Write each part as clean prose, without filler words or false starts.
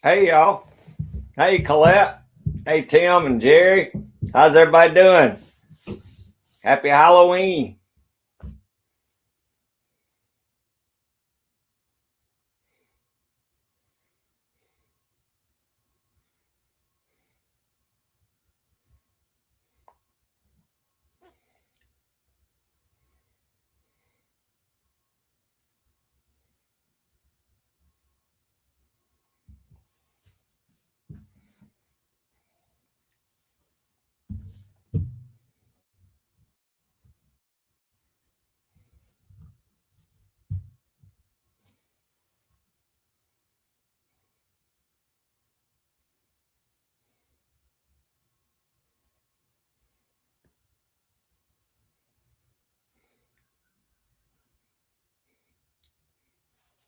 Hey, y'all. Hey, Colette. Hey, Tim and Jerry. How's everybody doing? Happy Halloween.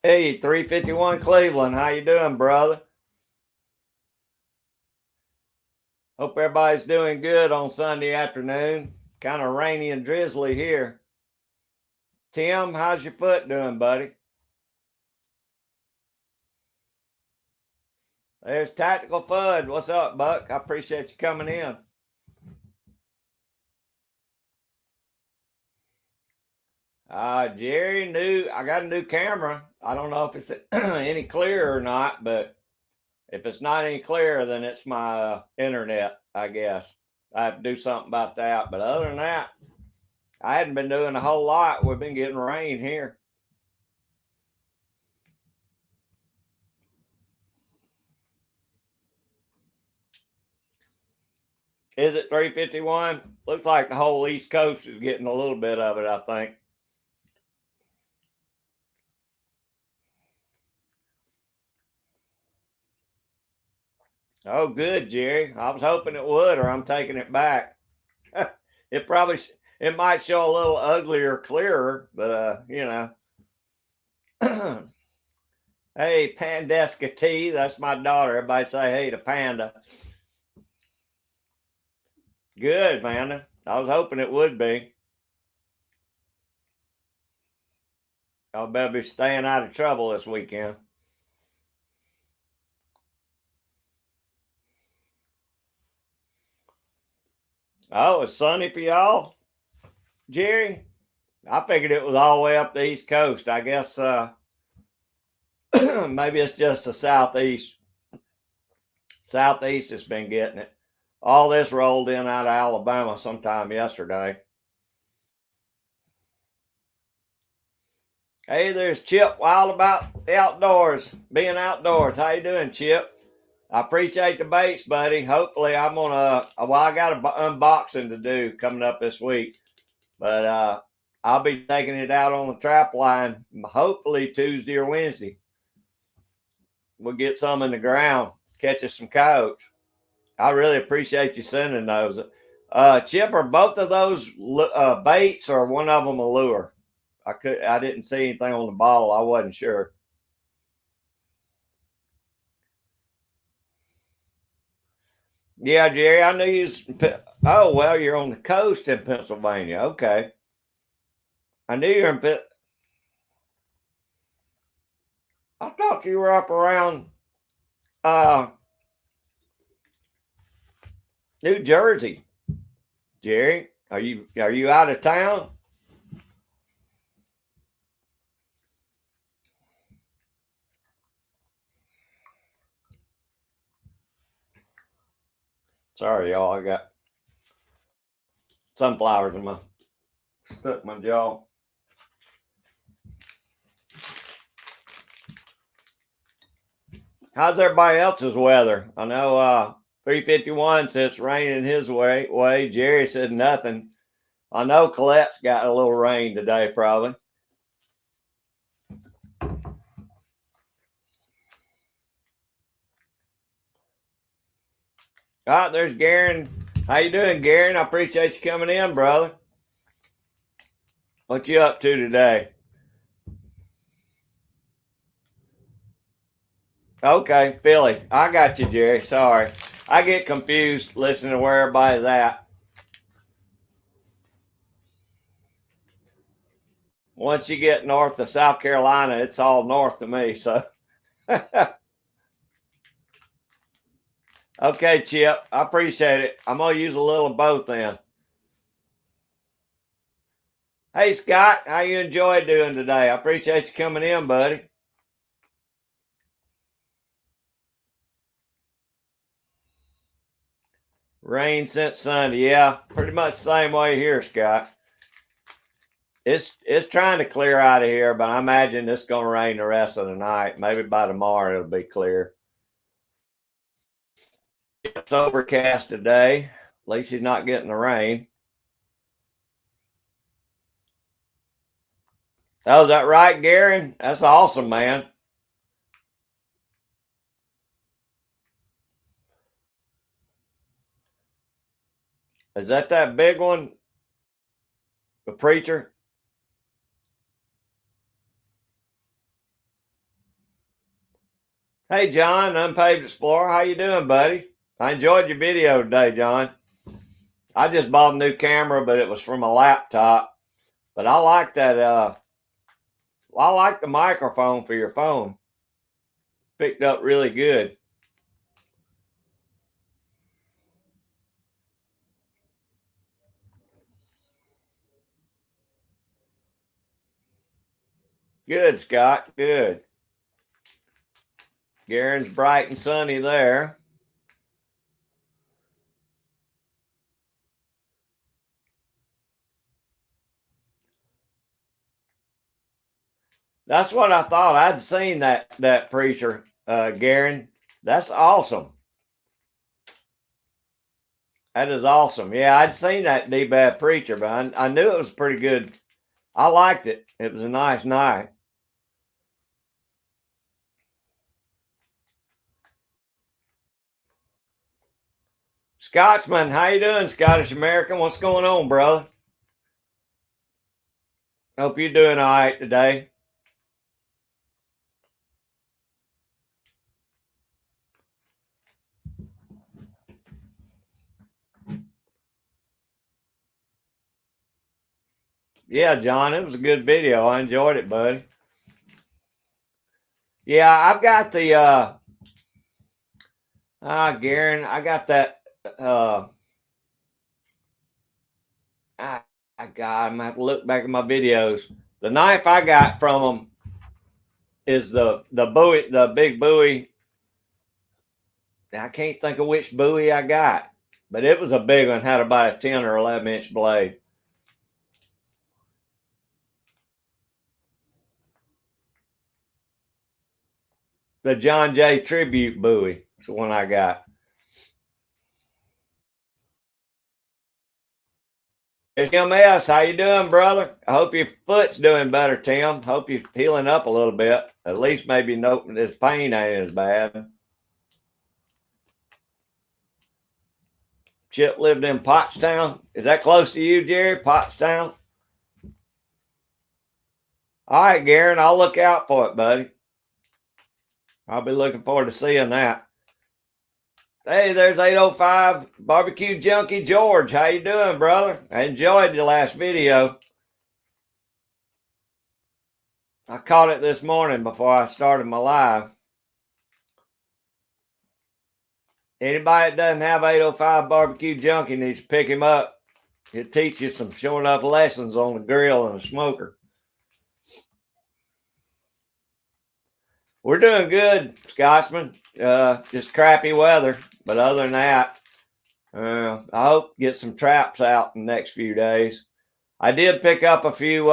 Hey, 351 Cleveland. How you doing, brother? Hope everybody's doing good on Sunday afternoon. Kind of rainy and drizzly here. Tim, how's your foot doing, buddy? There's Tactical Fud. What's up, Buck? I appreciate you coming in. Jerry, I got a new camera. I don't know if it's any clearer or not, but if it's not any clearer, then it's my internet, I guess. I have to do something about that. But other than that, I hadn't been doing a whole lot. We've been getting rain here. Is it 351? Looks like the whole East Coast is getting a little bit of it, I think. Oh, good, Jerry. I was hoping it would, or I'm taking it back. it probably it might show a little uglier, clearer, but hey, Pandeska T, that's my daughter. Everybody say hey to Panda. Good, Vanda. I was hoping it would be. I'll better be staying out of trouble this weekend. Oh, it's sunny for y'all, Jerry. I figured it was all the way up the East Coast. I guess maybe it's just the Southeast. Southeast has been getting it. All this rolled in out of Alabama sometime yesterday. Hey, there's Chip Wild about the outdoors, being outdoors. How you doing, Chip? I appreciate the baits, buddy. Hopefully, I'm gonna. Well, I got an unboxing to do coming up this week, but I'll be taking it out on the trap line. Hopefully Tuesday or Wednesday. We'll get some in the ground, catch us some coyotes. I really appreciate you sending those. Chip, are both of those baits or one of them a lure? I didn't see anything on the bottle. I wasn't sure. Yeah, Jerry, I knew you. Oh well, you're on the coast in Pennsylvania. Okay, I knew you're in. I thought you were up around uh, New Jersey, Jerry. Are you out of town? Sorry, y'all. I got sunflowers in my stuck my jaw. How's everybody else's weather? I know 351 says it's raining his way. Jerry said nothing. I know Colette's got a little rain today, probably. All right, there's Garen. How you doing, Garen? I appreciate you coming in, brother. What you up to today? Okay, Philly. I got you, Jerry. Sorry. I get confused listening to where everybody's at. Once you get north of South Carolina, it's all north to me. So Okay, Chip. I appreciate it. I'm going to use a little of both then. Hey, Scott. How you enjoy doing today? I appreciate you coming in, buddy. Rain since Sunday. Yeah, pretty much the same way here, Scott. It's trying to clear out of here, but I imagine it's going to rain the rest of the night. Maybe by tomorrow it'll be clear. It's overcast today. At least he's not getting the rain. Oh, is that right, Gary? That's awesome, man. Is that big one? The preacher? Hey, John, Unpaved Explorer. How you doing, buddy? I enjoyed your video today, John. I just bought a new camera, but it was from a laptop. But I like that. I like the microphone for your phone. Picked up really good. Good, Scott. Good. Garen's bright and sunny there. That's what I thought. I'd seen that preacher, Garen. That's awesome. That is awesome. Yeah, I'd seen that D-Bad preacher, but I knew it was pretty good. I liked it. It was a nice night. Scotsman, how you doing, Scottish American? What's going on, brother? Hope you're doing all right today. Yeah, John, it was a good video. I enjoyed it, buddy. Yeah, I've got the Garen, I got that I God, I'm gonna have to look back at my videos. The knife I got from them is the Bowie, the big Bowie. I can't think of which Bowie I got, but it was a big one. Had about a 10 or 11-inch blade. The John Jay Tribute Bowie is the one I got. There's Tim S. How you doing, brother? I hope your foot's doing better, Tim. Hope you're healing up a little bit. At least maybe no, this pain ain't as bad. Chip lived in Pottstown. Is that close to you, Jerry? Pottstown? All right, Garen, I'll look out for it, buddy. I'll be looking forward to seeing that. Hey, there's 805 Barbecue Junkie George. How you doing, brother? I enjoyed the last video. I caught it this morning before I started my live. Anybody that doesn't have 805 Barbecue Junkie needs to pick him up. He'll teach you some sure enough lessons on the grill and the smoker. We're doing good, Scotsman. Just crappy weather. But other than that, I hope to get some traps out in the next few days. I did pick up a few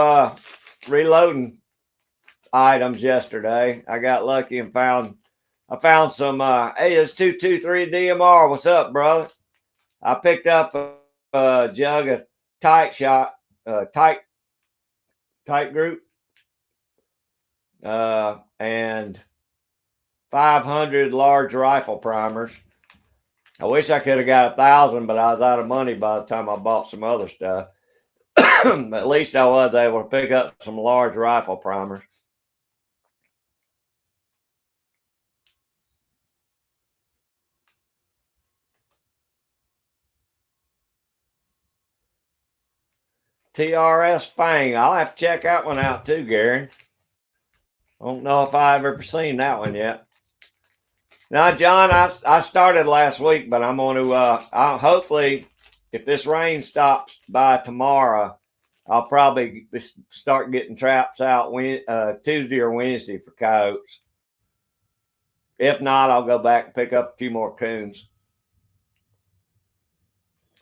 reloading items yesterday. I got lucky and found some hey, it's 223 DMR. What's up, brother? I picked up a jug of tight shot, tight group, and 500 large rifle primers. I wish I could have got 1,000, but I was out of money by the time I bought some other stuff. But at least I was able to pick up some large rifle primers. TRS Fang. I'll have to check that one out too, Gary. I don't know if I've ever seen that one yet. Now, John, I started last week, but I'm going to, hopefully, if this rain stops by tomorrow, I'll probably start getting traps out Tuesday or Wednesday for coyotes. If not, I'll go back and pick up a few more coons.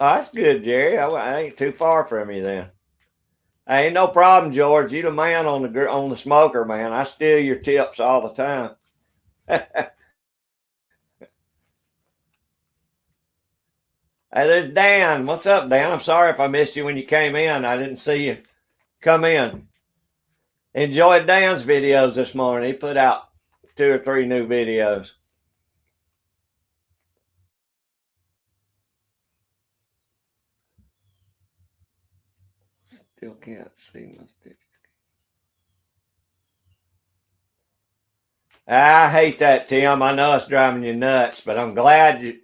Oh, that's good, Jerry. I ain't too far from you then. Ain't no problem, George. You the man on the smoker, man. I steal your tips all the time. Hey, there's Dan. What's up, Dan? I'm sorry if I missed you when you came in. I didn't see you come in. Enjoyed Dan's videos this morning. He put out 2 or 3 new videos. Still can't see my stitches. I hate that, Tim. I know it's driving you nuts, but I'm glad it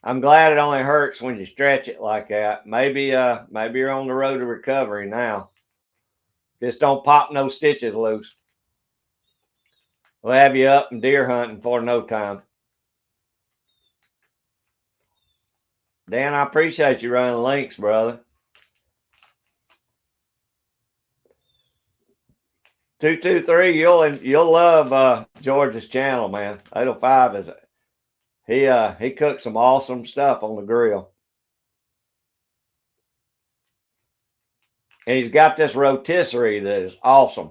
only hurts when you stretch it like that. Maybe you're on the road to recovery now. Just don't pop no stitches loose. We'll have you up and deer hunting for no time. Dan, I appreciate you running links, brother. 223, you'll love George's channel, man. 805 is he cooks some awesome stuff on the grill. And he's got this rotisserie that is awesome.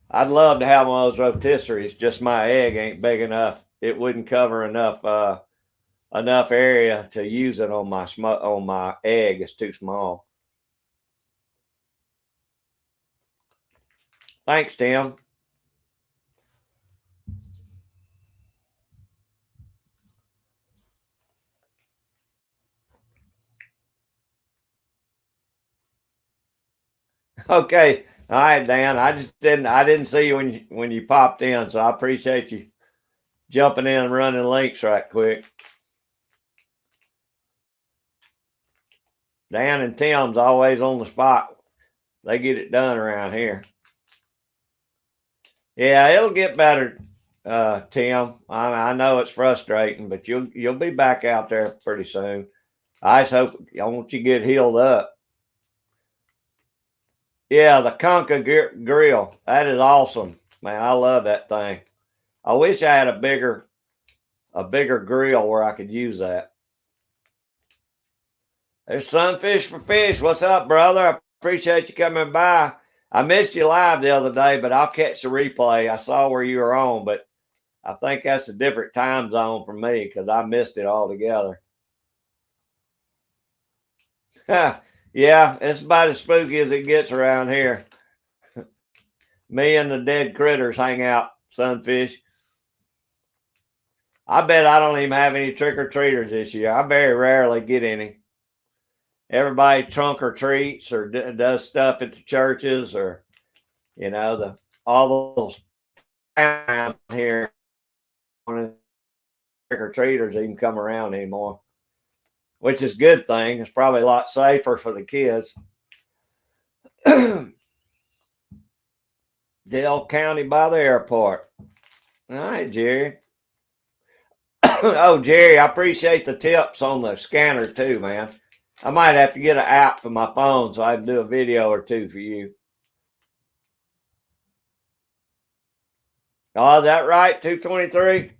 I'd love to have one of those rotisseries. Just my egg ain't big enough. It wouldn't cover enough area to use it on my egg. It's too small. Thanks, Tim. Okay. All right, Dan. I didn't see you when you popped in, so I appreciate you jumping in and running links right quick. Dan and Tim's always on the spot. They get it done around here. Yeah, it'll get better, Tim. I know it's frustrating, but you'll be back out there pretty soon. I want you to get healed up. Yeah, the Conca grill. That is awesome, man. I love that thing. I wish I had a bigger grill where I could use that. There's Sunfish for Fish. What's up, brother? I appreciate you coming by. I missed you live the other day, but I'll catch the replay. I saw where you were on, but I think that's a different time zone for me because I missed it altogether. Yeah, it's about as spooky as it gets around here. Me and the dead critters hang out, Sunfish. I bet I don't even have any trick-or-treaters this year. I very rarely get any. Everybody trunk or treats or does stuff at the churches or, all those around here. Trick-or-treaters even come around anymore, which is a good thing. It's probably a lot safer for the kids. Dale County by the airport. All right, Jerry. Oh, Jerry, I appreciate the tips on the scanner too, man. I might have to get an app for my phone so I can do a video or two for you. Oh, is that right? 223?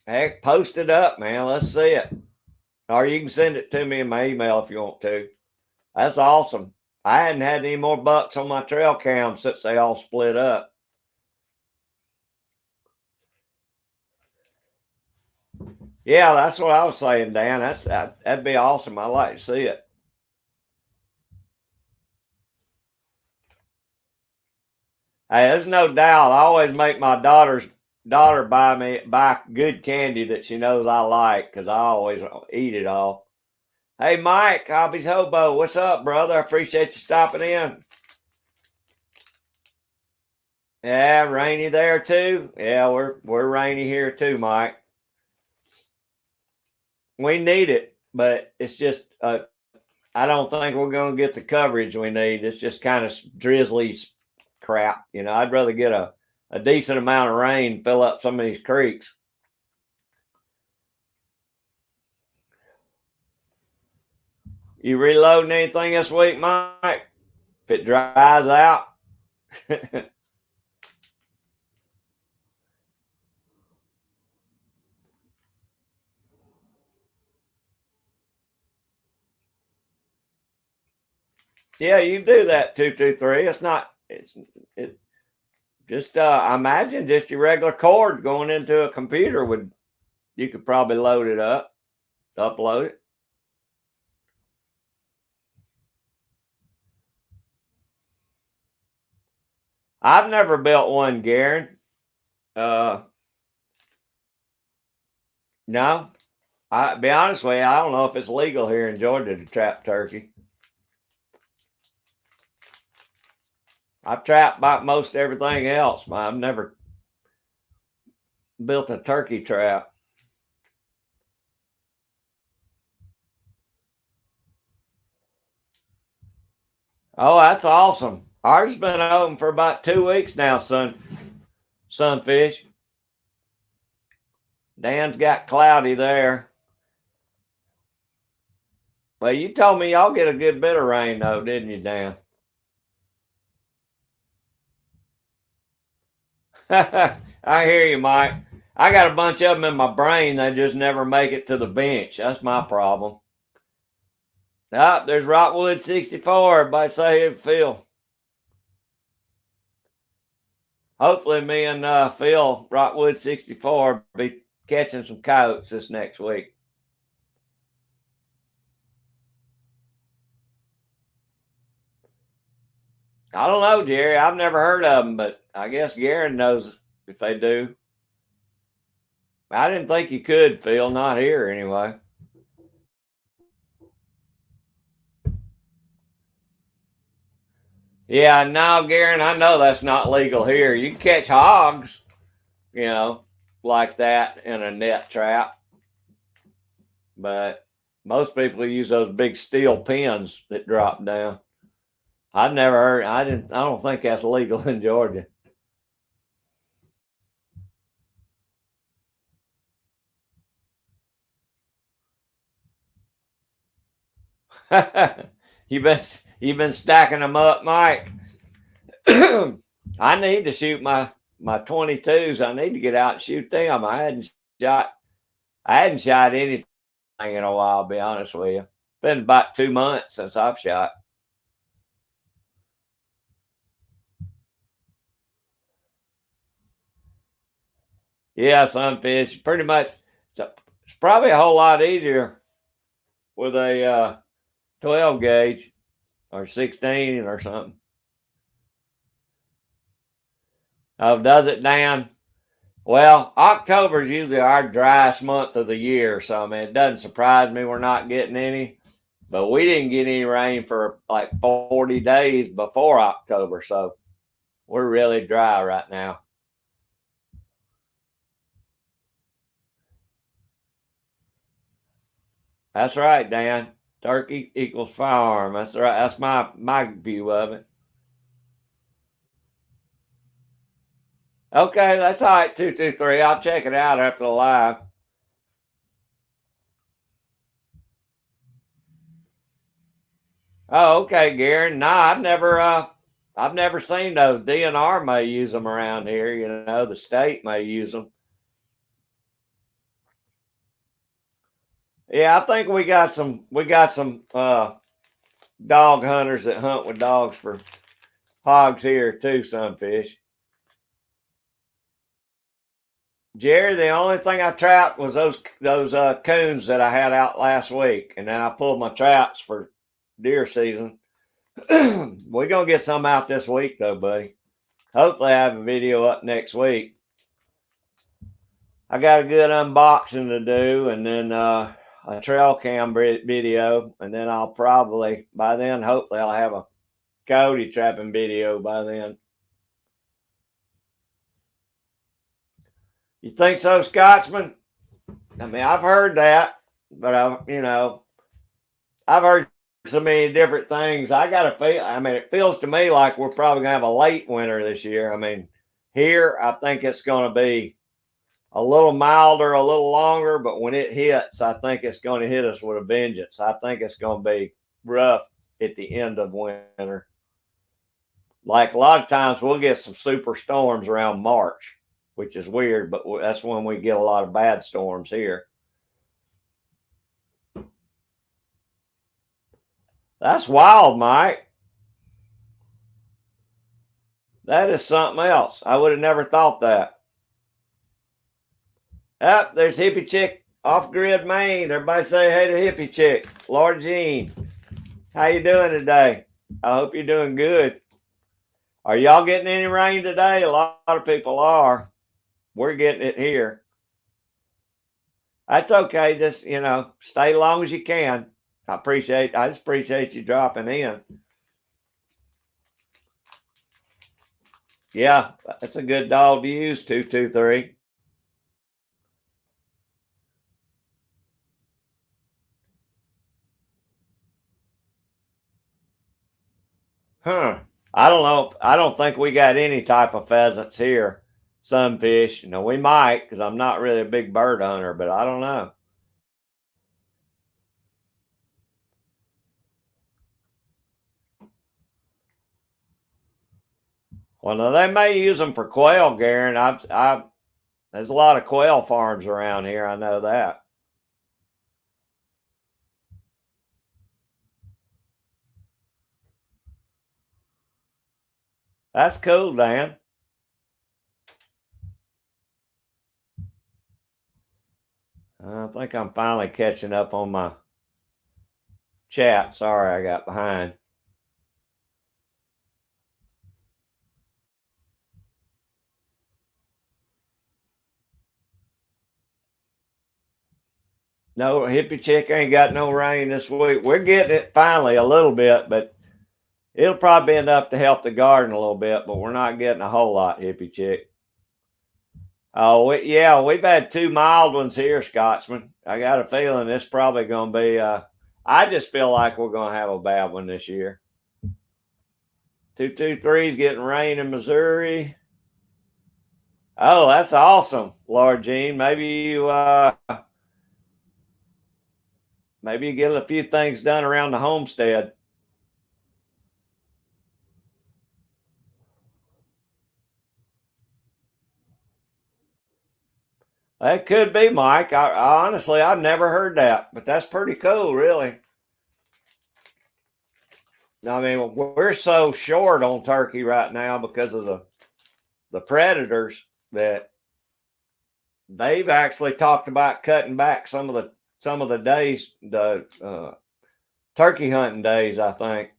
Heck, post it up, man. Let's see it. Or you can send it to me in my email if you want to. That's awesome. I hadn't had any more bucks on my trail cam since they all split up. Yeah, that's what I was saying, Dan. That'd be awesome. I'd like to see it. Hey, there's no doubt. I always make my daughter buy good candy that she knows I like because I always eat it all. Hey, Mike, Hobby's Hobo, what's up, brother? I appreciate you stopping in. Yeah, rainy there too. Yeah, we're rainy here too, Mike. We need it, but it's just I don't think we're going to get the coverage we need. It's just kind of drizzly crap. I'd rather get a decent amount of rain, fill up some of these creeks. You reloading anything this week, Mike? If it dries out. Yeah, you do that 223. It's not. It just. I imagine just your regular cord going into a computer would. You could probably load it up, upload it. I've never built one, Garen. No, I be honest with you, I don't know if it's legal here in Georgia to trap turkey. I've trapped about most everything else, but I've never built a turkey trap. Oh, that's awesome. Ours has been open for about 2 weeks now, Sunfish. Dan's got cloudy there. Well, you told me y'all get a good bit of rain, though, didn't you, Dan? I hear you, Mike. I got a bunch of them in my brain. They just never make it to the bench. That's my problem. Ah, there's Rockwood 64. Everybody say it, Phil. Hopefully, me and Phil, Rockwood 64, be catching some coyotes this next week. I don't know, Jerry. I've never heard of them, but I guess Garen knows if they do. I didn't think you could, Phil. Not here, anyway. Yeah, no, Garen, I know that's not legal here. You can catch hogs, like that in a net trap. But most people use those big steel pins that drop down. I've never heard. I don't think that's legal in Georgia. you've been stacking them up, Mike. I need to shoot my 22s. I need to get out and shoot them. I hadn't shot anything in a while. I'll be honest with you. Been about 2 months since I've shot. Yeah, Sunfish. Pretty much. It's probably a whole lot easier with a 12 gauge or 16 or something. Oh, does it, Dan? Well, October is usually our driest month of the year, so I mean it doesn't surprise me we're not getting any. But we didn't get any rain for like 40 days before October, so we're really dry right now. That's right, Dan. Turkey equals farm. That's right. That's my view of it. Okay, that's all right. 223. I'll check it out after the live. Oh, okay, Garen. Nah, I've never seen those. DNR may use them around here. The state may use them. Yeah, I think we got some dog hunters that hunt with dogs for hogs here too, Sunfish. Jerry, the only thing I trapped was those coons that I had out last week, and then I pulled my traps for deer season. We're gonna get some out this week though, buddy. Hopefully, I have a video up next week. I got a good unboxing to do, and then a trail cam video, and then I'll probably by then, hopefully, I'll have a coyote trapping video by then. You think so, Scotsman? I mean, I've heard that, but I've heard so many different things. I got a feel. I mean, it feels to me like we're probably gonna have a late winter this year. I mean, here I think it's gonna be a little milder, a little longer, but when it hits, I think it's going to hit us with a vengeance. I think it's going to be rough at the end of winter. Like a lot of times we'll get some super storms around March, which is weird, but that's when we get a lot of bad storms here. That's wild, Mike. That is something else. I would have never thought that. There's Hippie Chick off grid Maine. Everybody say hey to Hippie Chick. Laura Jean, how you doing today? I hope you're doing good. Are y'all getting any rain today? A lot of people are. We're getting it here. That's okay. Just, stay long as you can. I just appreciate you dropping in. Yeah, that's a good dog to use, 223. Huh. I don't know. I don't think we got any type of pheasants here. Sunfish. We might, because I'm not really a big bird hunter, but I don't know. Well, now they may use them for quail, Garen. There's a lot of quail farms around here. I know that. That's cool, Dan. I think I'm finally catching up on my chat. Sorry, I got behind. No, Hippie Chick ain't got no rain this week. We're getting it finally a little bit, but it'll probably be enough to help the garden a little bit, but we're not getting a whole lot, Hippie Chick. Oh, yeah, we've had 2 mild ones here, Scotsman. I got a feeling it's probably going to be, I just feel like we're going to have a bad one this year. 223 is getting rain in Missouri. Oh, that's awesome, Lord Jean. Maybe you get a few things done around the homestead. That could be, Mike. I honestly, I've never heard that, but that's pretty cool, really. I mean, we're so short on turkey right now because of the predators that they've actually talked about cutting back some of the days, the turkey hunting days. I think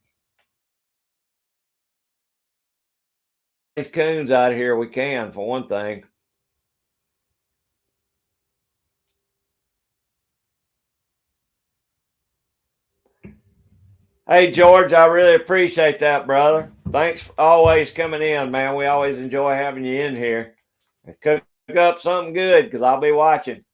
these coons out of here we can, for one thing. Hey, George, I really appreciate that, brother. Thanks for always coming in, man. We always enjoy having you in here. Cook up something good because I'll be watching.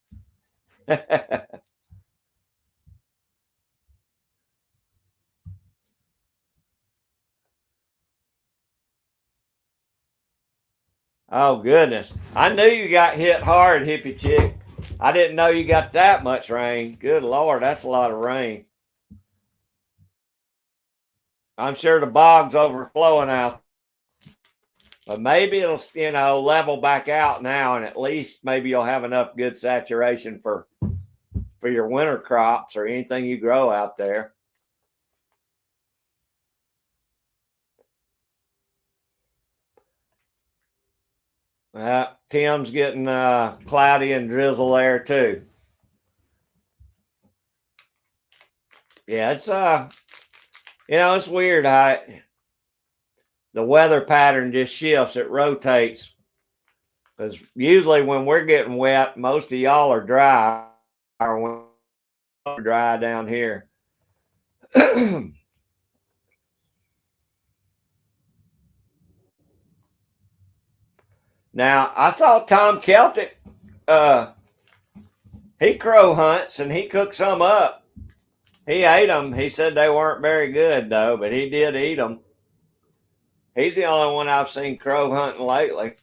Oh, goodness. I knew you got hit hard, Hippie Chick. I didn't know you got that much rain. Good Lord, that's a lot of rain. I'm sure the bog's overflowing out. But maybe it'll, level back out now, and at least maybe you'll have enough good saturation for your winter crops or anything you grow out there. Tim's getting cloudy and drizzle there too. Yeah, it's weird how the weather pattern just shifts. It rotates. Because usually when we're getting wet, most of y'all are dry, or we're dry down here. Now, I saw Tom Celtic. He crow hunts and he cooked some up. He ate them. He said they weren't very good, though, but he did eat them. He's the only one I've seen crow hunting lately.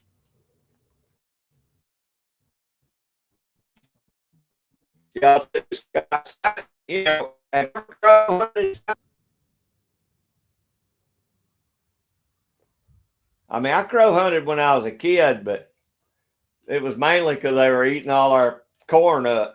You know, crow hunting. I mean, I crow hunted when I was a kid, but it was mainly because they were eating all our corn up.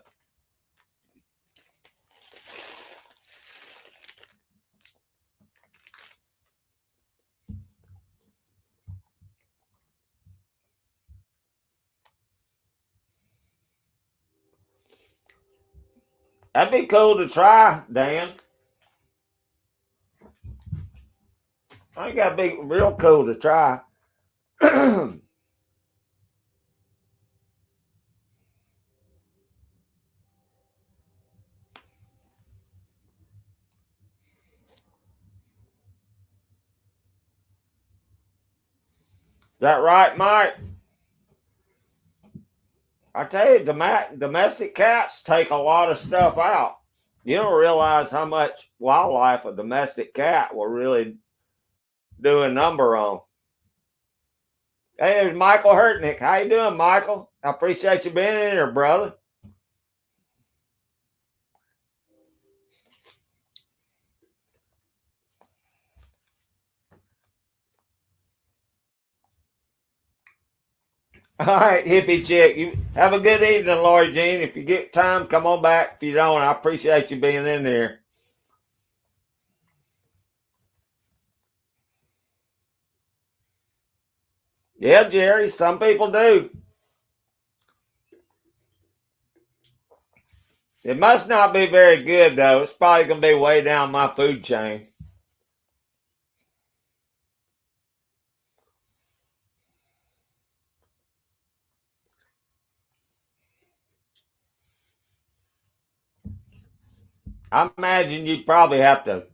That'd be cool to try, Dan. I think that'd be real cool to try. That right, Mike? I tell you, domestic cats take a lot of stuff out. You don't realize how much wildlife a domestic cat will really do a number on. Hey, it's Michael Hurtnick. How you doing, Michael? I appreciate you being in here, brother. All right, hippie chick. You have a good evening, Lori Jean. If you get time, come on back. If you don't, I appreciate you being in there. Yeah, Jerry, some people do. It must not be very good, though. It's probably going to be way down my food chain. I imagine you'd probably have to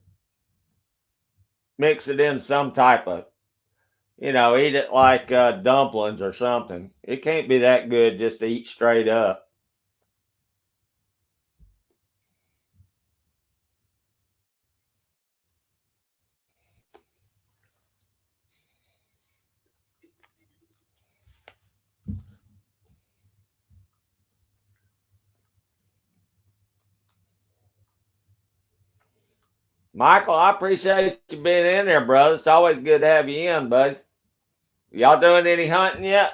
mix it in some type of, eat it like dumplings or something. It can't be that good just to eat straight up. Michael, I appreciate you being in there, brother. It's always good to have you in, bud. Y'all doing any hunting yet?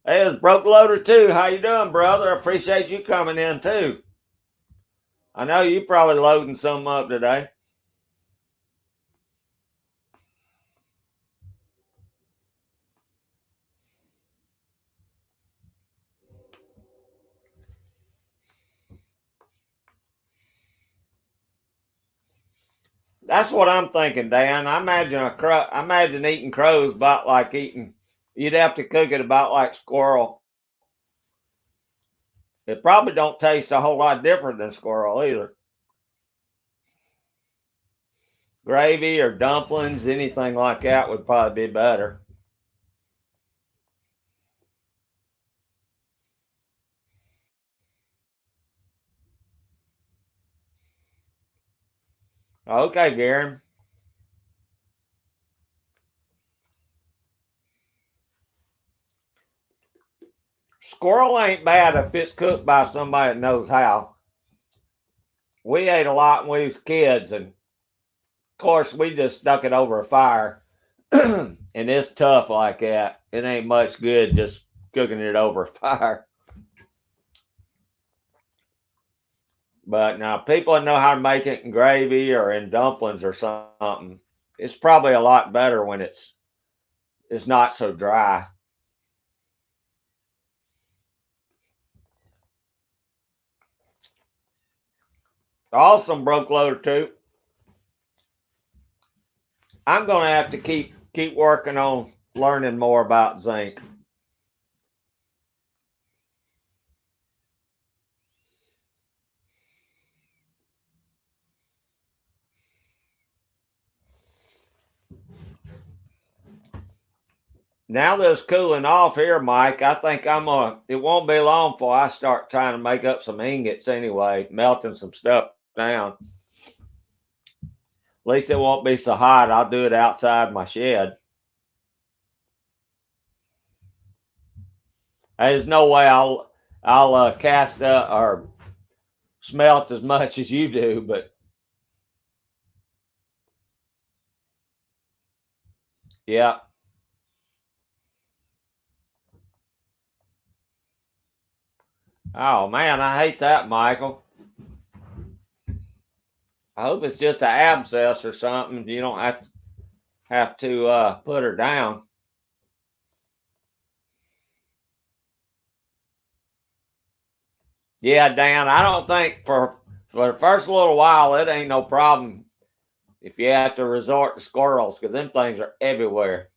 Hey, it's Broke Loader too. How you doing, brother? I appreciate you coming in too. I know you probably loading some up today. That's what I'm thinking, Dan. I imagine eating crows about like eating. You'd have to cook it about like squirrel. It probably don't taste a whole lot different than squirrel either. Gravy or dumplings, anything like that would probably be better. Okay, Garen. Squirrel ain't bad if it's cooked by somebody that knows how. We ate a lot when we was kids, and of course we just stuck it over a fire. And it's tough like that. It ain't much good just cooking it over a fire. But now people that know how to make it in gravy or in dumplings or something, it's probably a lot better when it's not so dry. Awesome, Broke Loader too. I'm gonna have to keep working on learning more about zinc. Now that it's cooling off here, Mike, I think it won't be long before I start trying to make up some ingots anyway, melting some stuff down. At least it won't be so hot. I'll do it outside my shed. There's no way I'll cast up or smelt as much as you do, but Yeah. Oh man, I hate that, Michael. I hope it's just an abscess or something. You don't have to put her down. Yeah, Dan, I don't think for the first little while it ain't no problem if you have to resort to squirrels because them things are everywhere.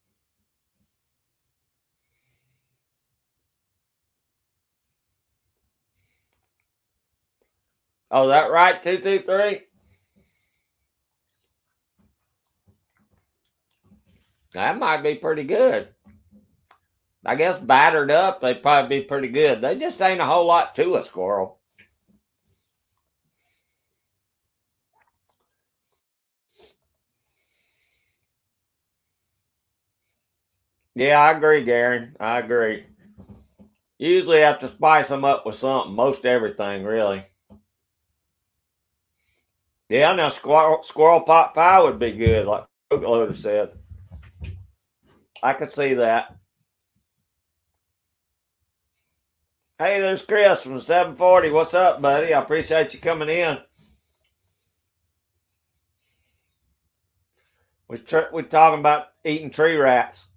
Oh, is that right? 223? That might be pretty good. I guess battered up, they'd probably be pretty good. They just ain't a whole lot to a squirrel. Yeah, I agree, Garen. I agree. You usually have to spice them up with something, most everything, really. Yeah, now squirrel pot pie would be good, like Loader said. I could see that. Hey, there's Chris from 740. What's up, buddy? I appreciate you coming in. We're talking about eating tree rats.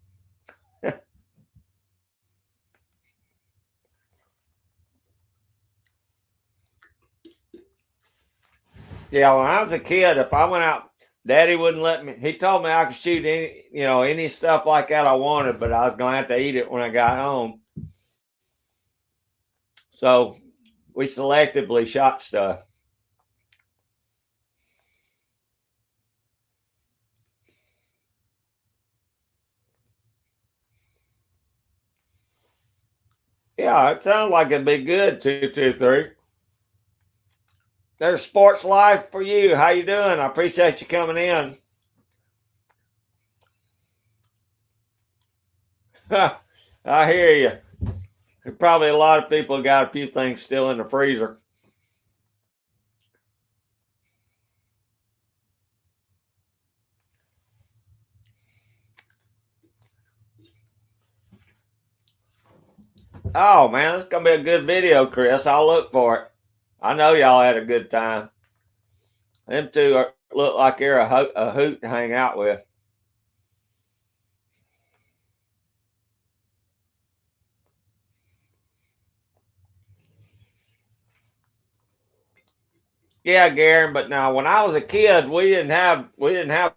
Yeah, when I was a kid, if I went out, Daddy wouldn't let me. He told me I could shoot any stuff like that I wanted, but I was gonna have to eat it when I got home. So we selectively shot stuff. Yeah, it sounds like it'd be good. 223. There's Sports Life for you. How you doing? I appreciate you coming in. I hear you. There's probably a lot of people got a few things still in the freezer. Oh man, it's gonna be a good video, Chris. I'll look for it. I know y'all had a good time. Them two look like they're a hoot to hang out with. Yeah, Garen. But now, when I was a kid, we didn't have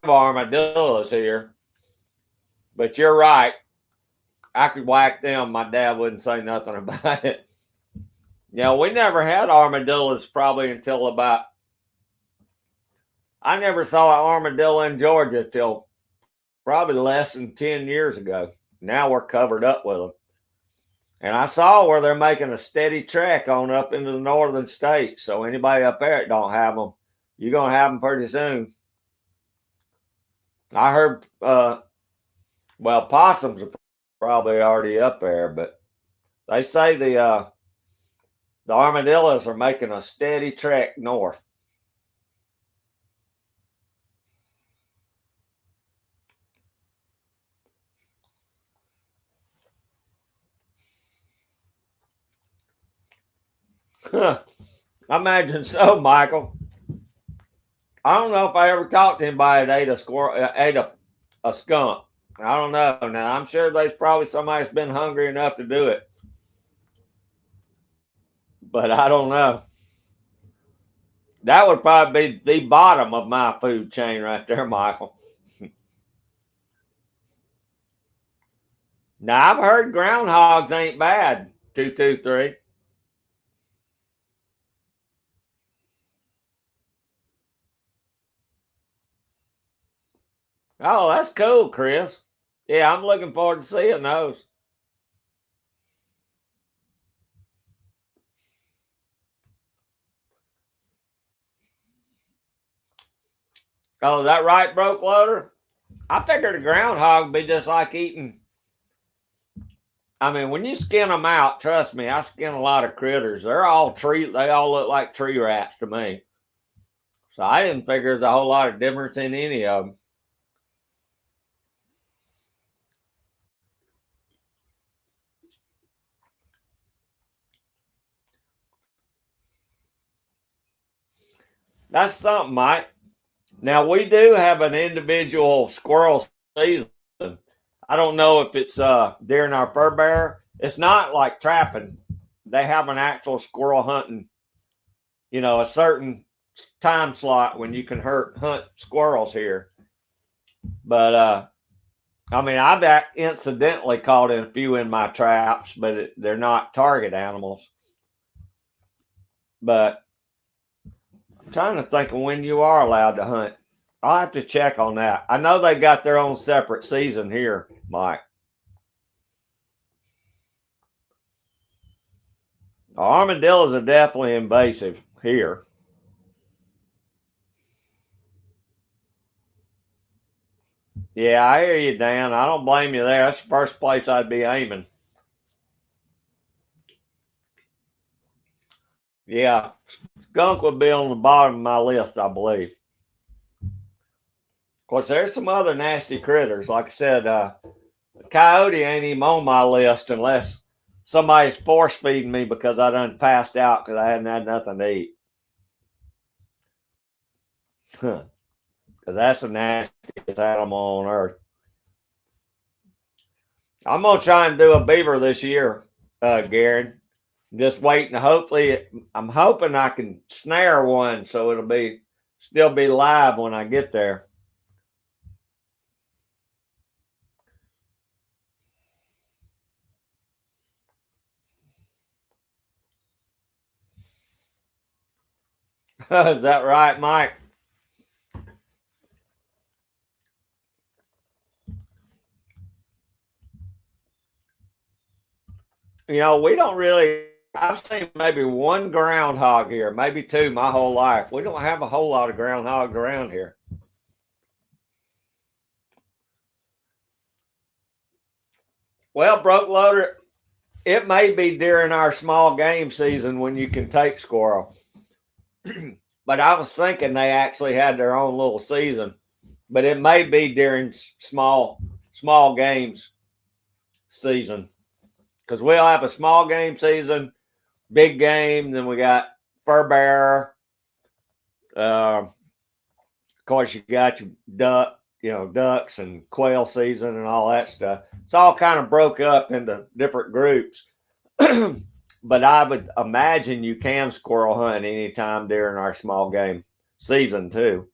armadillos here. But you're right. I could whack them. My dad wouldn't say nothing about it. Yeah, we never had armadillos probably until about. I never saw an armadillo in Georgia till probably less than 10 years ago. Now we're covered up with them. And I saw where they're making a steady trek on up into the northern states. So anybody up there that don't have them, you're gonna have them pretty soon. I heard, well, possums are probably already up there, but they say the armadillos are making a steady trek north. I imagine so, Michael. I don't know if I ever talked to anybody that ate a squirrel, ate a skunk. I don't know. Now I'm sure there's probably somebody that's been hungry enough to do it, but I don't know. That would probably be the bottom of my food chain right there, Michael. Now I've heard groundhogs ain't bad. 223. Oh, that's cool, Chris. Yeah, I'm looking forward to seeing those. Oh, is that right, broke loader? I figured a groundhog would be just like eating. I mean, when you skin them out, trust me, I skin a lot of critters. They all look like tree rats to me. So I didn't figure there's a whole lot of difference in any of them. That's something, Mike. Now we do have an individual squirrel season. I don't know if it's during our fur bear. It's not like trapping. They have an actual squirrel hunting, a certain time slot when you can hunt squirrels here. But I mean, I've incidentally caught in a few in my traps, but they're not target animals. But I'm trying to think of when you are allowed to hunt. I'll have to check on that. I know they got their own separate season here, Mike. Armadillos are definitely invasive here. Yeah, I hear you, Dan. I don't blame you there. That's the first place I'd be aiming. Yeah, skunk would be on the bottom of my list, I believe. Of course, there's some other nasty critters. Like I said, coyote ain't even on my list unless somebody's force feeding me because I done passed out because I hadn't had nothing to eat. Because that's the nastiest animal on earth. I'm gonna try and do a beaver this year, Gary. Just waiting. Hopefully, I'm hoping I can snare one so it'll still be live when I get there. Is that right, Mike? We don't really. I've seen maybe one groundhog here, maybe two my whole life. We don't have a whole lot of groundhogs around here. Well, broke loader, it may be during our small game season when you can take squirrel. But I was thinking they actually had their own little season. But it may be during small games season. Because we'll have a small game season, big game, then we got fur bear. Of course, you got your ducks and quail season and all that stuff. It's all kind of broke up into different groups. But I would imagine you can squirrel hunt anytime during our small game season too.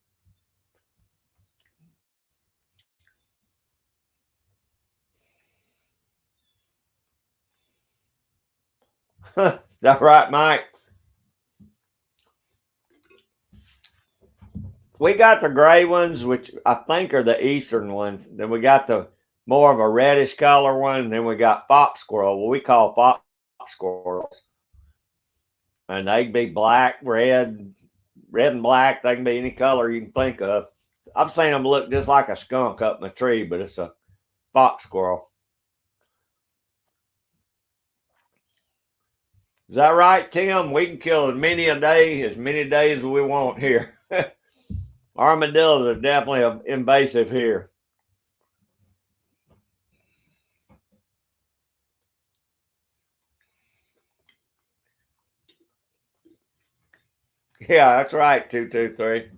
That right, Mike? We got the gray ones, which I think are the eastern ones. Then we got the more of a reddish color one. Then we got fox squirrel, what we call fox squirrels. And they can be black, red and black. They can be any color you can think of. I've seen them look just like a skunk up in a tree, but it's a fox squirrel. Is that right, Tim? We can kill as many days as we want here. Armadillos are definitely invasive here. Yeah, that's right, 223.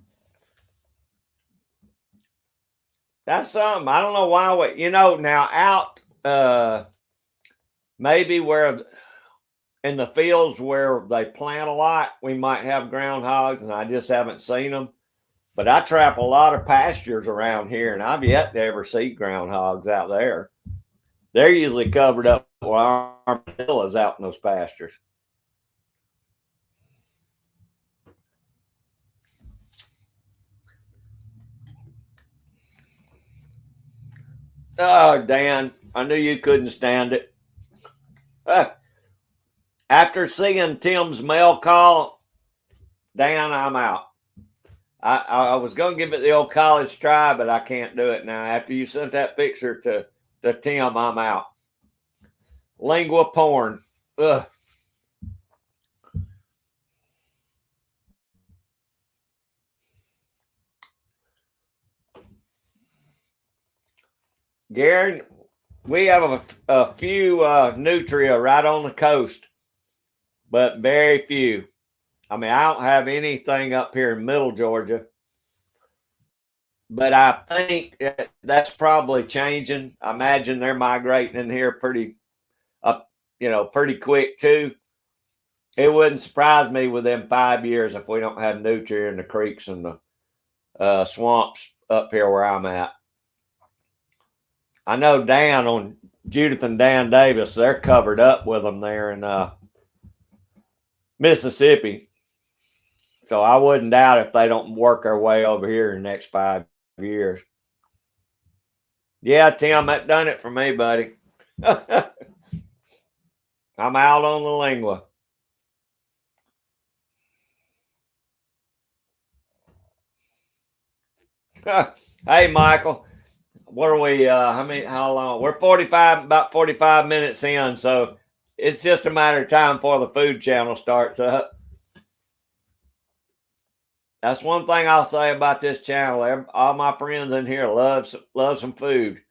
That's something. I don't know why now out maybe where in the fields where they plant a lot, we might have groundhogs and I just haven't seen them. But I trap a lot of pastures around here and I've yet to ever see groundhogs out there. They're usually covered up with armadillos out in those pastures. Oh, Dan, I knew you couldn't stand it. After seeing Tim's mail call, Dan, I'm out. I was going to give it the old college try, but I can't do it now. After you sent that picture to Tim, I'm out. Lingua porn. Ugh. Gary, we have a few nutria right on the coast, but very few. I mean, I don't have anything up here in middle Georgia, but I think that's probably changing. I imagine they're migrating in here pretty up, pretty quick too. It wouldn't surprise me within 5 years if we don't have nutria in the creeks and the swamps up here where I'm at. I know Dan on Judith and Dan Davis, they're covered up with them there in Mississippi. So I wouldn't doubt if they don't work their way over here in the next 5 years. Yeah, Tim, that done it for me, buddy. I'm out on the lingua. Hey, Michael, what are we? How long? We're about 45 minutes in, so it's just a matter of time before the food channel starts up. That's one thing I'll say about this channel. All my friends in here love some food,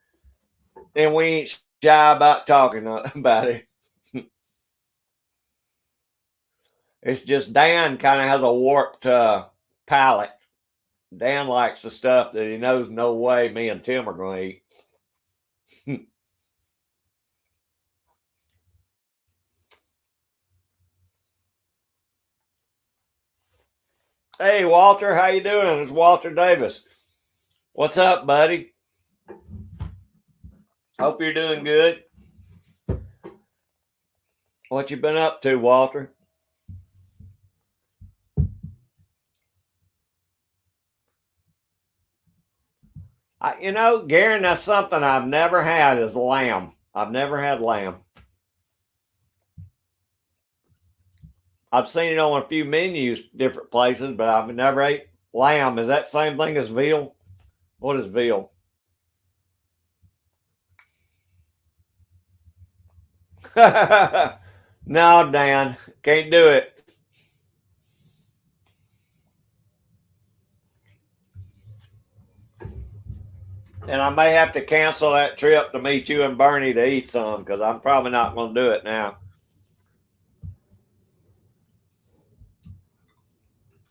and we ain't shy about talking about it. It's just Dan kind of has a warped palate. Dan likes the stuff that he knows no way me and Tim are going to eat. Hey, Walter, how you doing? It's Walter Davis. What's up, buddy? Hope you're doing good. What you been up to, Walter? Garen, that's something I've never had is lamb. I've never had lamb. I've seen it on a few menus, different places, but I've never ate lamb. Is that same thing as veal? What is veal? No, Dan, can't do it. And I may have to cancel that trip to meet you and Bernie to eat some because I'm probably not going to do it now.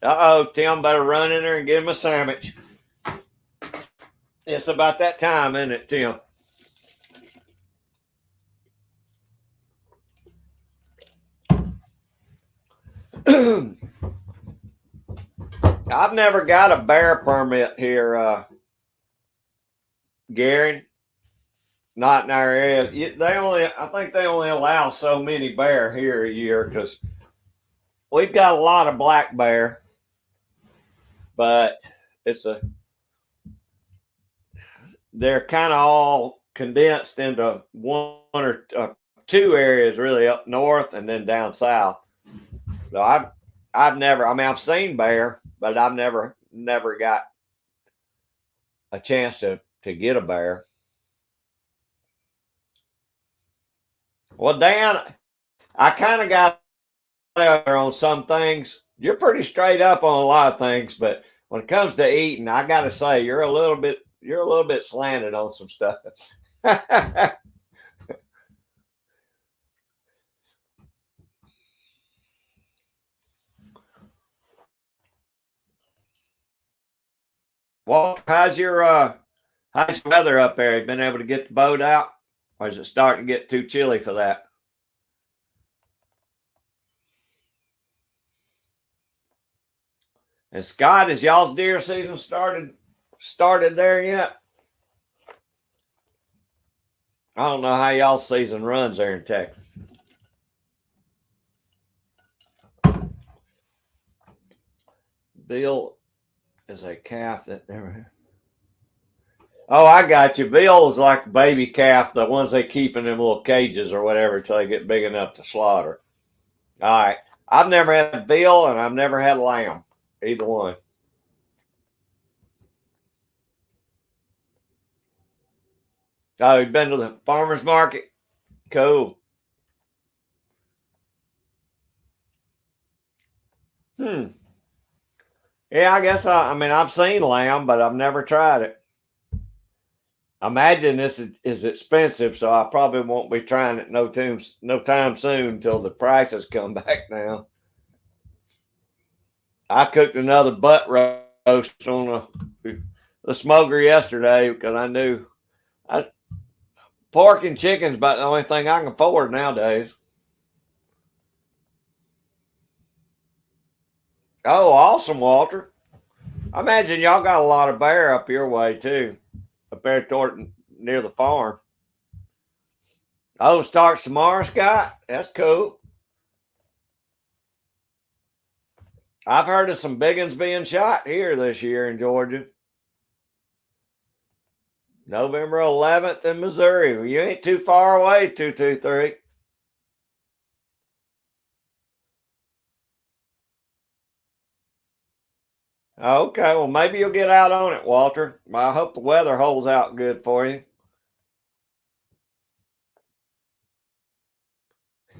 Uh-oh, Tim better run in there and get him a sandwich. It's about that time, isn't it, Tim? I've never got a bear permit here, Gary. Not in our area. I think they only allow so many bear here a year because we've got a lot of black bear, but they're kind of all condensed into one or two areas really up north and then down south. So I've never. I mean, I've seen bear, but I've never got a chance to get a bear. Well, Dan, I kind of got there on some things. You're pretty straight up on a lot of things, but when it comes to eating, I got to say you're a little bit slanted on some stuff. Well, how's your weather up there? You been able to get the boat out, or is it starting to get too chilly for that? And Scott, has y'all's deer season started there yet? I don't know how y'all's season runs there in Texas. Bill is a calf that never. Oh, I got you. Bill is like a baby calf, the ones they keep in them little cages or whatever until they get big enough to slaughter. All right. I've never had veal and I've never had lamb, either one. Oh, you've been to the farmer's market? Cool. Yeah, I guess I mean, I've seen lamb, but I've never tried it. I imagine this is expensive, so I probably won't be trying it no time soon until the prices come back down. I cooked another butt roast on the smoker yesterday because I knew pork and chicken's about the only thing I can afford nowadays. Oh, awesome, Walter. I imagine y'all got a lot of bear up your way too, up there toward near the farm. Oh, starts tomorrow, Scott. That's cool. I've heard of some big ones being shot here this year in Georgia. November 11th in Missouri. You ain't too far away, 223. Okay, well, maybe you'll get out on it, Walter. I hope the weather holds out good for you.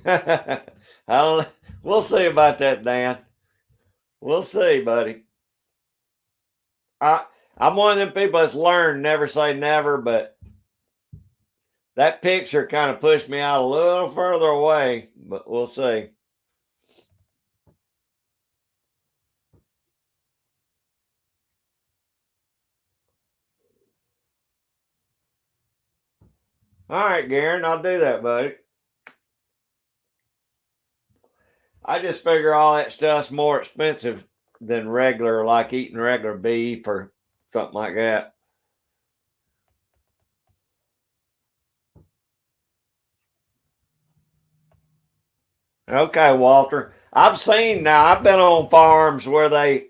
I don't. We'll see about that, Dan. We'll see, buddy. I'm one of them people that's learned never say never, but that picture kind of pushed me out a little further away. But we'll see. All right, Garen, I'll do that, buddy. I just figure all that stuff's more expensive than regular, like eating regular beef or something like that. Okay, Walter. I've seen now, I've been on farms where they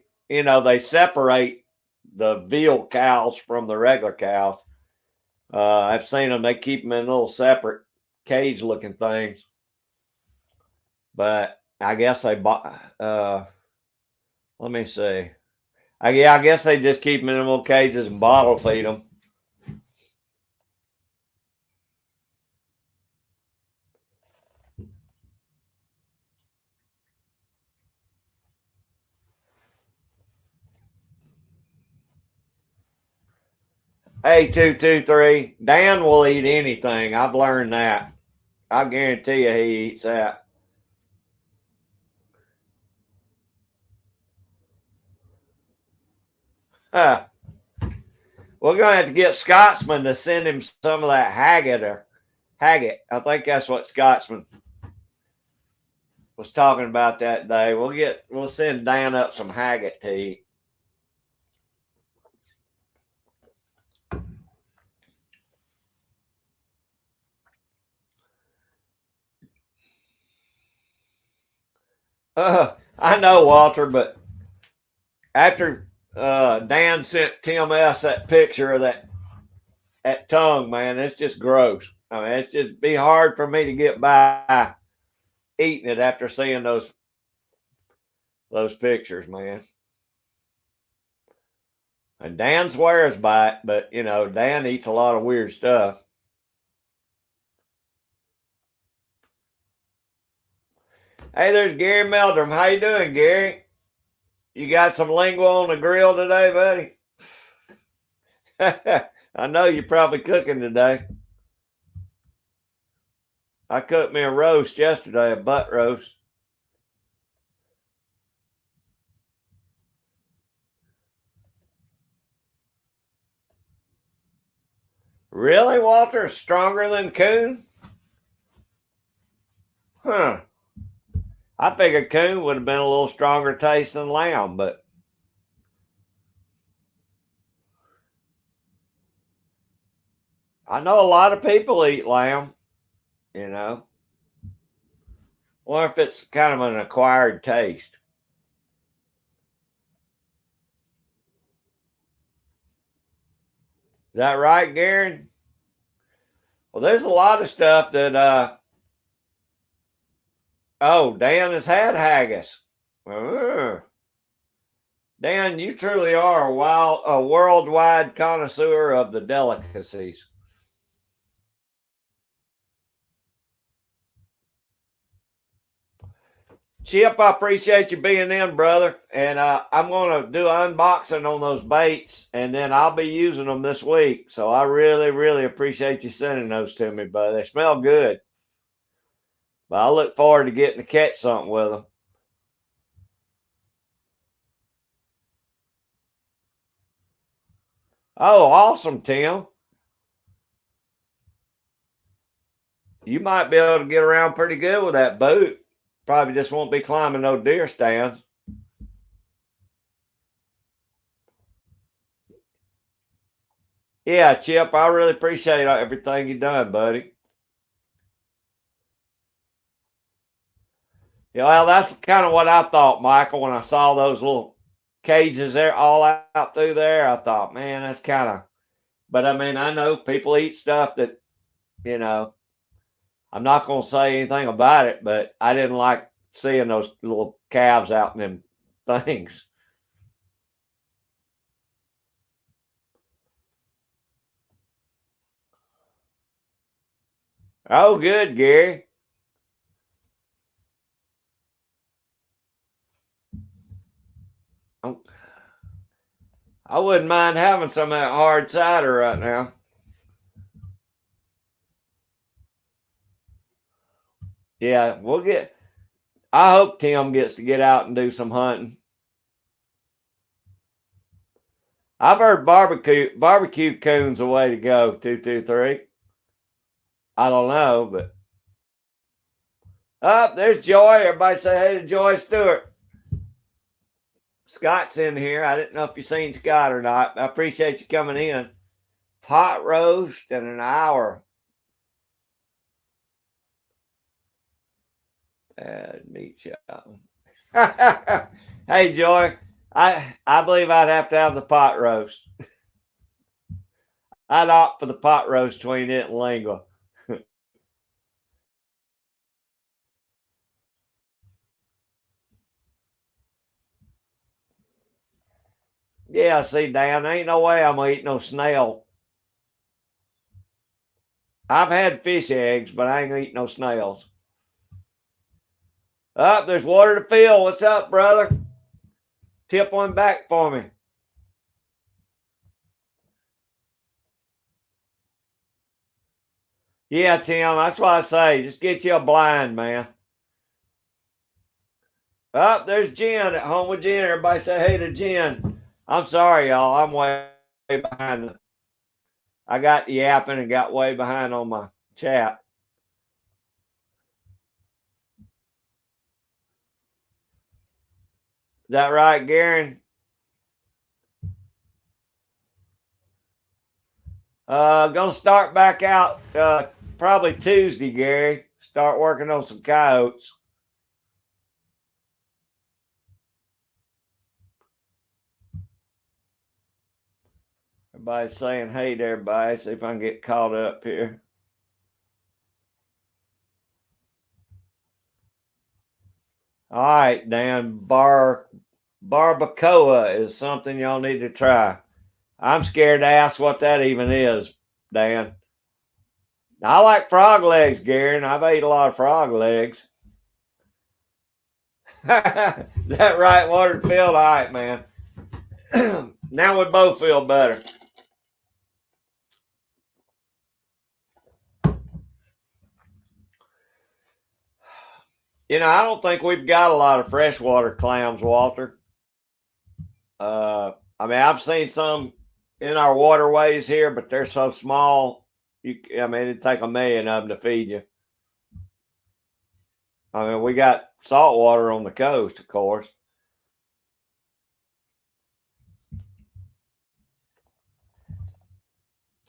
separate the veal cows from the regular cows. I've seen them, they keep them in little separate cage looking things. But I guess they bought, let me see. I guess they just keep them in little cages and bottle feed them. Hey, 223, Dan will eat anything. I've learned that. I guarantee you he eats that. Huh. We're going to have to get Scotsman to send him some of that Haggett. I think that's what Scotsman was talking about that day. We'll send Dan up some Haggett to eat. I know, Walter, but after Dan sent Tim S that picture of that tongue, man, it's just gross. I mean, it's just be hard for me to get by eating it after seeing those pictures, man. And Dan swears by it, but Dan eats a lot of weird stuff. Hey, there's Gary Meldrum. How you doing, Gary? You got some lingua on the grill today, buddy? I know you're probably cooking today. I cooked me a roast yesterday, a butt roast. Really, Walter? Stronger than coon? Huh. I figured coon would have been a little stronger taste than lamb, but I know a lot of people eat lamb, you know. Or if it's kind of an acquired taste. Is that right, Garen? Well, there's a lot of stuff that oh, Dan has had haggis. Dan, you truly are a worldwide connoisseur of the delicacies. Chip, I appreciate you being in, brother. And I'm going to do an unboxing on those baits, and then I'll be using them this week. So I really, really appreciate you sending those to me, buddy. They smell good. But I look forward to getting to catch something with them. Oh, awesome, Tim. You might be able to get around pretty good with that boot. Probably just won't be climbing no deer stands. Yeah, Chip, I really appreciate everything you done, buddy. Yeah, well, that's kind of what I thought, Michael, when I saw those little cages there all out through there. I thought, man, that's kind of, but I mean, I know people eat stuff that, you know, I'm not going to say anything about it, but I didn't like seeing those little calves out in them things. Oh, good, Gary. Oh, I wouldn't mind having some of that hard cider right now. Yeah, we'll get. I hope Tim gets to get out and do some hunting. I've heard barbecue coon's the way to go. 223. I don't know, but there's Joy. Everybody say hey to Joy Stewart. Scott's in here. I didn't know if you seen Scott or not. I appreciate you coming in. Pot roast in an hour. Bad meat shop. Hey Joy, I believe I'd have to have the pot roast. I'd opt for the pot roast between it and lingua. Yeah, see, Dan, ain't no way I'm gonna eat no snail. I've had fish eggs, but I ain't gonna eat no snails. Up, there's water to fill. What's up, brother? Tip one back for me. Yeah, Tim, that's what I say. Just get you a blind, man. Up, there's Jen at home with Jen. Everybody say hey to Jen. I'm sorry, y'all. I'm way behind. I got yapping and got way behind on my chat. Is that right, Garen? Gonna start back out probably Tuesday, Gary. Start working on some coyotes. Everybody's saying hey to everybody. See if I can get caught up here. All right, Dan. Barbacoa is something y'all need to try. I'm scared to ask what that even is, Dan. I like frog legs, Gary, and I've ate a lot of frog legs. Is that right, Waterfield? All right, man. Now we both feel better. I don't think we've got a lot of freshwater clams, Walter. I mean, I've seen some in our waterways here, but they're so small. I mean, it'd take a million of them to feed you. I mean, we got salt water on the coast, of course.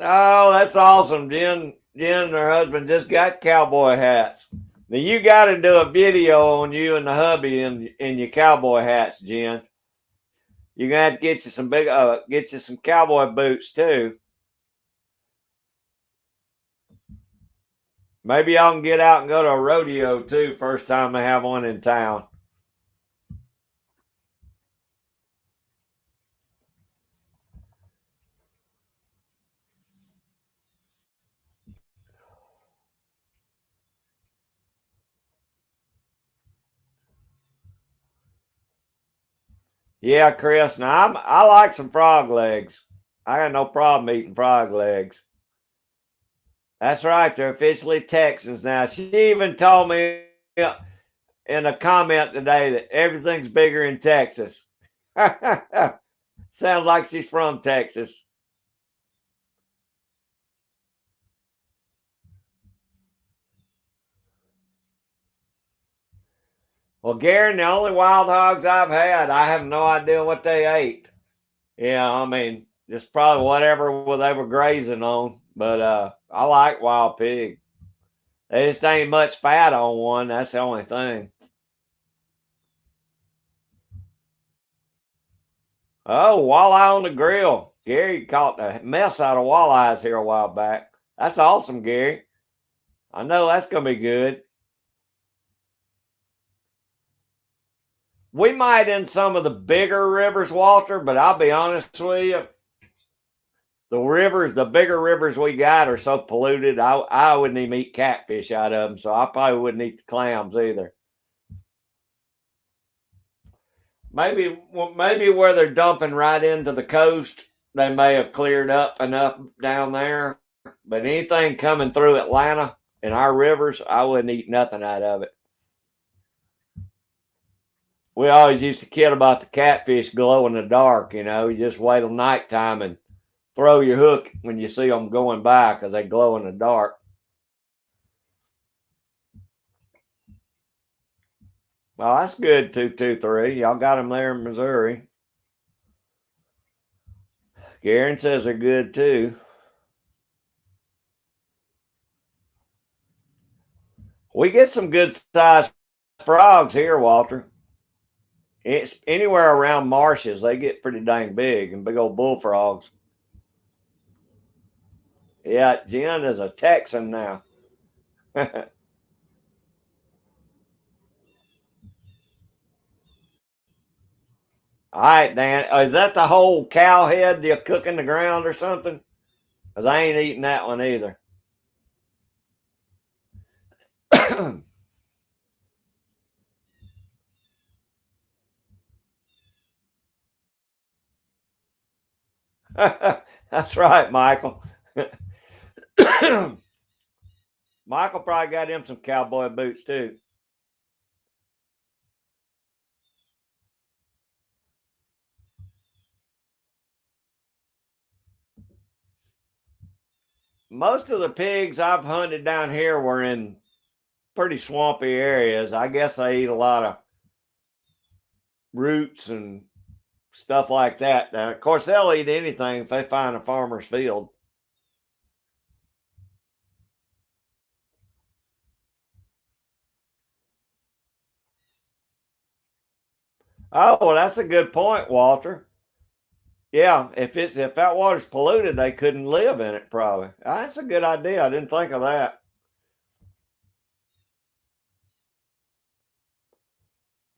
Oh, that's awesome. Jen and her husband just got cowboy hats. Now you got to do a video on you and the hubby in your cowboy hats, Jen. You're gonna have to get you some cowboy boots too. Maybe y'all can get out and go to a rodeo too. First time they have one in town. Yeah, Chris. Now I like some frog legs. I got no problem eating frog legs. That's right. They're officially Texans now. She even told me in a comment today that everything's bigger in Texas. Sounds like she's from Texas. Well, Garen, the only wild hogs I've had, I have no idea what they ate. Yeah, I mean, just probably whatever they were grazing on. But I like wild pig. There just ain't much fat on one. That's the only thing. Oh, walleye on the grill. Gary caught a mess out of walleyes here a while back. That's awesome, Gary. I know that's going to be good. We might in some of the bigger rivers, Walter, but I'll be honest with you. The bigger rivers we got are so polluted. I wouldn't even eat catfish out of them, so I probably wouldn't eat the clams either. Maybe where they're dumping right into the coast, they may have cleared up enough down there. But anything coming through Atlanta in our rivers, I wouldn't eat nothing out of it. We always used to kid about the catfish glow in the dark. You just wait till nighttime and throw your hook when you see them going by because they glow in the dark. Well, that's good, 223. Y'all got them there in Missouri. Garen says they're good too. We get some good sized frogs here, Walter. It's anywhere around marshes, they get pretty dang big and big old bullfrogs. Yeah, Jen is a Texan now. All right, Dan. Is that the whole cow head you cook in the ground or something? Because I ain't eating that one either. That's right, Michael. Michael probably got him some cowboy boots too. Most of the pigs I've hunted down here were in pretty swampy areas. I guess they eat a lot of roots and stuff like that. Now, of course, they'll eat anything if they find a farmer's field. Oh, well, that's a good point, Walter. Yeah, if that water's polluted, they couldn't live in it. Probably. That's a good idea. I didn't think of that.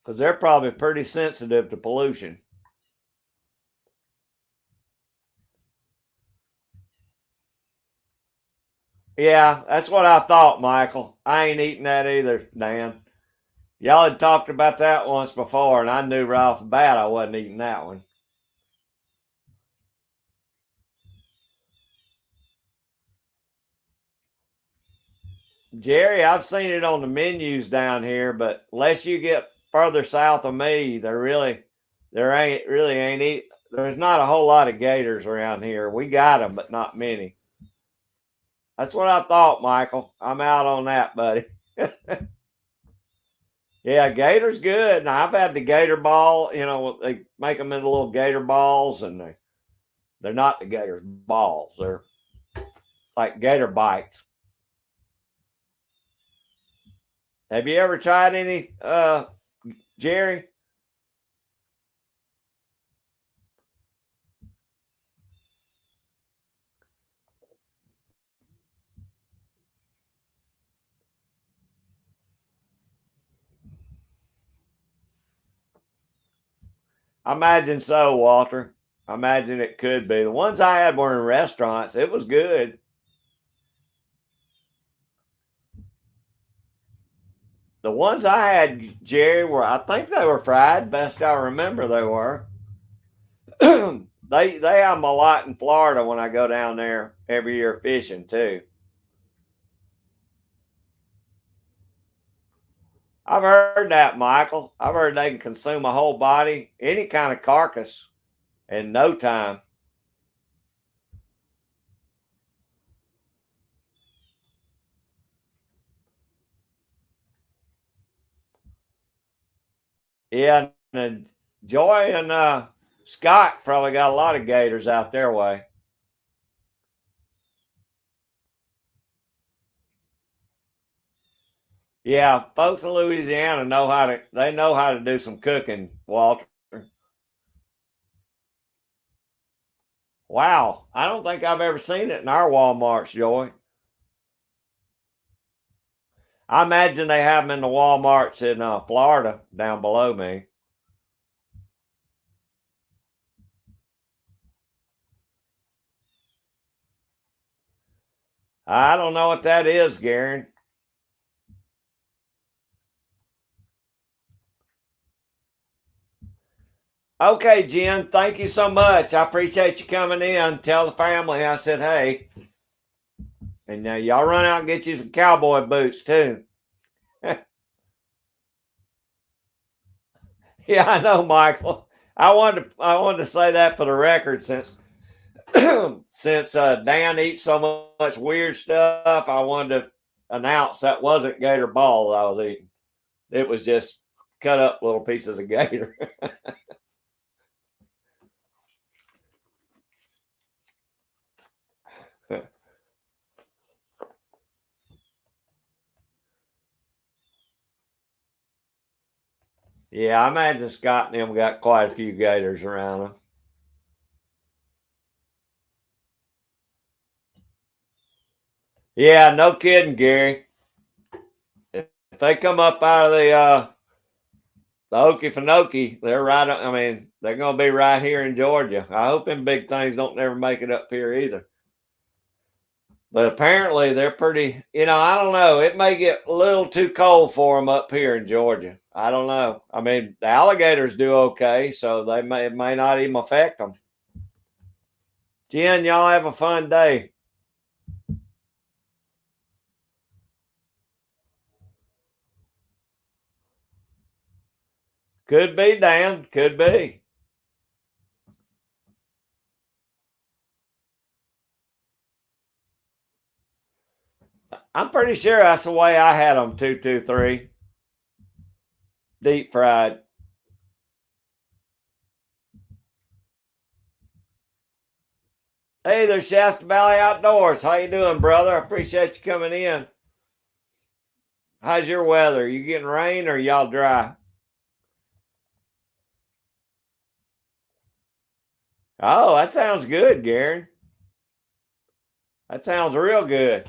Because they're probably pretty sensitive to pollution. Yeah, that's what I thought, Michael. I ain't eating that either, Dan. Y'all had talked about that once before, and I knew right off the bat I wasn't eating that one. Jerry, I've seen it on the menus down here, but unless you get further south of me, there's not a whole lot of gators around here. We got them, but not many. That's what I thought, Michael. I'm out on that, buddy. Yeah, gator's good. And I've had the gator ball. They make them into little gator balls, and they're not the gator balls. They're like gator bites. Have you ever tried any, Jerry? I imagine so, Walter. I imagine it could be. The ones I had were in restaurants. It was good. The ones I had, Jerry, I think they were fried. Best I remember, they were. They have them a lot in Florida when I go down there every year fishing too. I've heard that, Michael. I've heard they can consume a whole body, any kind of carcass, in no time. Yeah, and Joy and Scott probably got a lot of gators out their way. Yeah, folks in Louisiana know how to do some cooking, Walter. Wow, I don't think I've ever seen it in our Walmarts, Joy. I imagine they have them in the Walmarts in Florida down below me. I don't know what that is, Garen. Okay, Jen, thank you so much. I appreciate you coming in. Tell the family I said hey. And now y'all run out and get you some cowboy boots too. Yeah, I know, Michael. I wanted to say that for the record since since Dan eats so much weird stuff. I wanted to announce that wasn't gator balls I was eating. It was just cut up little pieces of gator. Yeah, I imagine Scott and them got quite a few gators around them. Yeah, no kidding, Gary. If they come up out of the Okefenokee, they're right. I mean, they're going to be right here in Georgia. I hope them big things don't never make it up here either. But apparently they're pretty. I don't know. It may get a little too cold for them up here in Georgia. I don't know. I mean, the alligators do okay, so it may not even affect them. Jen, y'all have a fun day. Could be, Dan. Could be. I'm pretty sure that's the way I had them. 223 deep fried. Hey, there's Shasta Valley Outdoors. How you doing, brother? I appreciate you coming in. How's your weather? You getting rain or y'all dry? Oh, that sounds good, Garen. That sounds real good.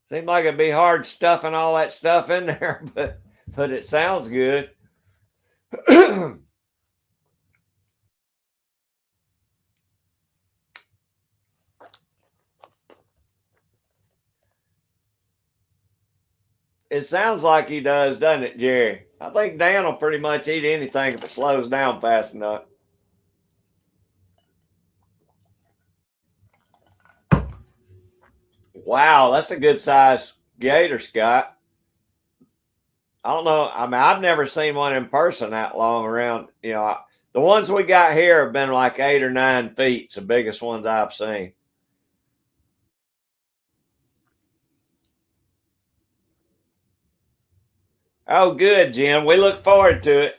Seems like it'd be hard stuffing all that stuff in there, but it sounds good. It sounds like he does, doesn't it, Jerry? I think Dan will pretty much eat anything if it slows down fast enough. Wow, that's a good size gator, Scott. I don't know. I mean, I've never seen one in person that long around. The ones we got here have been like 8 or 9 feet. It's the biggest ones I've seen. Oh, good, Jim. We look forward to it.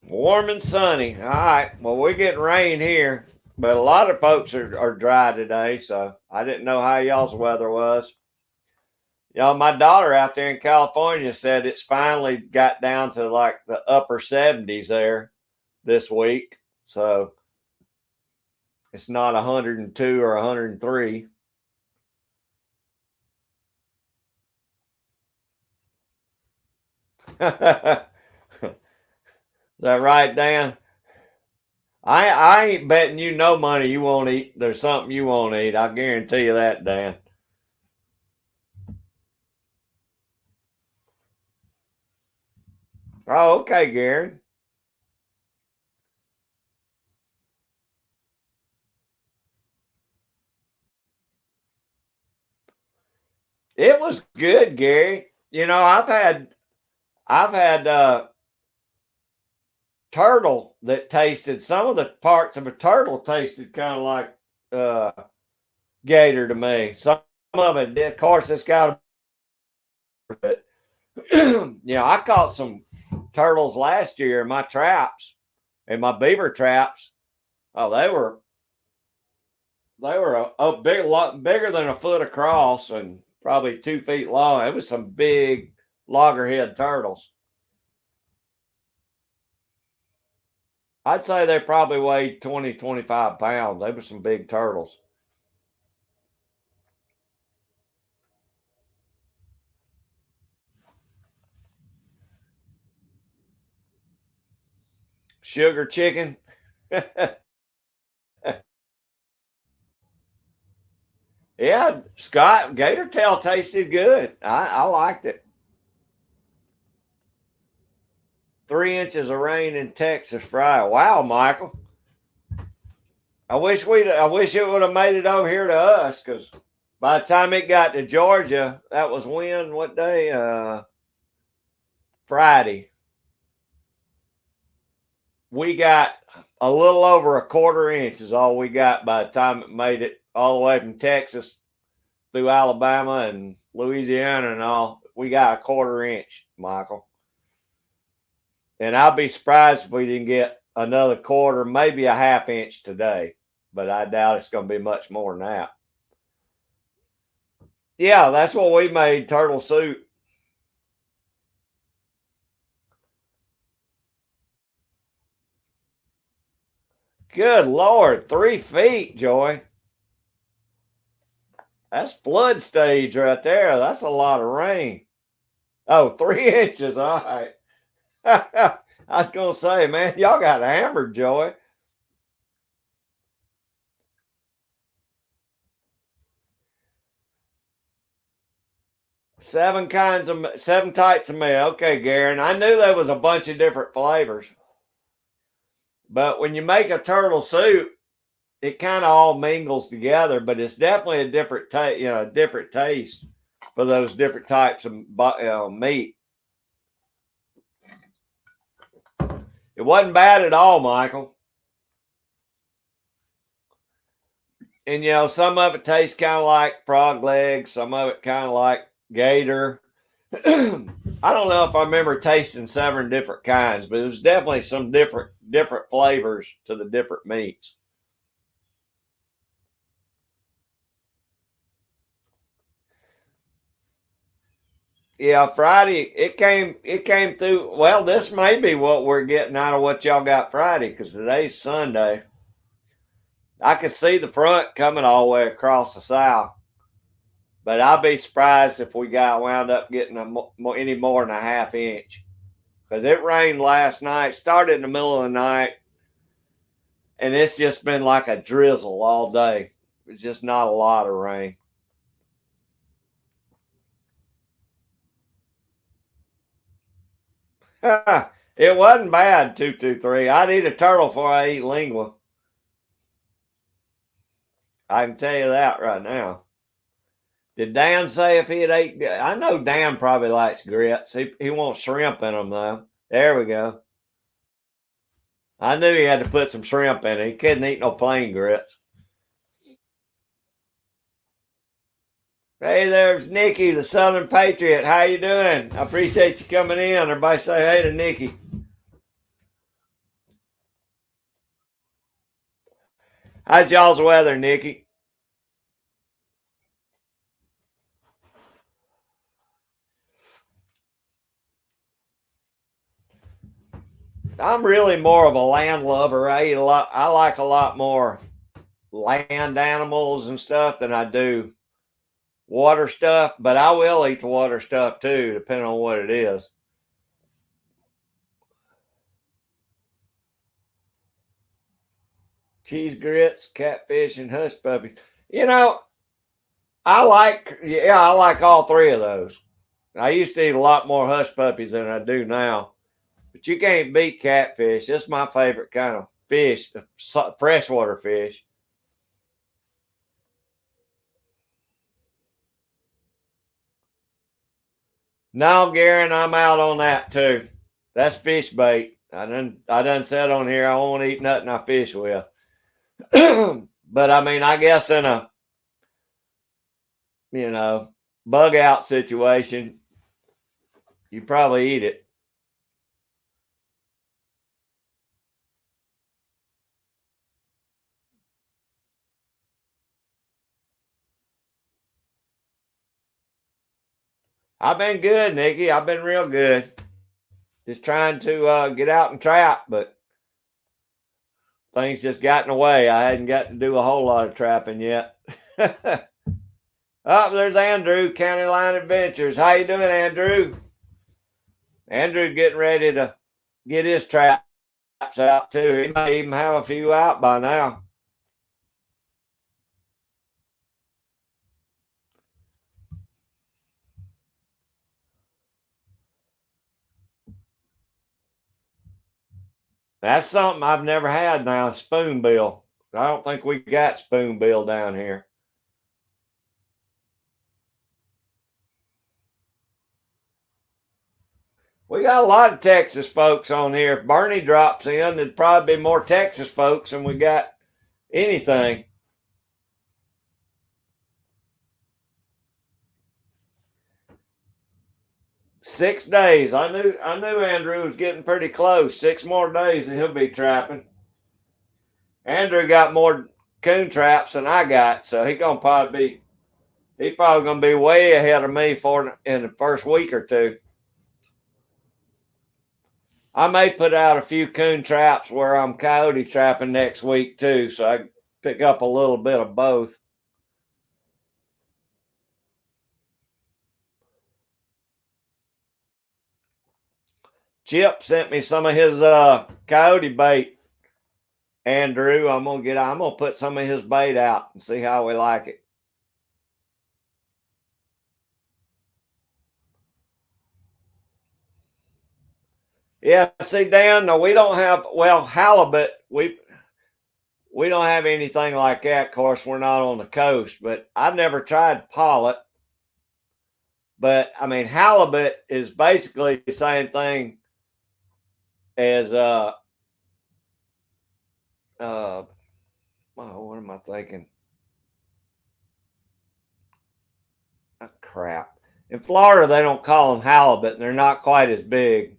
Warm and sunny. All right. Well, we're getting rain here, but a lot of folks are dry today, so I didn't know how y'all's weather was. My daughter out there in California said it's finally got down to like the upper 70s there this week. So it's not 102 or 103. Is that right, Dan? I ain't betting you no money you won't eat. There's something you won't eat. I guarantee you that, Dan. Oh, okay, Gary. It was good, Gary. I've had turtle that tasted, some of the parts of a turtle tasted kind of like gator to me. Some of it did. Of course, it's got a, but I caught some turtles last year in my traps, in my beaver traps. Oh, they were a big lot bigger than a foot across and probably 2 feet long. It was some big loggerhead turtles. I'd say they probably weighed 20, 25 pounds. They were some big turtles. Sugar chicken. Yeah, Scott, gator tail tasted good. I liked it. 3 inches of rain in Texas Friday. Wow, Michael. I wish it would have made it over here to us, because by the time it got to Georgia, that was when, what day? Friday. We got a little over a quarter inch is all we got by the time it made it all the way from Texas through Alabama and Louisiana and all. We got a quarter inch, Michael. And I'll be surprised if we didn't get another quarter, maybe a half inch today, but I doubt it's going to be much more than that. Yeah, that's what we made, turtle soup. Good Lord, 3 feet, Joy. That's flood stage right there. That's a lot of rain. Oh, 3 inches. All right. I was going to say, man, y'all got hammered, Joy. Seven types of milk. Okay, Garen. I knew there was a bunch of different flavors. But when you make a turtle soup, it kind of all mingles together, but it's definitely a different taste, different taste for those different types of meat. It wasn't bad at all, Michael. And some of it tastes kind of like frog legs, some of it kind of like gator. I don't know if I remember tasting 7 different kinds, but it was definitely some different flavors to the different meats. Yeah, Friday it came through. Well, this may be what we're getting out of what y'all got Friday, because today's Sunday. I could see the front coming all the way across the south, but I'd be surprised if we wound up getting any more than a half inch, because it rained last night. Started in the middle of the night, and it's just been like a drizzle all day. It's just not a lot of rain. It wasn't bad, 223. I'd eat a turtle before I eat lingua. I can tell you that right now. Did Dan say if he had ate? I know Dan probably likes grits. He wants shrimp in them, though. There we go. I knew he had to put some shrimp in it. He couldn't eat no plain grits. Hey, there's Nikki, the Southern Patriot. How you doing? I appreciate you coming in. Everybody say hey to Nikki. How's y'all's weather, Nikki? I'm really more of a land lover. I like a lot more land animals and stuff than I do water stuff, but I will eat the water stuff too, depending on what it is. Cheese grits, catfish, and hush puppies. You know, I like all three of those. I used to eat a lot more hush puppies than I do now, but you can't beat catfish. It's my favorite kind of fish, freshwater fish. No, Garen, I'm out on that too. That's fish bait. I done said on here I won't eat nothing I fish with. But I mean, I guess in a bug out situation, you probably eat it. I've been good, Nikki. I've been real good. Just trying to get out and trap, but things just got in the way. I hadn't got to do a whole lot of trapping yet. Oh, there's Andrew, County Line Adventures. How you doing, Andrew? Andrew getting ready to get his traps out too. He may even have a few out by now. That's something I've never had now, spoonbill. I don't think we got spoonbill down here. We got a lot of Texas folks on here. If Bernie drops in, there'd probably be more Texas folks than we got anything. Six days. I knew Andrew was getting pretty close. 6 more days and he'll be trapping. Andrew got more coon traps than I got, so he's probably gonna be way ahead of me in the first week or two. I may put out a few coon traps where I'm coyote trapping next week too, so I pick up a little bit of both. Chip sent me some of his coyote bait. Andrew, I'm gonna put some of his bait out and see how we like it. Yeah, see, Dan, no, we don't have halibut. We don't have anything like that. Of course, we're not on the coast, but I've never tried pollock. But I mean, halibut is basically the same thing as what am I thinking? Oh, crap. In Florida, they don't call them halibut, and they're not quite as big.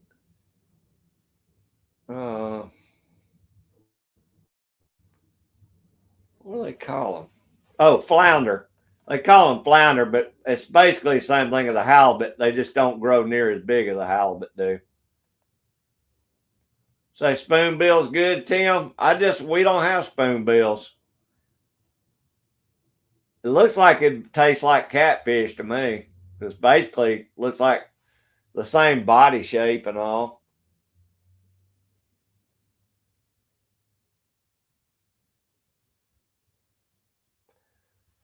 What do they call them? Oh, flounder. They call them flounder, but it's basically the same thing as a halibut. They just don't grow near as big as a halibut do. Say spoonbill's good, Tim. We don't have spoonbills. It looks like it tastes like catfish to me. It's basically looks like the same body shape and all.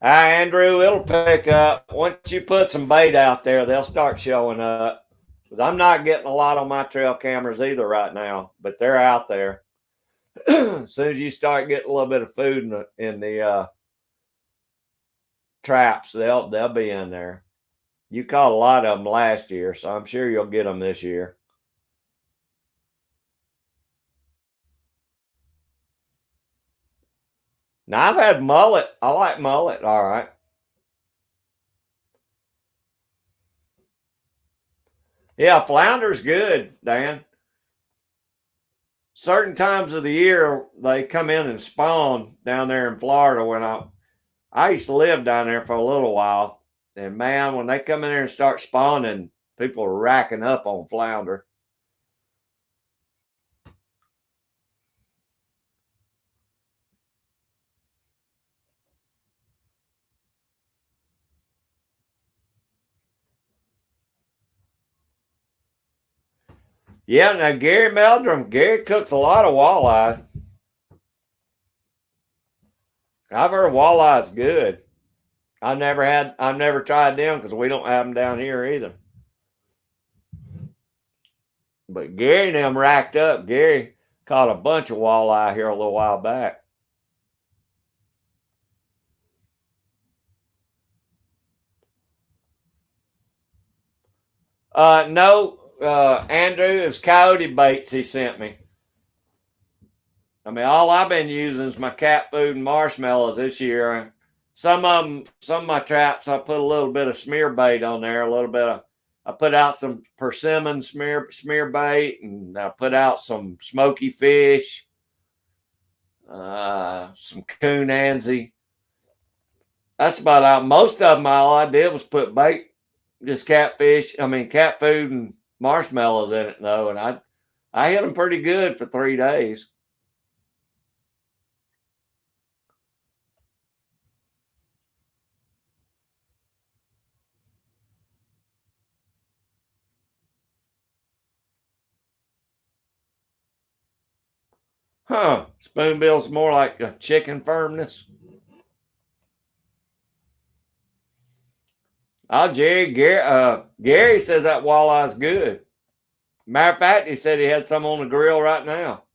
Hi, Andrew, it'll pick up. Once you put some bait out there, they'll start showing up. I'm not getting a lot on my trail cameras either right now, but they're out there. As soon as you start getting a little bit of food in the traps, they'll be in there. You caught a lot of them last year, so I'm sure you'll get them this year. Now I've had mullet. I like mullet. All right. Yeah, flounder's good, Dan. Certain times of the year they come in and spawn down there in Florida. When I used to live down there for a little while, and man, when they come in there and start spawning, people are racking up on flounder. Yeah, now Gary Meldrum, Gary cooks a lot of walleye. I've heard walleye's good. I've never tried them because we don't have them down here either. But Gary and them racked up. Gary caught a bunch of walleye here a little while back. No, Andrew, it's coyote baits he sent me. I mean, all I've been using is my cat food and marshmallows this year. Some of my traps, I put a little bit of smear bait on there, a little bit of. I put out some persimmon smear bait, and I put out some smoky fish, some coon Anzi. That's about all. Most of them, all I did was put bait, just cat food and marshmallows in it though, and I hit them pretty good for 3 days. Huh? Spoonbill's more like a chicken firmness. Oh, Gary says that walleye's good. Matter of fact, he said he had some on the grill right now.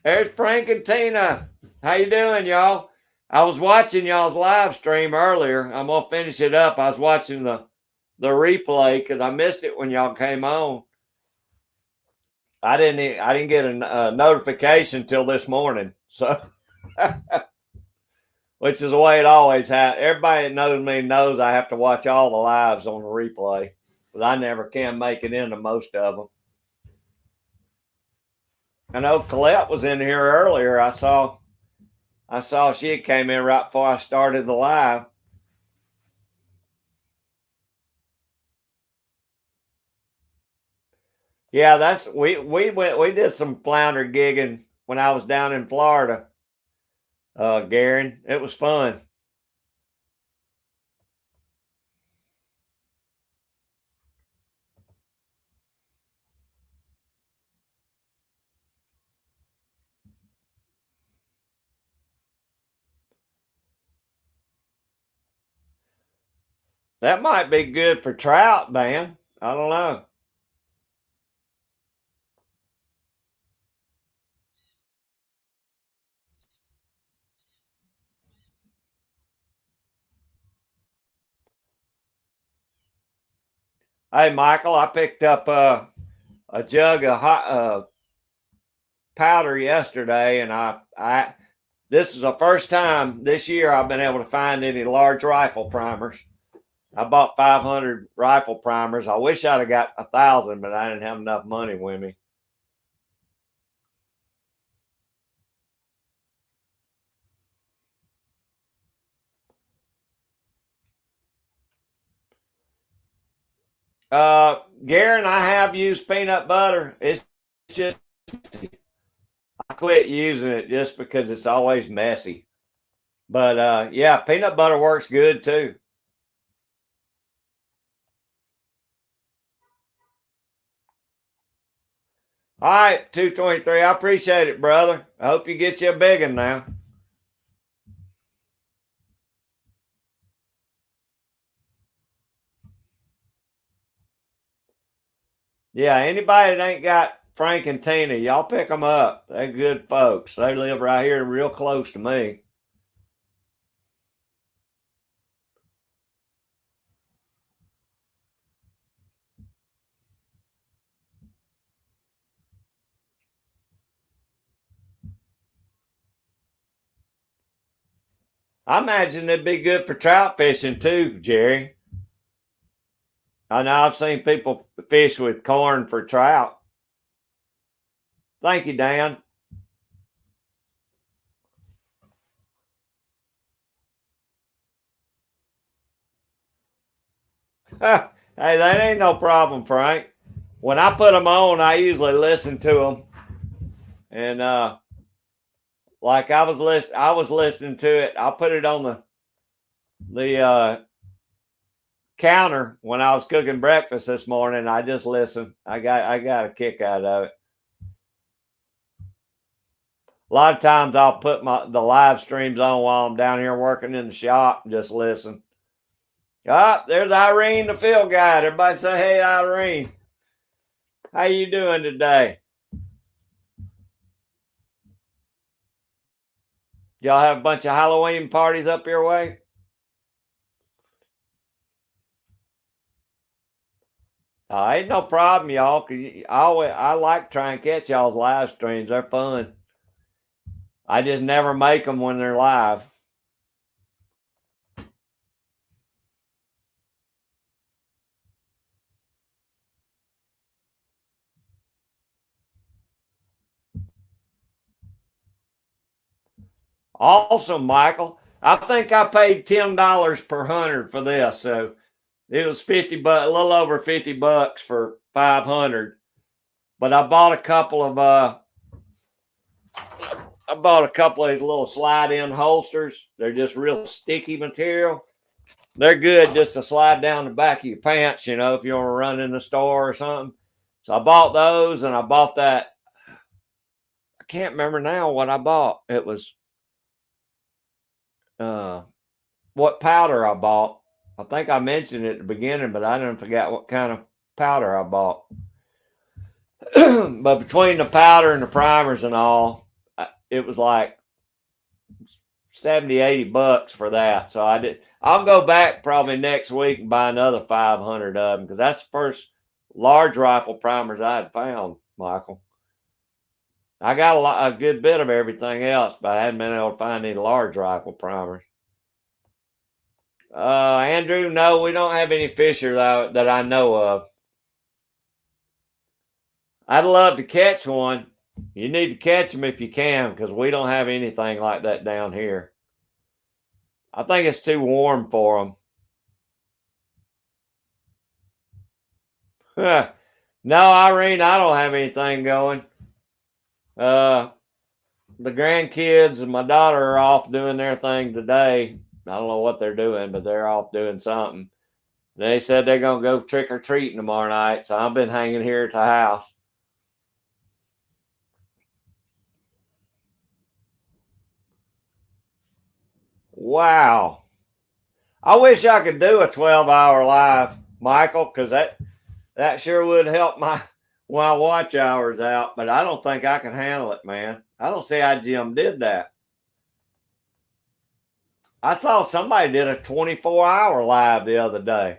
There's Frank and Tina. How you doing, y'all? I was watching y'all's live stream earlier. I'm gonna finish it up. I was watching the replay because I missed it when y'all came on. I didn't get a notification till this morning, so which is the way it always has. Everybody that knows me knows I have to watch all the lives on the replay because I never can make it into most of them. I know Colette was in here earlier. I saw she came in right before I started the live. Yeah, we did some flounder gigging when I was down in Florida. Garen, it was fun. That might be good for trout, man. I don't know. Hey, Michael, I picked up a jug of hot powder yesterday, and I this is the first time this year I've been able to find any large rifle primers. I bought 500 rifle primers. I wish I'd have got 1,000, but I didn't have enough money with me. Garen, I have used peanut butter. It's just I quit using it just because it's always messy. But yeah, peanut butter works good too. All right, 223. I appreciate it, brother. I hope you get you a big one now. Yeah, anybody that ain't got Frank and Tina, y'all pick them up. They're good folks. They live right here real close to me. I imagine it'd be good for trout fishing too, Jerry. I know I've seen people fish with corn for trout. Thank you, Dan. Hey, that ain't no problem, Frank. When I put them on, I usually listen to them, and like I was listening to it. I put it on the counter when I was cooking breakfast this morning. I just listened. I got a kick out of it. A lot of times I'll put the live streams on while I'm down here working in the shop and just listen. Ah, there's Irene, the field guide. Everybody say, hey, Irene. How you doing today? Y'all have a bunch of Halloween parties up your way? Ain't no problem, y'all. 'Cause I like trying to catch y'all's live streams. They're fun. I just never make them when they're live. Awesome, Michael. I think I paid $10 per 100 for this, so it was $50, a little over $50 for 500. But I bought a couple of these little slide-in holsters. They're just real sticky material. They're good just to slide down the back of your pants, you know, if you want to run in the store or something. So I bought those, and I bought that. I can't remember now what I bought. It was what powder I bought. I think I mentioned it at the beginning, but I didn't forget what kind of powder I bought. But between the powder and the primers and all, it was like 70, $80 for that. So I'll go back probably next week and buy another 500 of them, because that's the first large rifle primers I had found, Michael. I got a good bit of everything else, but I hadn't been able to find any large rifle primers. Andrew, no, we don't have any Fisher that I know of. I'd love to catch one. You need to catch them if you can, because we don't have anything like that down here. I think it's too warm for them. No, Irene, I don't have anything going. The grandkids and my daughter are off doing their thing today. I don't know what they're doing, but they're off doing something. They said they're going to go trick or treating tomorrow night, so I've been hanging here at the house. Wow. I wish I could do a 12-hour live, Michael, because that sure would help my watch hours out, but I don't think I can handle it, man. I don't see how Jim did that. I saw somebody did a 24-hour live the other day.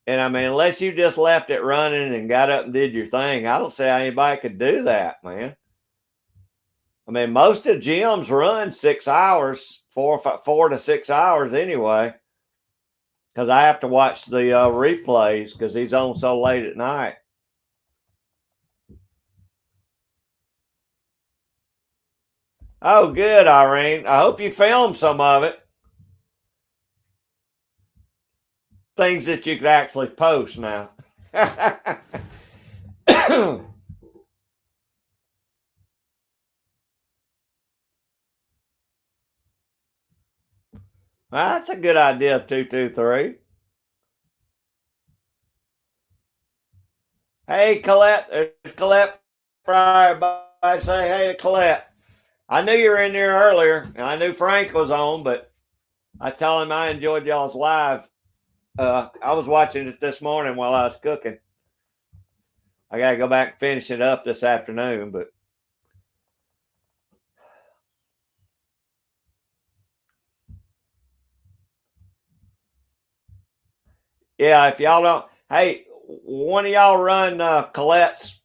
And I mean, unless you just left it running and got up and did your thing, I don't see how anybody could do that, man. I mean, most of Jim's run 6 hours, 4 to 6 hours anyway, because I have to watch the replays because he's on so late at night. Oh, good, Irene. I hope you filmed some of it. Things that you could actually post now. That's a good idea, 223. Hey, Colette. There's Colette Pryor. I say hey to Colette. I knew you were in there earlier, and I knew Frank was on, but I told him I enjoyed y'all's live. I was watching it this morning while I was cooking. I got to go back and finish it up this afternoon, but yeah, if y'all don't, hey, one of y'all run Colette's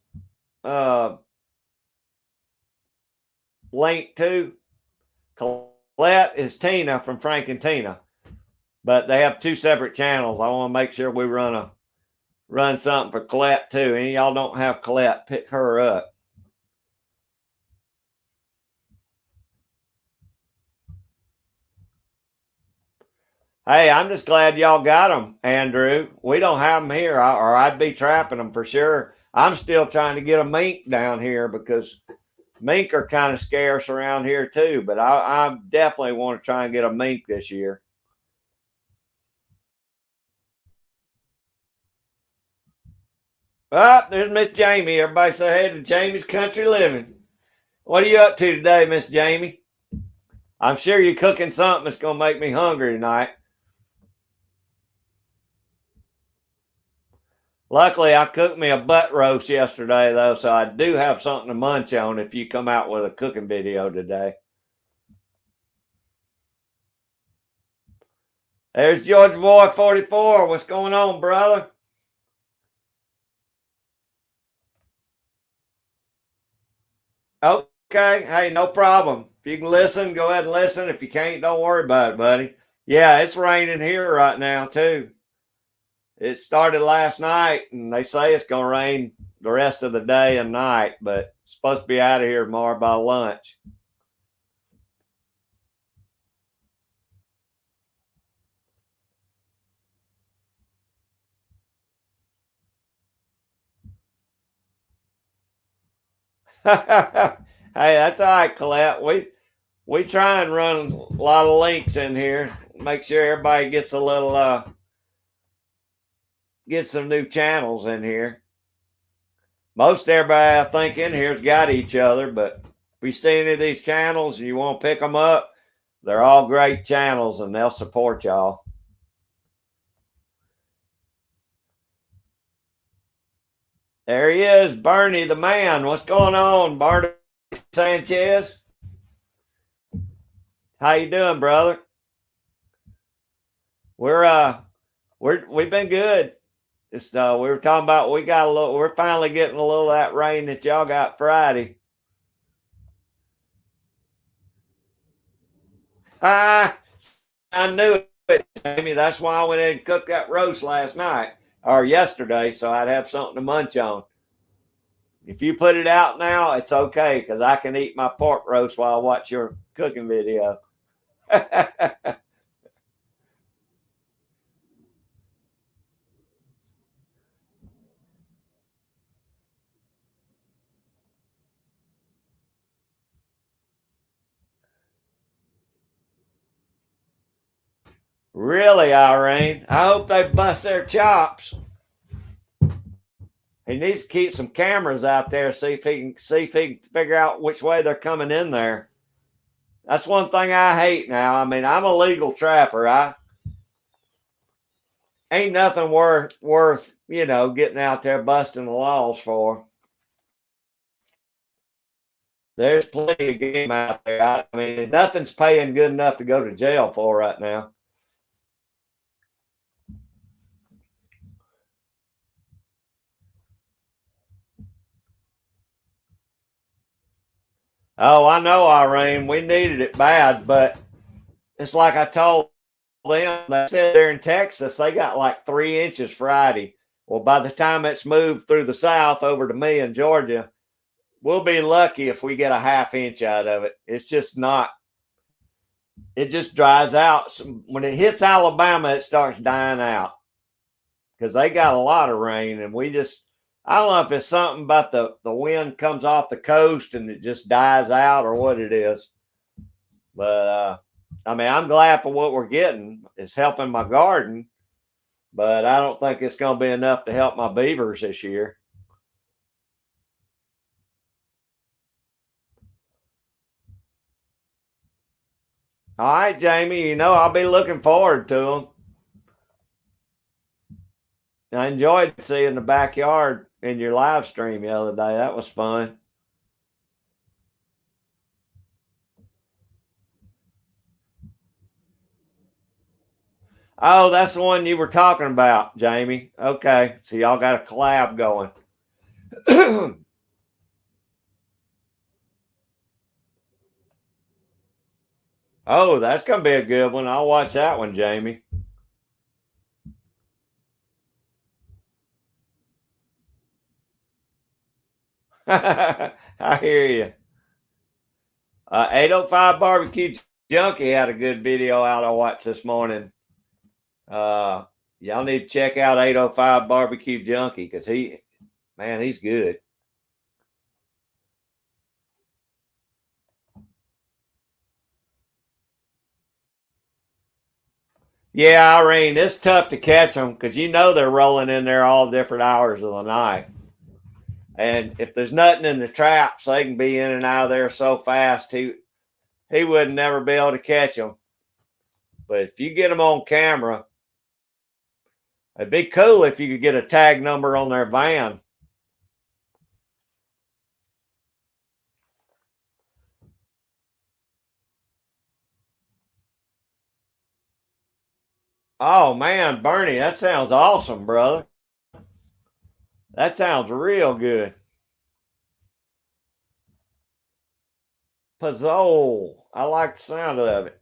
link too. Colette is Tina from Frank and Tina, but they have two separate channels. I want to make sure we run something for Colette too. Any of y'all don't have Colette, pick her up. Hey, I'm just glad y'all got them, Andrew. We don't have them here, or I'd be trapping them for sure. I'm still trying to get a mink down here because mink are kind of scarce around here too. But I definitely want to try and get a mink this year. Oh, there's Miss Jamie. Everybody say hey to Jamie's Country Living. What are you up to today, Miss Jamie? I'm sure you're cooking something that's going to make me hungry tonight. Luckily, I cooked me a butt roast yesterday, though, so I do have something to munch on if you come out with a cooking video today. There's George Boy 44. What's going on, brother? Okay. Hey, no problem. If you can listen, go ahead and listen. If you can't, don't worry about it, buddy. Yeah, it's raining here right now, too. It started last night, and they say it's going to rain the rest of the day and night, but it's supposed to be out of here tomorrow by lunch. Hey, that's all right, Colette. We try and run a lot of links in here, make sure everybody gets a little get some new channels in here. Most everybody I think in here's got each other, but if you see any of these channels and you want to pick them up, they're all great channels and they'll support y'all. There he is, Bernie the man. What's going on, Bernie Sanchez? How you doing, brother? We've been good. Just we were talking about we're finally getting a little of that rain that y'all got Friday. Ah, I knew it, Jamie. That's why I went in and cooked that roast last night or yesterday, so I'd have something to munch on. If you put it out now, it's okay because I can eat my pork roast while I watch your cooking video. Really, Irene? I hope they bust their chops. He needs to keep some cameras out there, see if he can figure out which way they're coming in there. That's one thing I hate now. I mean, I'm a legal trapper. I ain't nothing worth getting out there busting the laws for. There's plenty of game out there. I mean, nothing's paying good enough to go to jail for right now. Oh, I know, Irene. We needed it bad, but it's like I told them. They said they're in Texas, they got like 3 inches Friday. Well, by the time it's moved through the south over to me in Georgia, we'll be lucky if we get a half inch out of it. It's just not. It just dries out. When it hits Alabama, it starts dying out because they got a lot of rain, and I don't know if it's something about the wind comes off the coast and it just dies out or what it is. But I mean, I'm glad for what we're getting. It's helping my garden, but I don't think it's going to be enough to help my beavers this year. All right, Jamie, I'll be looking forward to them. I enjoyed seeing the backyard in your live stream the other day. That was fun. Oh, that's the one you were talking about, Jamie. Okay, so y'all got a collab going. Oh, that's gonna be a good one. I'll watch that one, Jamie. I hear you. 805 Barbecue Junkie had a good video out I watched this morning. Y'all need to check out 805 Barbecue Junkie because he's good. Yeah, Irene, it's tough to catch them because they're rolling in there all different hours of the night. And if there's nothing in the traps, they can be in and out of there so fast. He would never be able to catch them. But if you get them on camera, it'd be cool if you could get a tag number on their van. Oh man, Bernie, that sounds awesome, brother. That sounds real good. Pozole. I like the sound of it.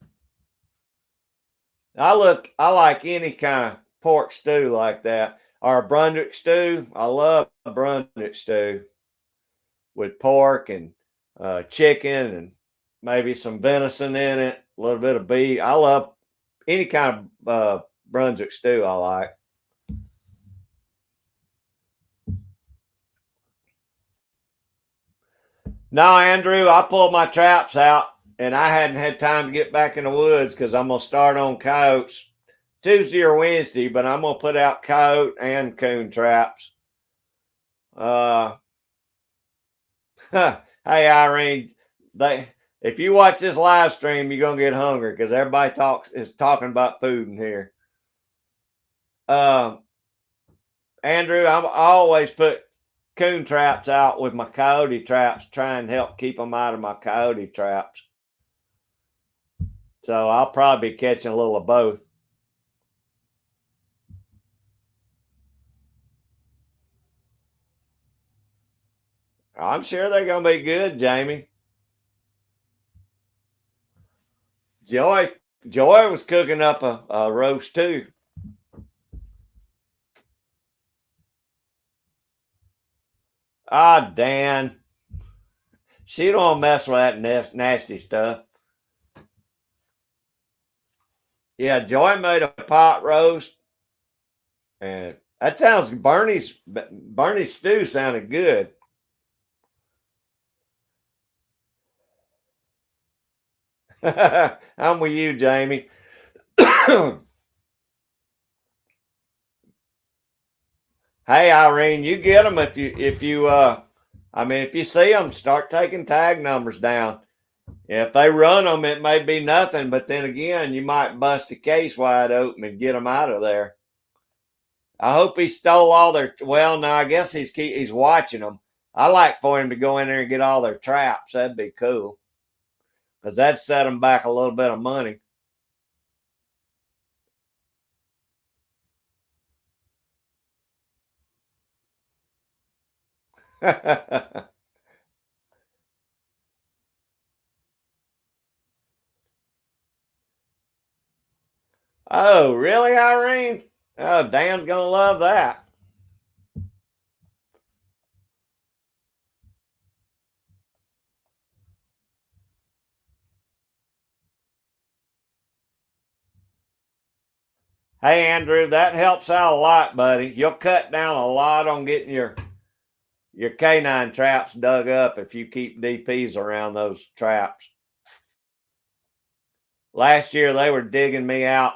I like any kind of pork stew like that. Or a Brunswick stew. I love a Brunswick stew with pork and chicken and maybe some venison in it, a little bit of beef. I love any kind of Brunswick stew I like. No, Andrew, I pulled my traps out and I hadn't had time to get back in the woods because I'm going to start on coyotes Tuesday or Wednesday, but I'm going to put out coyote and coon traps. Hey, Irene, if you watch this live stream, you're going to get hungry because everybody is talking about food in here. Andrew, I always put coon traps out with my coyote traps, try and help keep them out of my coyote traps. So I'll probably be catching a little of both. I'm sure they're going to be good, Jamie. Joy was cooking up a roast too. Ah, Dan. She don't mess with that nasty stuff. Yeah, Joy made a pot roast. And that sounds Bernie's stew sounded good. I'm with you, Jamie. Hey, Irene, you get them if you see them, start taking tag numbers down. If they run them, it may be nothing, but then again, you might bust the case wide open and get them out of there. I hope he stole all their. Well, no, I guess he's watching them. I like for him to go in there and get all their traps. That'd be cool, because that'd set them back a little bit of money. Oh, really, Irene? Oh, Dan's gonna love that. Hey, Andrew, that helps out a lot, buddy. You'll cut down a lot on getting your canine traps dug up if you keep DPs around those traps. Last year, they were digging me out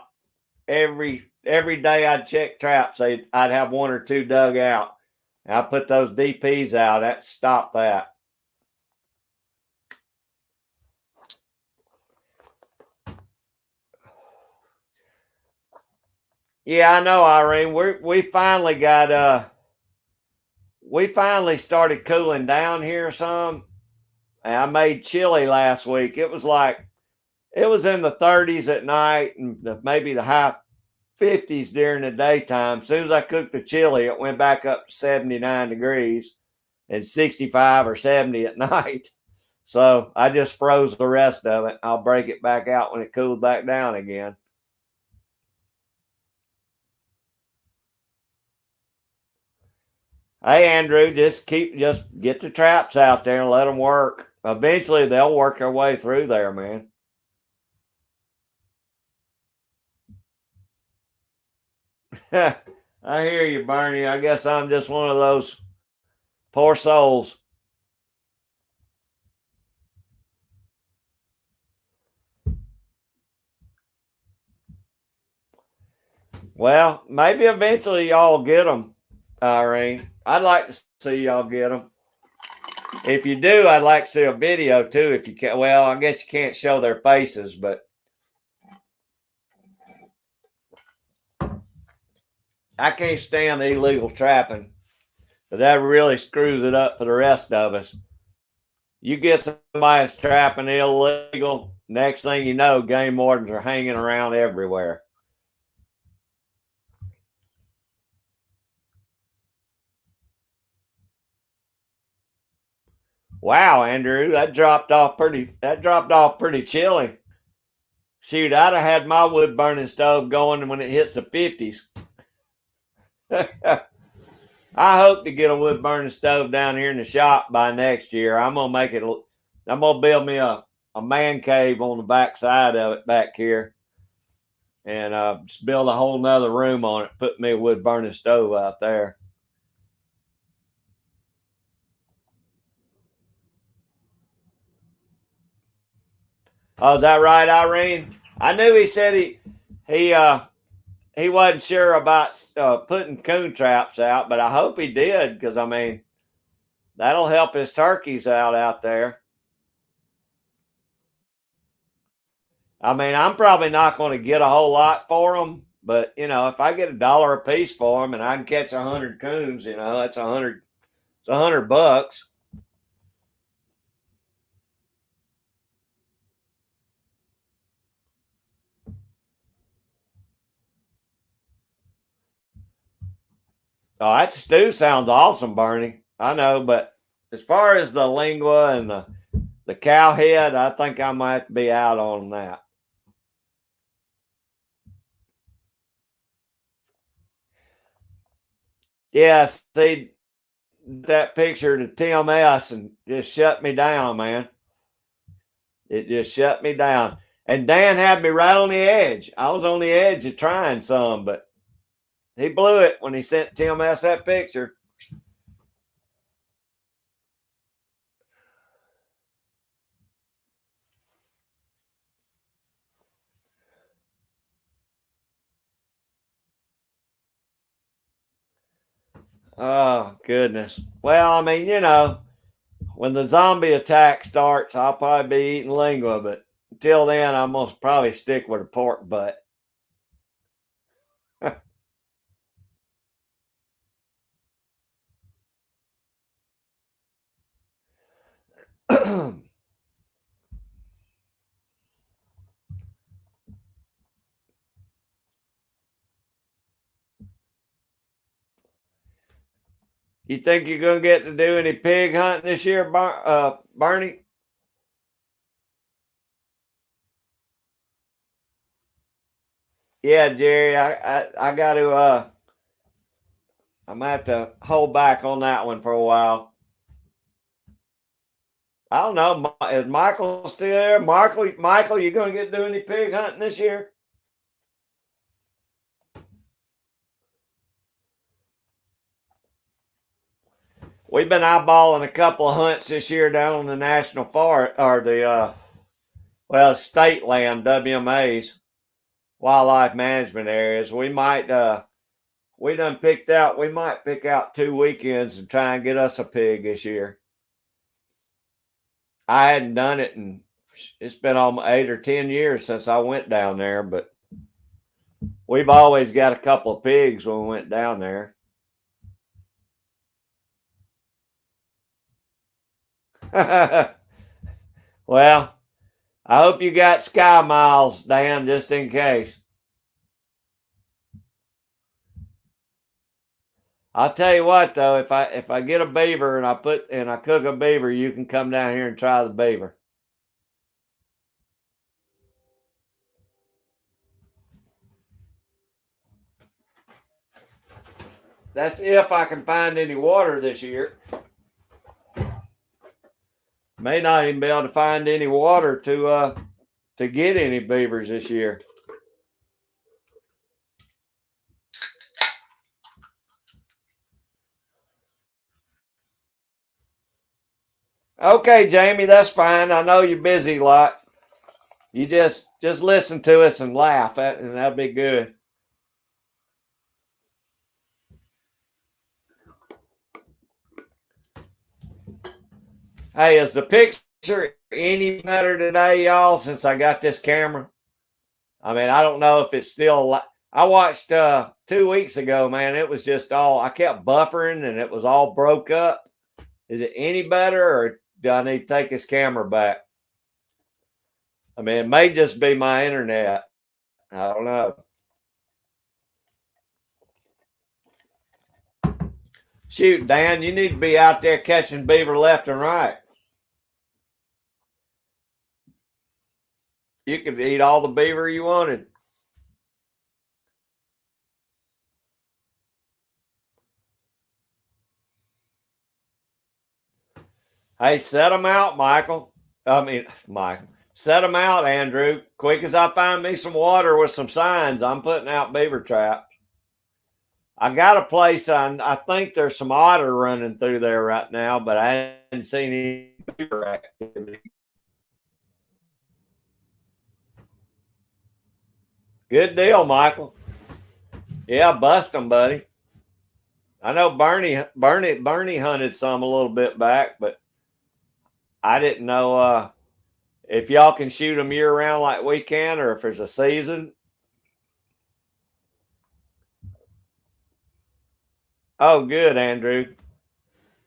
every day. I'd check traps. I'd have one or two dug out. I put those DPs out. That stopped that. Yeah, I know, Irene. We finally started cooling down here some. I made chili last week. It was in the 30s at night and maybe the high 50s during the daytime. As soon as I cooked the chili, it went back up to 79 degrees and 65 or 70 at night. So I just froze the rest of it. I'll break it back out when it cools back down again. Hey, Andrew, just get the traps out there and let them work. Eventually, they'll work their way through there, man. I hear you, Bernie. I guess I'm just one of those poor souls. Well, maybe eventually y'all get them, Irene. I'd like to see y'all get them. If you do, I'd like to see a video too. If you can, well, I guess you can't show their faces, but I can't stand the illegal trapping. But that really screws it up for the rest of us. You get somebody that's trapping illegal, next thing you know, game wardens are hanging around everywhere. Wow, Andrew, that dropped off pretty chilly. Shoot, I'd have had my wood burning stove going when it hits the 50s. I hope to get a wood burning stove down here in the shop by next year. I'm gonna build me a man cave on the back side of it back here, and just build a whole nother room on it. Put me a wood burning stove out there. Oh, is that right, Irene? I knew he said he wasn't sure about putting coon traps out, but I hope he did, because I mean that'll help his turkeys out there. I mean, I'm probably not going to get a whole lot for them, but if I get $1 a piece for them and I can catch 100 coons, that's it's $100. Oh, that stew sounds awesome, Bernie. I know, but as far as the lingua and the cow head, I think I might be out on that. Yeah, see that picture to TMS and just shut me down, man. It just shut me down. And Dan had me right on the edge. I was on the edge of trying some, but he blew it when he sent TMS that picture. Oh, goodness. Well, I mean, when the zombie attack starts, I'll probably be eating lingua, but until then, I'm going to probably stick with a pork butt. You think you're going to get to do any pig hunting this year, Bernie? Yeah, Jerry, I got to, I'm going to have to hold back on that one for a while. I don't know. Is Michael still there? Michael, you going to get to do any pig hunting this year? We've been eyeballing a couple of hunts this year down on the national forest or state land WMAs, wildlife management areas. We might we might pick out 2 weekends and try and get us a pig this year. I hadn't done it, and it's been almost 8 or 10 years since I went down there, but we've always got a couple of pigs when we went down there. Well, I hope you got Sky Miles, Dan, just in case. I'll tell you what though, if I get a beaver and I cook a beaver, you can come down here and try the beaver. That's if I can find any water this year. May not even be able to find any water to get any beavers this year. Okay, Jamie, that's fine. I know you're busy a lot. You just listen to us and laugh, and that'll be good. Hey, is the picture any better today, y'all? Since I got this camera, I mean, I don't know if it's still. I watched 2 weeks ago, man. It was just all I kept buffering, and it was all broke up. Is it any better, or do I need to take this camera back? I mean, it may just be my internet. I don't know. Shoot, Dan, you need to be out there catching beaver left and right. You could eat all the beaver you wanted. Hey, set them out, Michael. Michael. Set them out, Andrew. Quick as I find me some water with some signs, I'm putting out beaver traps. I got a place, I think there's some otter running through there right now, but I haven't seen any beaver activity. Good deal, Michael. Yeah, bust them, buddy. I know Bernie hunted some a little bit back, but I didn't know if y'all can shoot them year round like we can, or if there's a season. Oh, good, Andrew.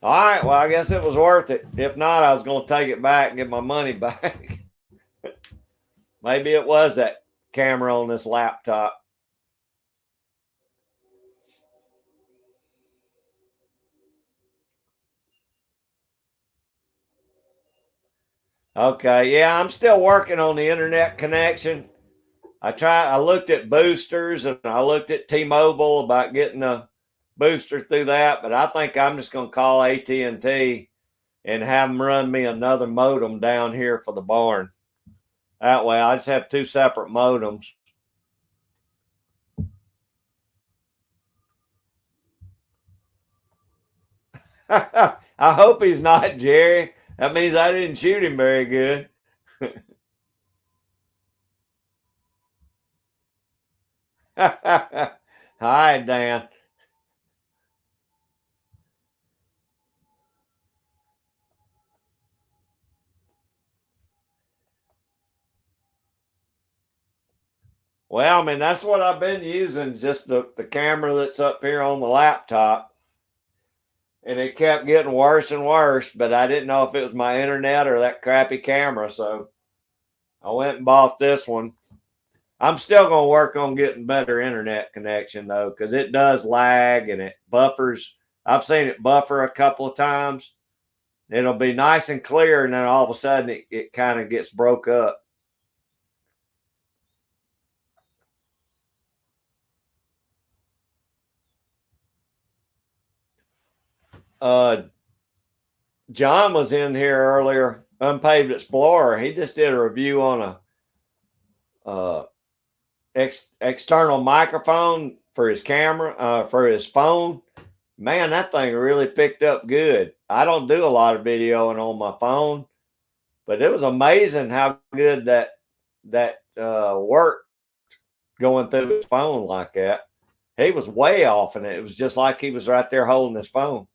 All right, well, I guess it was worth it. If not, I was going to take it back and get my money back. Maybe it was that camera on this laptop. Okay, yeah, I'm still working on the internet connection. I looked at boosters and I looked at T-Mobile about getting a booster through that, but I think I'm just going to call AT&T and have them run me another modem down here for the barn. That way I just have two separate modems. I hope he's not, Jerry. That means I didn't shoot him very good. Hi, Dan. Well, I mean, that's what I've been using, just the camera that's up here on the laptop. And it kept getting worse and worse, but I didn't know if it was my internet or that crappy camera. So I went and bought this one. I'm still going to work on getting better internet connection, though, because it does lag and it buffers. I've seen it buffer a couple of times. It'll be nice and clear, and then all of a sudden it kind of gets broke up. John was in here earlier, Unpaved Explorer. He just did a review on a external microphone for his camera, for his phone. Man, that thing really picked up good. I don't do a lot of videoing on my phone, but it was amazing how good that worked going through his phone like that. He was way off, and it was just like he was right there holding his phone.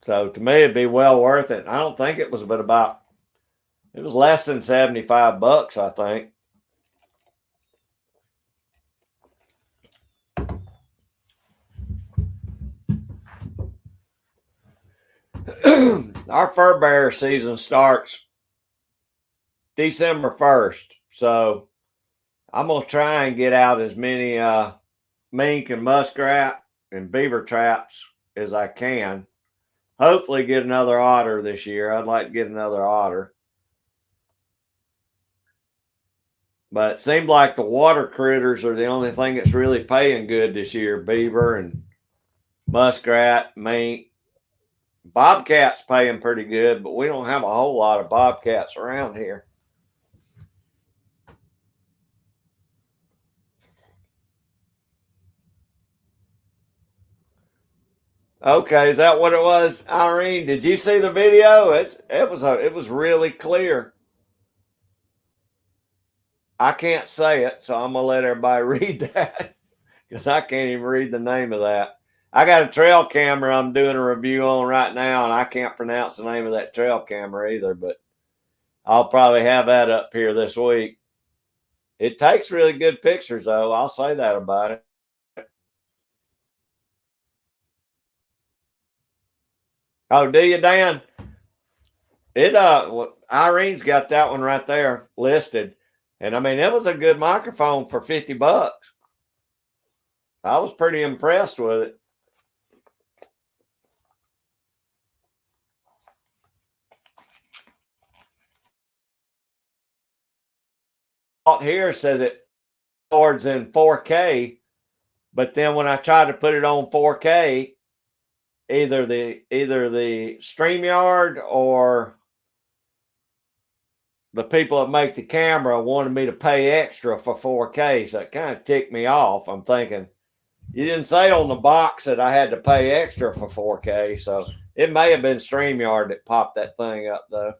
So to me, it'd be well worth it. I don't think it was, but it was less than $75, I think. Our fur bear season starts December 1st. So I'm going to try and get out as many mink and muskrat and beaver traps as I can. Hopefully get another otter this year. I'd like to get another otter. But it seemed like the water critters are the only thing that's really paying good this year. Beaver and muskrat, mink. Bobcats paying pretty good, but we don't have a whole lot of bobcats around here. Okay, is that what it was, Irene? Did you see the video? It was really clear. I can't say it, so I'm gonna let everybody read that because I can't even read the name of that. I got a trail camera I'm doing a review on right now, and I can't pronounce the name of that trail camera either, but I'll probably have that up here this week. It takes really good pictures, though. I'll say that about it. Oh, do you, Dan? Irene's got that one right there listed. And I mean, it was a good microphone for $50. I was pretty impressed with it. here says it records in 4K, but then when I try to put it on 4K, either the StreamYard or the people that make the camera wanted me to pay extra for 4K, so it kind of ticked me off. I'm thinking, you didn't say on the box that I had to pay extra for 4K, so it may have been StreamYard that popped that thing up, though.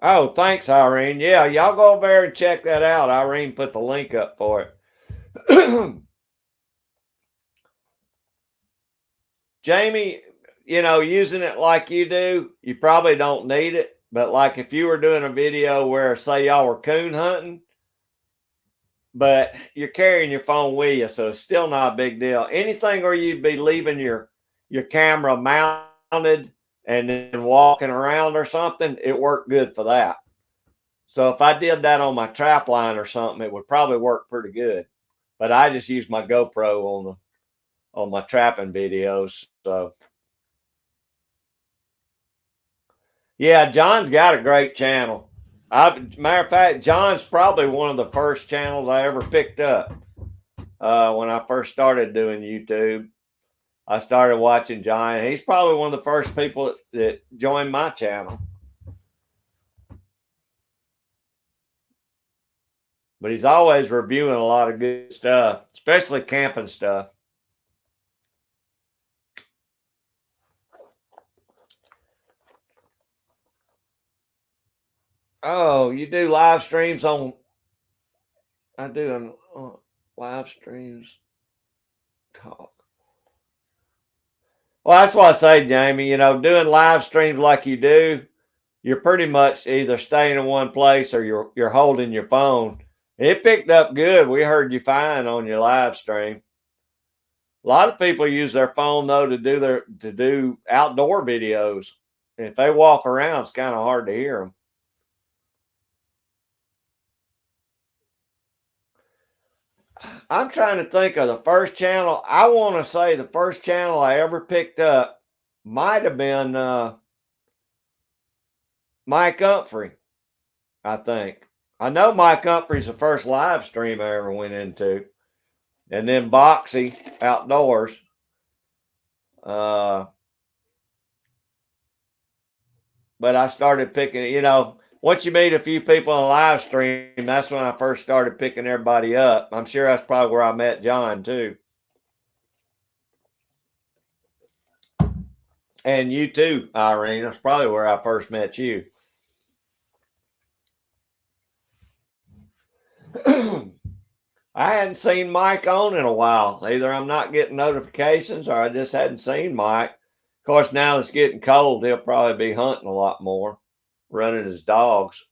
Oh, thanks, Irene. Yeah, y'all go over there and check that out. Irene put the link up for it. Jamie, using it like you do, you probably don't need it. But like if you were doing a video where, say, y'all were coon hunting, but you're carrying your phone with you, so it's still not a big deal. Anything where you'd be leaving your camera mounted and then walking around or something, it worked good for that. So if I did that on my trap line or something, it would probably work pretty good. But I just use my GoPro on my trapping videos. So yeah, John's got a great channel. Matter of fact, John's probably one of the first channels I ever picked up when I first started doing YouTube. I started watching John. He's probably one of the first people that joined my channel. But he's always reviewing a lot of good stuff, especially camping stuff. Oh, you do live streams on? I do live streams. Talk. Well, that's what I say, Jamie. Doing live streams like you do, you're pretty much either staying in one place or you're holding your phone. It picked up good. We heard you fine on your live stream. A lot of people use their phone though to do outdoor videos. If they walk around, it's kind of hard to hear them. I'm trying to think of the first channel. I want to say the first channel I ever picked up might have been Mike Humphrey, I think. I know Mike Humphrey's the first live stream I ever went into. And then Boxy Outdoors. But I started picking, once you meet a few people on a live stream, that's when I first started picking everybody up. I'm sure that's probably where I met John too. And you too, Irene. That's probably where I first met you. I hadn't seen Mike on in a while. Either I'm not getting notifications or I just hadn't seen Mike. Of course, now it's getting cold, he'll probably be hunting a lot more, running his dogs.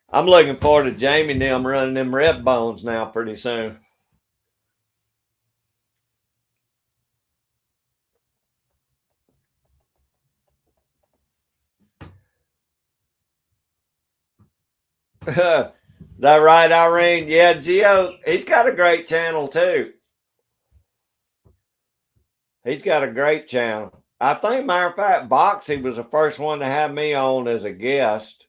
I'm looking forward to Jamie and them running them red bones now pretty soon. Is that right, Irene? Yeah, Gio, he's got a great channel too. He's got a great channel. I think, matter of fact, Boxy was the first one to have me on as a guest.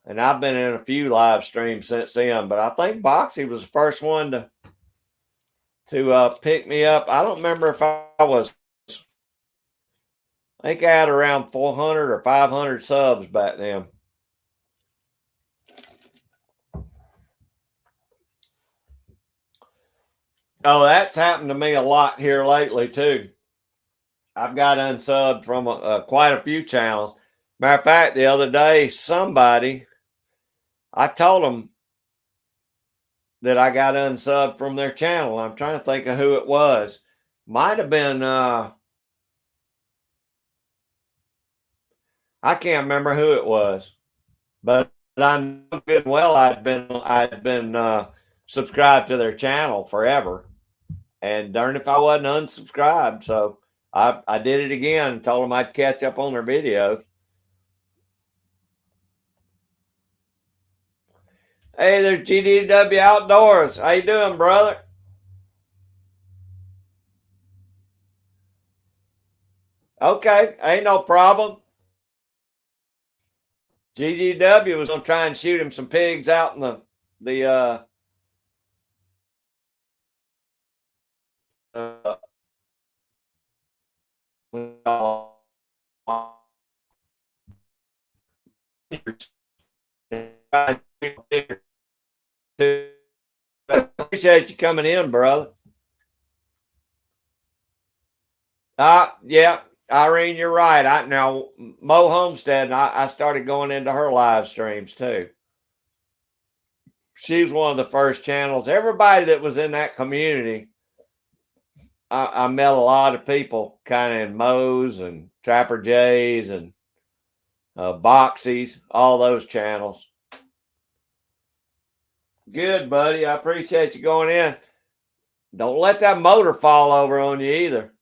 And I've been in a few live streams since then, but I think Boxy was the first one to pick me up. I don't remember if I think I had around 400 or 500 subs back then. Oh, that's happened to me a lot here lately too. I've got unsubbed from quite a few channels. Matter of fact, the other day, I told them that I got unsubbed from their channel. I'm trying to think of who it was. Might have been, I can't remember who it was, but I know good and well I'd been subscribed to their channel forever. And darn if I wasn't unsubscribed. So I did it again and told them I'd catch up on their videos. Hey, there's GDW Outdoors. How you doing, brother? Okay, ain't no problem. GGW was gonna try and shoot him some pigs out in the uh appreciate you coming in, brother. Yeah, Irene, you're right. I now Mo Homestead, and I started going into her live streams too. She's one of the first channels. Everybody that was in that community, I met a lot of people kind of in Mo's and Trapper J's and Boxies, all those channels. Good, buddy. I appreciate you going in. Don't let that motor fall over on you either.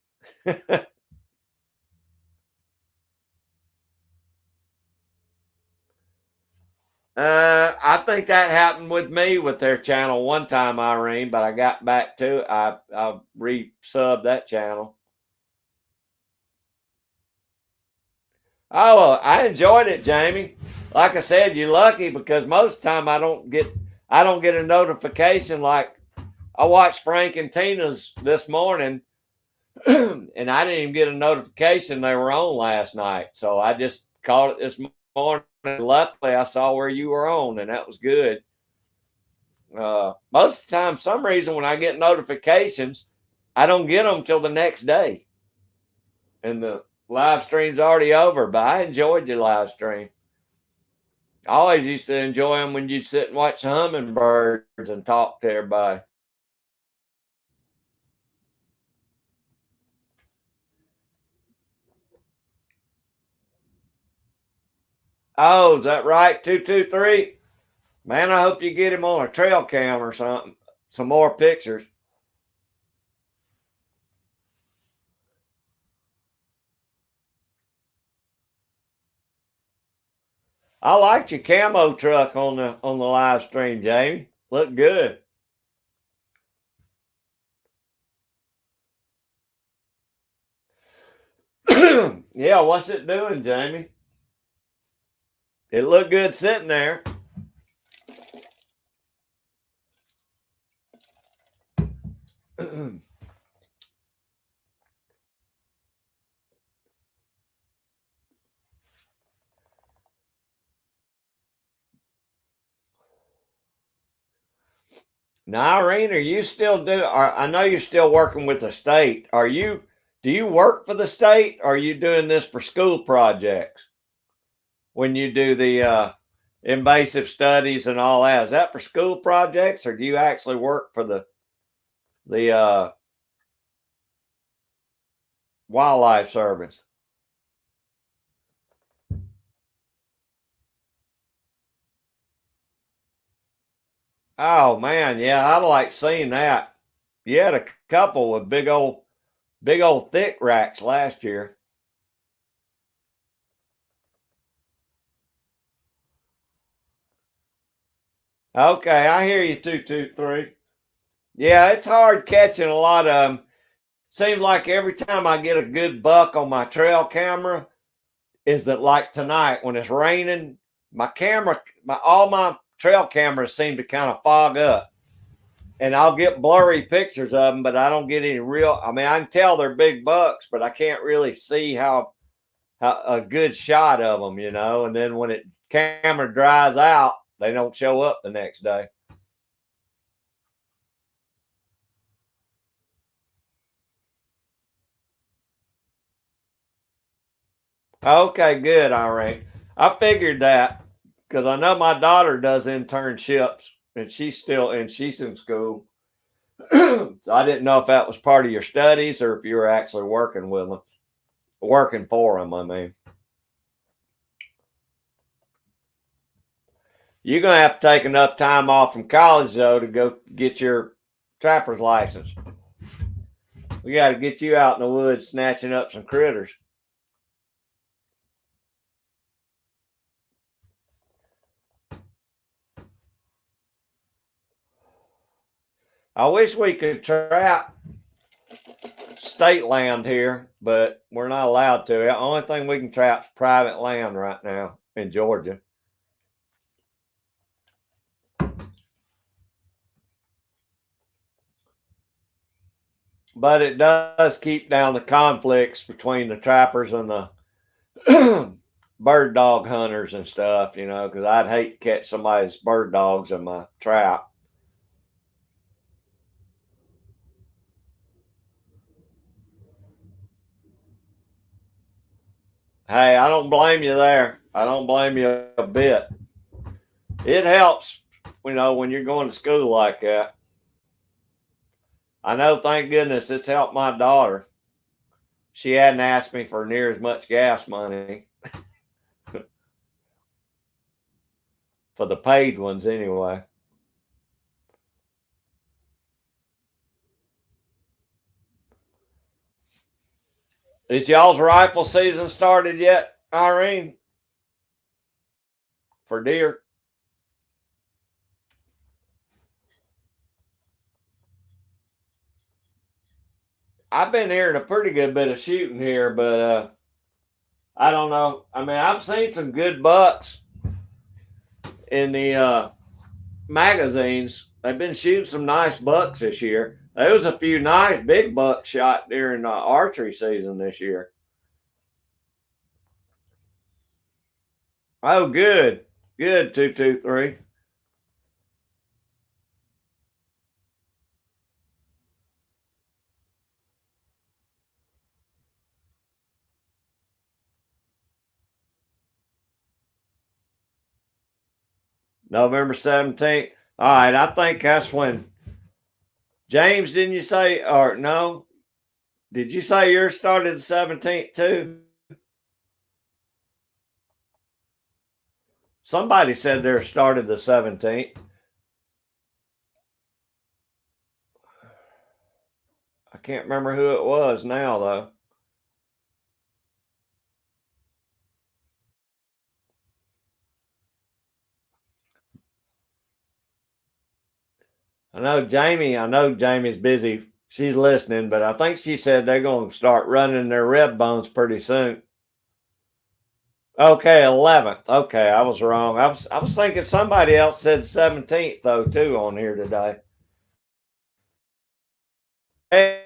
I think that happened with me with their channel one time, Irene, but I got back to it. I re-subbed that channel. Oh, I enjoyed it, Jamie. Like I said, you're lucky because most of the time I don't get a notification. Like I watched Frank and Tina's this morning, and I didn't even get a notification they were on last night. So I just called it this morning. Luckily, I saw where you were on, and that was good. Most of the time, some reason when I get notifications, I don't get them till the next day, and the live stream's already over. But I enjoyed your live stream. I always used to enjoy them when you'd sit and watch the hummingbirds and talk to everybody. Oh, is that right? 223? Man, I hope you get him on a trail cam or something. Some more pictures. I liked your camo truck on the live stream, Jamie. Looked good. Yeah, what's it doing, Jamie? It looked good sitting there. Now, Irene, are you still I know you're still working with the state. Do you work for the state? Or are you doing this for school projects when you do the invasive studies and all that? Is that for school projects, or do you actually work for the wildlife service? Oh man, yeah, I like seeing that. You had a couple with big old thick racks last year. Okay, I hear you, 223. Yeah, it's hard catching a lot of them. Seems like every time I get a good buck on my trail camera, is that like tonight when it's raining, all my trail cameras seem to kind of fog up, and I'll get blurry pictures of them, but I don't get any real. I mean, I can tell they're big bucks, but I can't really see how a good shot of them, you know. And then when it camera dries out, they don't show up the next day. Okay, good, Irene. I figured that because I know my daughter does internships and she's in school. So I didn't know if that was part of your studies or if you were actually working with them, working for them. I mean, you're gonna have to take enough time off from college though to go get your trapper's license. We got to get you out in the woods snatching up some critters. I wish we could trap state land here, but we're not allowed to. The only thing we can trap is private land right now in Georgia. But it does keep down the conflicts between the trappers and the bird dog hunters and stuff, you know, because I'd hate to catch somebody's bird dogs in my trap. Hey, I don't blame you there. I don't blame you a bit. It helps, you know, when you're going to school like that. I know, thank goodness, it's helped my daughter. She hadn't asked me for near as much gas money for the paid ones anyway. Is y'all's rifle season started yet, Irene? For deer? I've been hearing a pretty good bit of shooting here, but I don't know. I mean, I've seen some good bucks in the magazines. They've been shooting some nice bucks this year. There was a few nice big bucks shot during archery season this year. Oh, good, good 223. November 17th. All right, I think that's when James, didn't you say, or no? Did you say yours started the 17th too? Somebody said theirs started the 17th. I can't remember who it was now, though. I know Jamie's busy. She's listening, but I think she said they're going to start running their rib bones pretty soon. Okay, 11th. Okay, I was wrong. I was thinking somebody else said 17th though too on here today. Hey,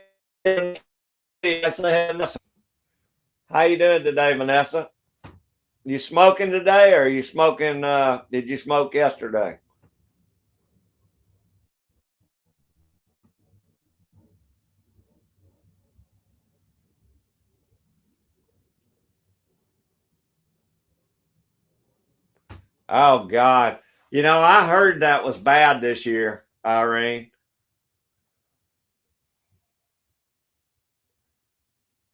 how you doing today, Vanessa? You smoking today, or are you smoking? Did you smoke yesterday? Oh God, you know I heard that was bad this year, Irene.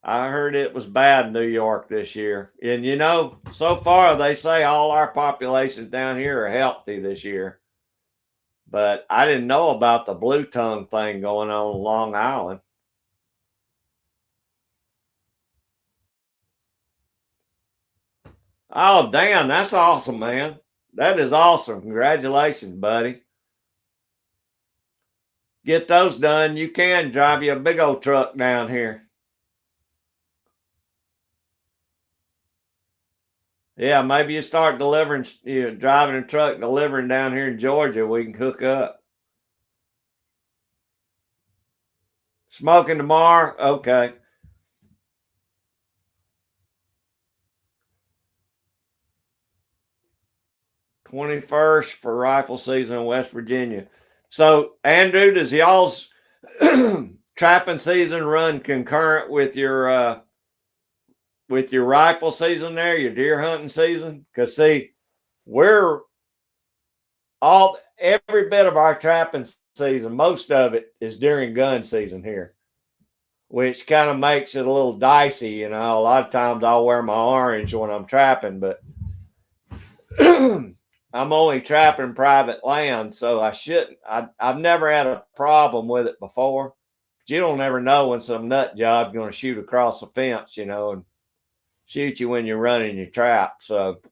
I heard it was bad in New York this year. And you know, so far they say all our populations down here are healthy this year. But I didn't know about the blue tongue thing going on in Long Island. Oh, damn, that's awesome, man. That is awesome. Congratulations, buddy. Get those done. You can drive you a big old truck down here. Yeah, maybe you start delivering, driving a truck, delivering down here in Georgia. We can hook up. Smoking tomorrow? Okay. 21st for rifle season in West Virginia. So, Andrew, does y'all's trapping season run concurrent with your rifle season there, your deer hunting season? Because see, we're all every bit of our trapping season, most of it is during gun season here, which kind of makes it a little dicey. You know, a lot of times I'll wear my orange when I'm trapping, but I'm only trapping private land, so I shouldn't. I've never had a problem with it before. But you don't ever know when some nut job's going to shoot across the fence, you know, and shoot you when you're running your trap. So,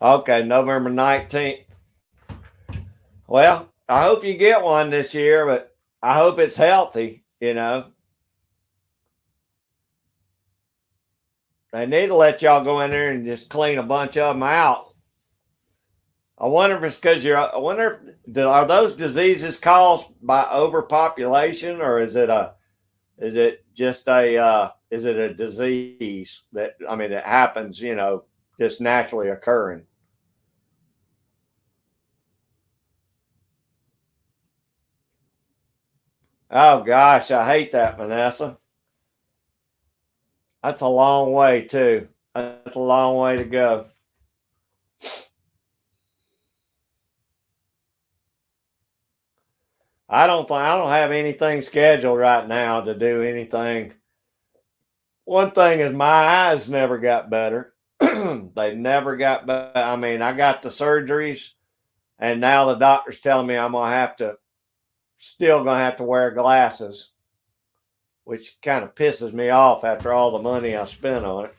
Okay, November 19th. Well, I hope you get one this year, but I hope it's healthy, you know. They need to let y'all go in there and just clean a bunch of them out. I wonder if it's because I wonder if, are those diseases caused by overpopulation, or is it just is it a disease that, I mean, it happens, you know, just naturally occurring? Oh gosh, I hate that, Vanessa. That's a long way too. That's a long way to go. I don't have anything scheduled right now to do anything. One thing is my eyes never got better. They never got better. I mean, I got the surgeries, and now the doctor's telling me I'm gonna have to still gonna have to wear glasses, which kind of pisses me off after all the money I spent on it.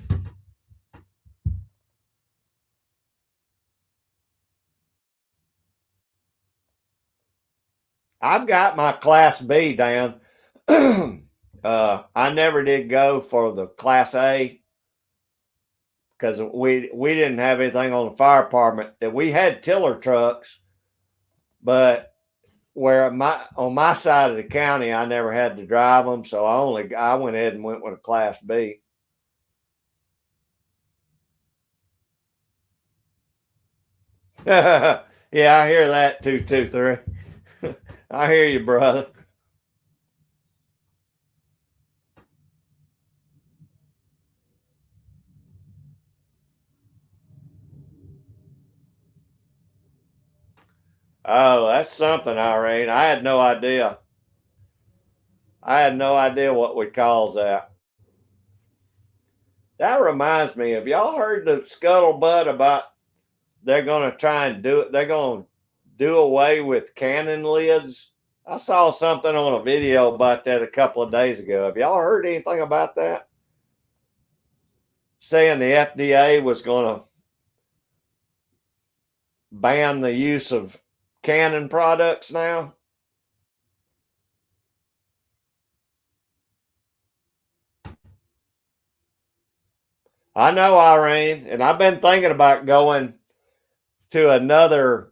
I've got my Class B, Dan. I never did go for the Class A because we didn't have anything on the fire department. That we had tiller trucks, but where my on my side of the county, I never had to drive them, so I went ahead and went with a Class B. Yeah, I hear that 223. I hear you, brother. Oh, that's something, Irene. I had no idea. I had no idea what we calls that. That reminds me, have y'all heard the scuttlebutt about they're going to try and do it? They're going to do away with cannon lids. I saw something on a video about that a couple of days ago. Have y'all heard anything about that? Saying the FDA was going to ban the use of Canon products now. I know, Irene, and I've been thinking about going to another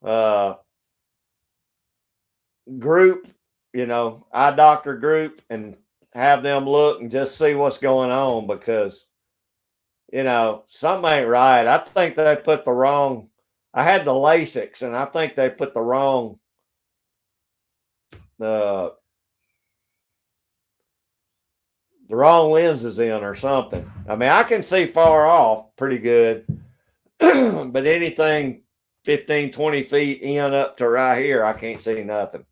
uh, group, you know, eye doctor group, and have them look and just see what's going on because, you know, something ain't right. I think they put the wrong. I had the LASIX, and I think they put uh, the wrong lenses in or something. I mean, I can see far off pretty good, but anything 15, 20 feet in up to right here, I can't see nothing.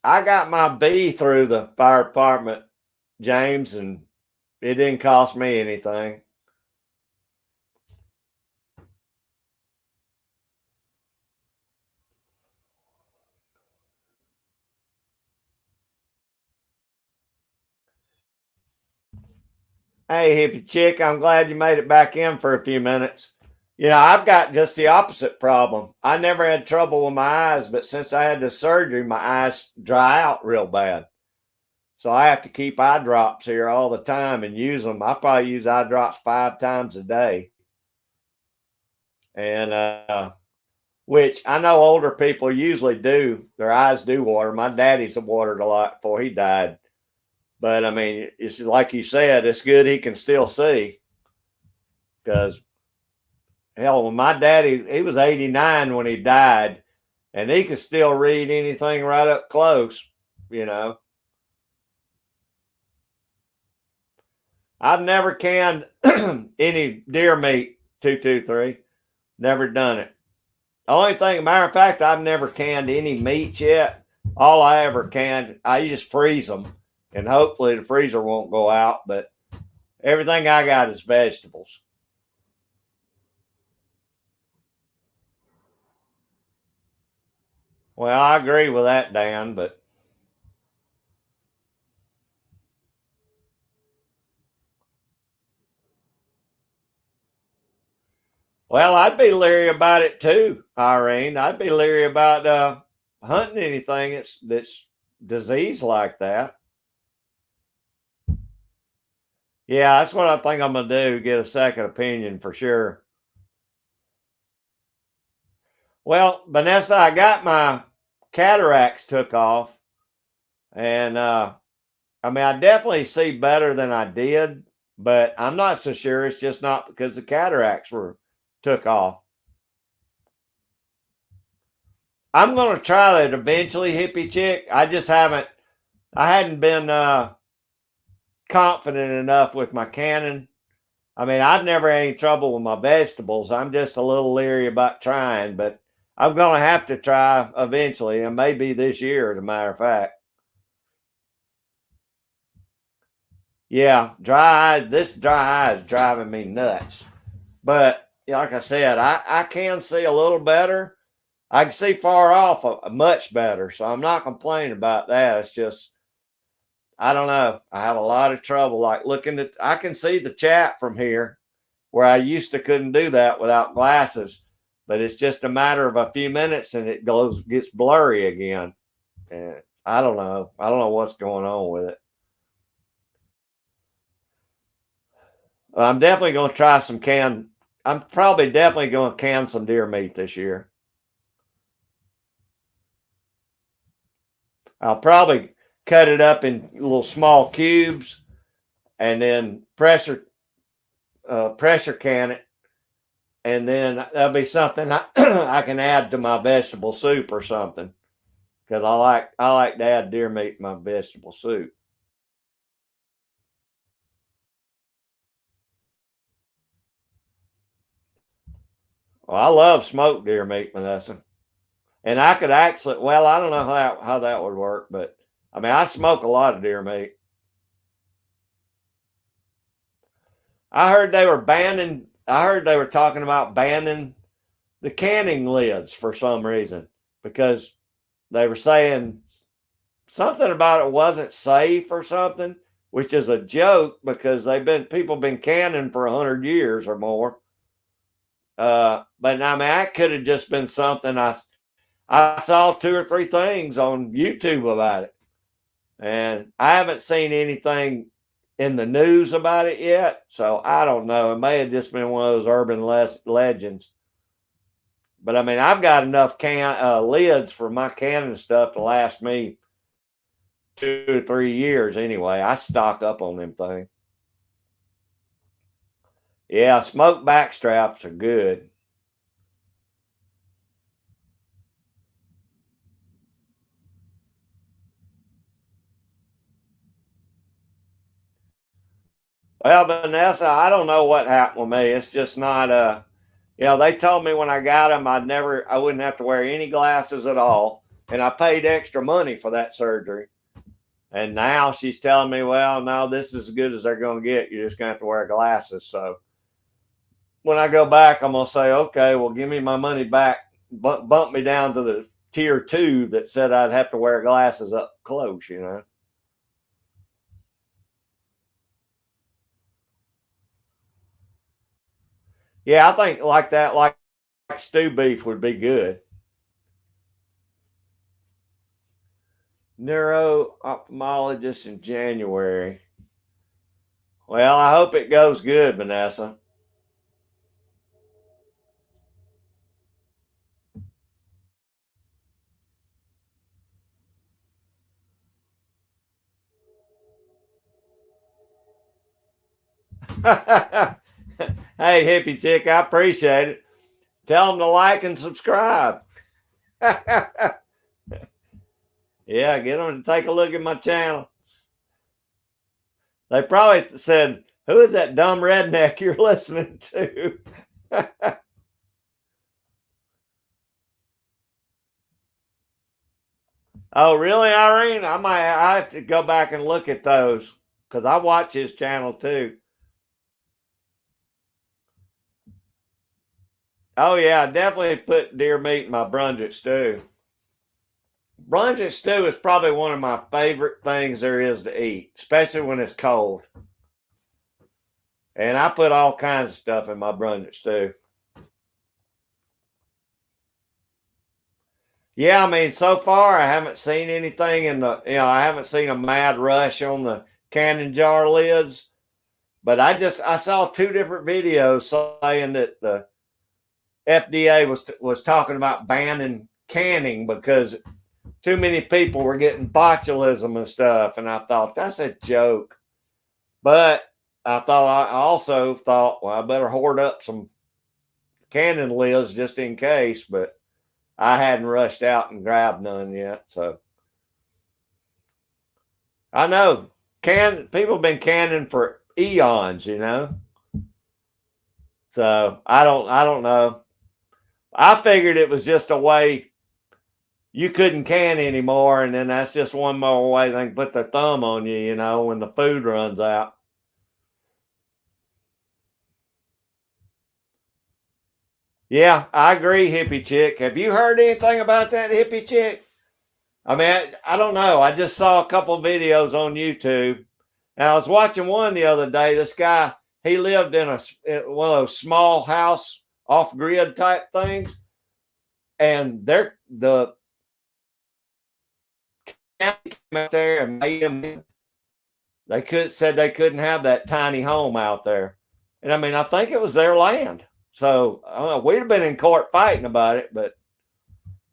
I got my B through the fire department, James, and it didn't cost me anything. Hey, hippie chick, I'm glad you made it back in for a few minutes. You know, I've got just the opposite problem. I never had trouble with my eyes, but since I had the surgery, my eyes dry out real bad. So I have to keep eye drops here all the time and use them. I probably use eye drops 5 times a day. And which I know older people usually do. Their eyes do water. My daddy's watered a lot before he died. But I mean, it's like you said, it's good he can still see because hell, when my daddy, he was 89 when he died, and he could still read anything right up close, you know. I've never canned any deer meat, 223. Never done it. Only thing, matter of fact, I've never canned any meat yet. All I ever canned, I just freeze them, and hopefully the freezer won't go out. But everything I got is vegetables. Well, I agree with that, Dan, but well, I'd be leery about it too, Irene. I'd be leery about hunting anything that's diseased like that. Yeah, that's what I think I'm gonna do. Get a second opinion for sure. Well, Vanessa, I got my cataracts took off, and I mean, I definitely see better than I did, but I'm not so sure it's just not because the cataracts were took off. I'm gonna try that eventually, hippie chick. I hadn't been confident enough with my Canon. I mean, I've never had any trouble with my vegetables. I'm just a little leery about trying, but I'm gonna have to try eventually, and maybe this year, as a matter of fact. Yeah, dry eye. This dry eye is driving me nuts. But like I said, I can see a little better. I can see far off much better, so I'm not complaining about that. It's just I don't know. I have a lot of trouble like looking at. I can see the chat from here, where I used to couldn't do that without glasses. But it's just a matter of a few minutes, and it gets blurry again. And I don't know. I don't know what's going on with it. I'm definitely going to try some canned. I'm probably definitely going to can some deer meat this year. I'll probably cut it up in little small cubes and then pressure can it, and then that'll be something I can add to my vegetable soup or something because I like to add deer meat in my vegetable soup. Well, I love smoked deer meat, Vanessa, and I could actually. Well, I don't know how that would work, but I mean, I smoke a lot of deer meat. I heard they were banning. I heard they were talking about banning the canning lids for some reason because they were saying something about it wasn't safe or something, which is a joke because people been canning for 100 years or more. But I mean, that could have just been something I saw two or three things on YouTube about it, and I haven't seen anything in the news about it yet. So I don't know. It may have just been one of those urban legends. But I mean, I've got enough lids for my canning stuff to last me 2 or 3 years anyway. I stock up on them things. Yeah, smoked back straps are good. Well, Vanessa, I don't know what happened with me. It's just not they told me when I got them I wouldn't have to wear any glasses at all. And I paid extra money for that surgery. And now she's telling me, well, no, this is as good as they're going to get. You're just going to have to wear glasses. So when I go back, I'm going to say, okay, well, give me my money back. Bump me down to the tier 2 that said I'd have to wear glasses up close. Yeah, I think like that, like stew beef would be good. Neuro ophthalmologist in January. Well, I hope it goes good, Vanessa. Hey, hippie chick, I appreciate it. Tell them to like and subscribe. Yeah, get them to take a look at my channel. They probably said, who is that dumb redneck you're listening to? Oh, really, Irene? I have to go back and look at those because I watch his channel too. Oh yeah, I definitely put deer meat in my Brunswick stew. Brunswick stew is probably one of my favorite things there is to eat, especially when it's cold. And I put all kinds of stuff in my Brunswick stew. Yeah, I mean, so far I haven't seen anything I haven't seen a mad rush on the canning jar lids. But I saw two different videos saying that the FDA was talking about banning canning because too many people were getting botulism and stuff. And I thought, that's a joke. But I also thought, well, I better hoard up some canning lids just in case. But I hadn't rushed out and grabbed none yet. So I know people have been canning for eons, So I don't know. I figured it was just a way you couldn't can anymore, and then that's just one more way they can put their thumb on you, when the food runs out. Yeah, I agree, hippie chick. Have you heard anything about that hippie chick? I mean, I don't know. I just saw a couple of videos on YouTube, and I was watching one the other day. This guy, he lived in one of those small house off grid type things, and the county came out there and made them. Said they couldn't have that tiny home out there, and I mean, I think it was their land. So I don't know, we'd have been in court fighting about it, but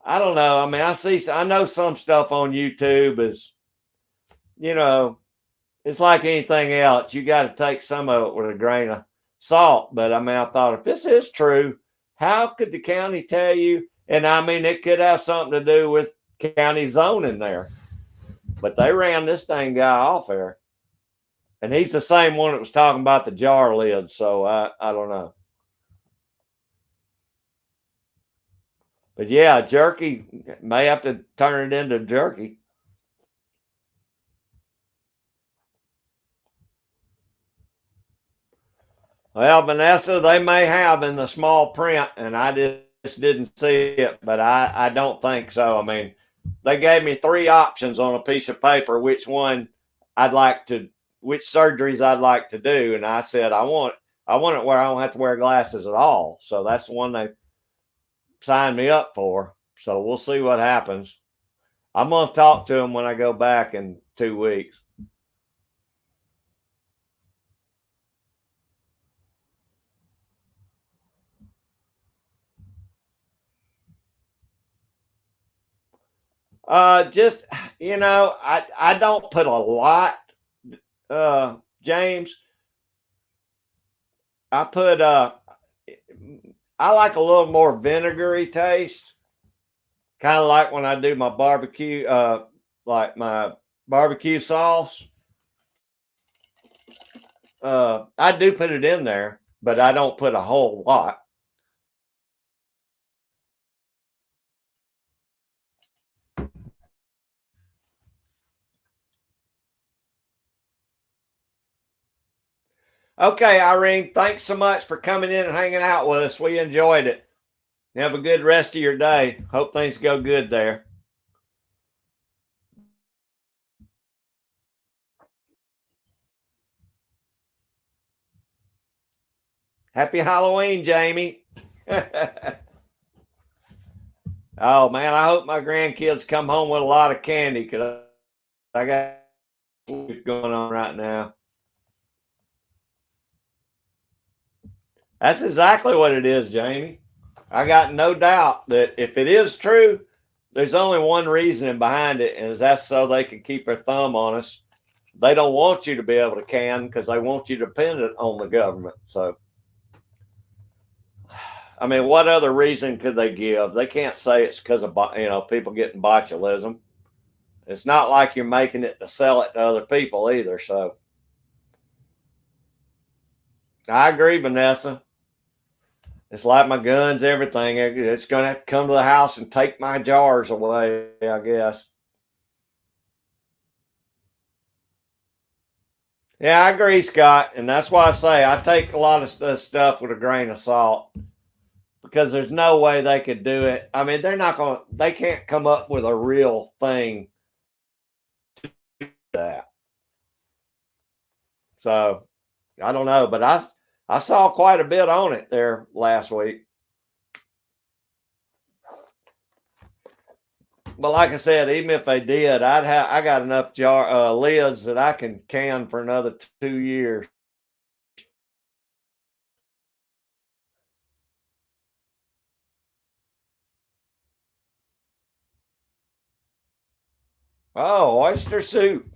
I don't know. I mean, I know some stuff on YouTube is, it's like anything else. You got to take some of it with a grain of salt. But I mean, I thought if this is true, how could the county tell you? And I mean, it could have something to do with county zoning there. But they ran this dang guy off there. And he's the same one that was talking about the jar lid. So I don't know. But yeah, jerky may have to turn it into jerky. Well, Vanessa, they may have in the small print, and I just didn't see it, but I don't think so. I mean, they gave me 3 options on a piece of paper, which surgeries I'd like to do. And I said, I want it where I don't have to wear glasses at all. So that's the one they signed me up for. So we'll see what happens. I'm going to talk to them when I go back in 2 weeks. Just, I don't put a lot, James. I like a little more vinegary taste. Kind of like when I do my barbecue, like my barbecue sauce. I do put it in there, but I don't put a whole lot. Okay, Irene, thanks so much for coming in and hanging out with us. We enjoyed it. Have a good rest of your day. Hope things go good there. Happy Halloween, Jamie. Oh, man, I hope my grandkids come home with a lot of candy because I got what's going on right now. That's exactly what it is, Jamie. I got no doubt that if it is true, there's only one reasoning behind it, and that's so they can keep their thumb on us. They don't want you to be able to can because they want you dependent on the government. So, I mean, what other reason could they give? They can't say it's because of people getting botulism. It's not like you're making it to sell it to other people either. So, I agree, Vanessa. It's like my guns, everything. It's going to have to come to the house and take my jars away, I guess. Yeah, I agree, Scott. And that's why I say I take a lot of stuff with a grain of salt because there's no way they could do it. I mean, they can't come up with a real thing to that. So I don't know, but I saw quite a bit on it there last week. But like I said, even if they did, I got enough lids that I can for another 2 years. Oh, oyster soup.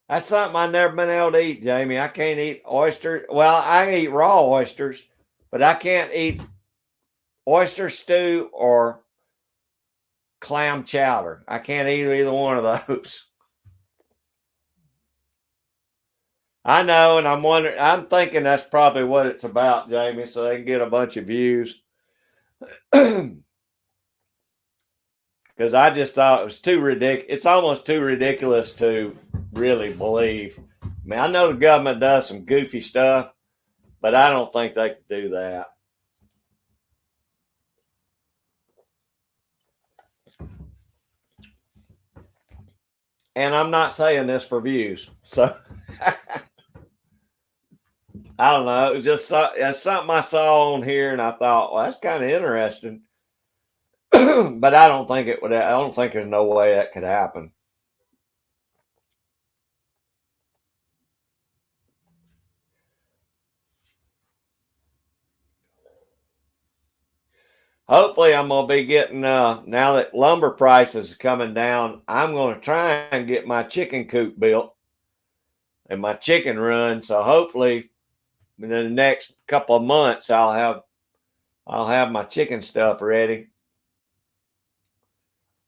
That's something I've never been able to eat, Jamie. I can't eat oysters. Well, I can eat raw oysters, but I can't eat oyster stew or clam chowder. I can't eat either one of those. I know, and I'm thinking that's probably what it's about, Jamie, so they can get a bunch of views. Because I just thought it was too ridiculous. It's almost too ridiculous to really believe. I mean, I know the government does some goofy stuff, but I don't think they could do that. And I'm not saying this for views. So I don't know. It was just it's something I saw on here, and I thought, well, that's kind of interesting. But I don't think it would. I don't think there's no way that could happen. Hopefully, I'm gonna be getting now that lumber prices are coming down. I'm gonna try and get my chicken coop built and my chicken run. So hopefully, in the next couple of months, I'll have my chicken stuff ready.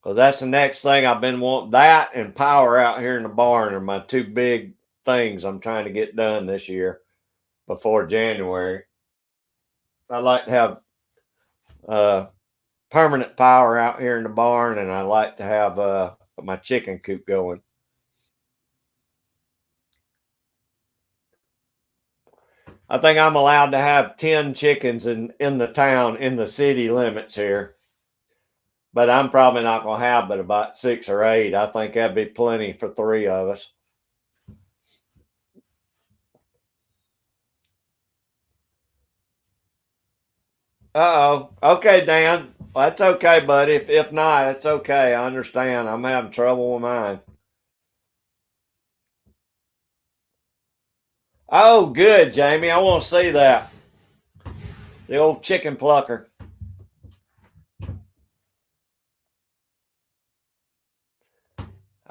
Because that's the next thing I've been wanting. That and power out here in the barn are my two big things I'm trying to get done this year before January. I'd like to have uh, permanent power out here in the barn, and I like to have my chicken coop going. I think I'm allowed to have 10 chickens in the town, in the city limits here. But I'm probably not going to have but about 6 or 8. I think that'd be plenty for 3 of us. Uh oh. Okay, Dan. Well, that's okay, buddy. If not, it's okay. I understand. I'm having trouble with mine. Oh, good, Jamie. I want to see that. The old chicken plucker.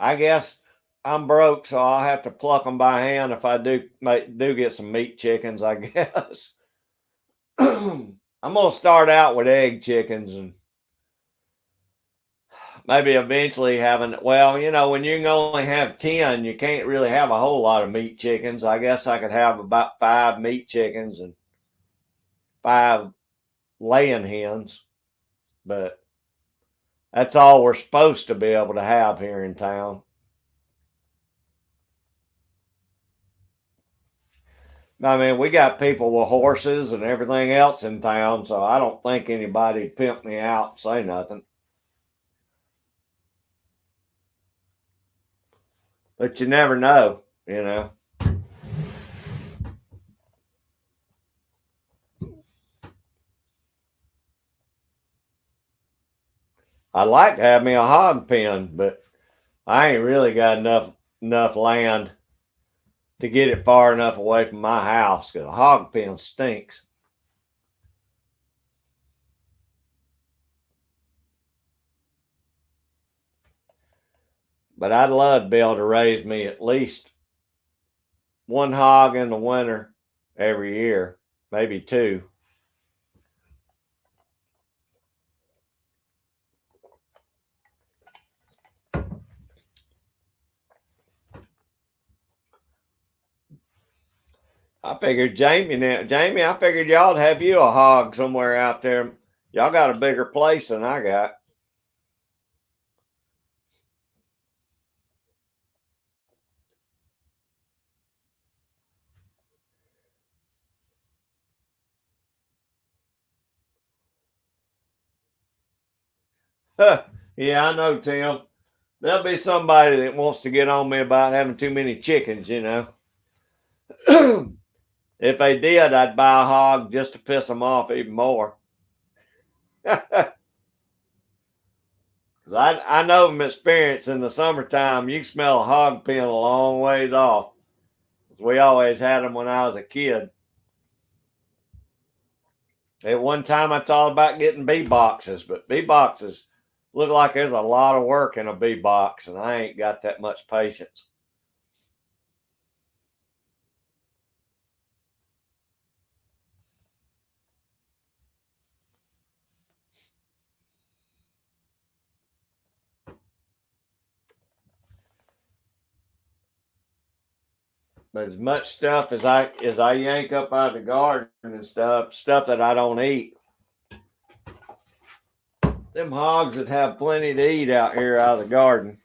I guess I'm broke, so I'll have to pluck them by hand if I do get some meat chickens, I guess. I'm gonna start out with egg chickens and maybe eventually having well, when you can only have 10, you can't really have a whole lot of meat chickens. I guess I could have about 5 meat chickens and 5 laying hens, but that's all we're supposed to be able to have here in town. I mean, we got people with horses and everything else in town, so I don't think anybody'd pimp me out and say nothing. But you never know. I'd like to have me a hog pen, but I ain't really got enough land to get it far enough away from my house because a hog pen stinks. But I'd love to be able to raise me at least one hog in the winter every year, maybe two. I figured Jamie, I figured y'all'd have you a hog somewhere out there. Y'all got a bigger place than I got. Yeah, I know, Tim. There'll be somebody that wants to get on me about having too many chickens, you know. If they did, I'd buy a hog just to piss them off even more. Because I know from experience in the summertime, you can smell a hog pen a long ways off. We always had them when I was a kid. At one time, I thought about getting bee boxes, but bee boxes look like there's a lot of work in a bee box, and I ain't got that much patience. But as much stuff as I yank up out of the garden and stuff that I don't eat, them hogs would have plenty to eat out here out of the garden.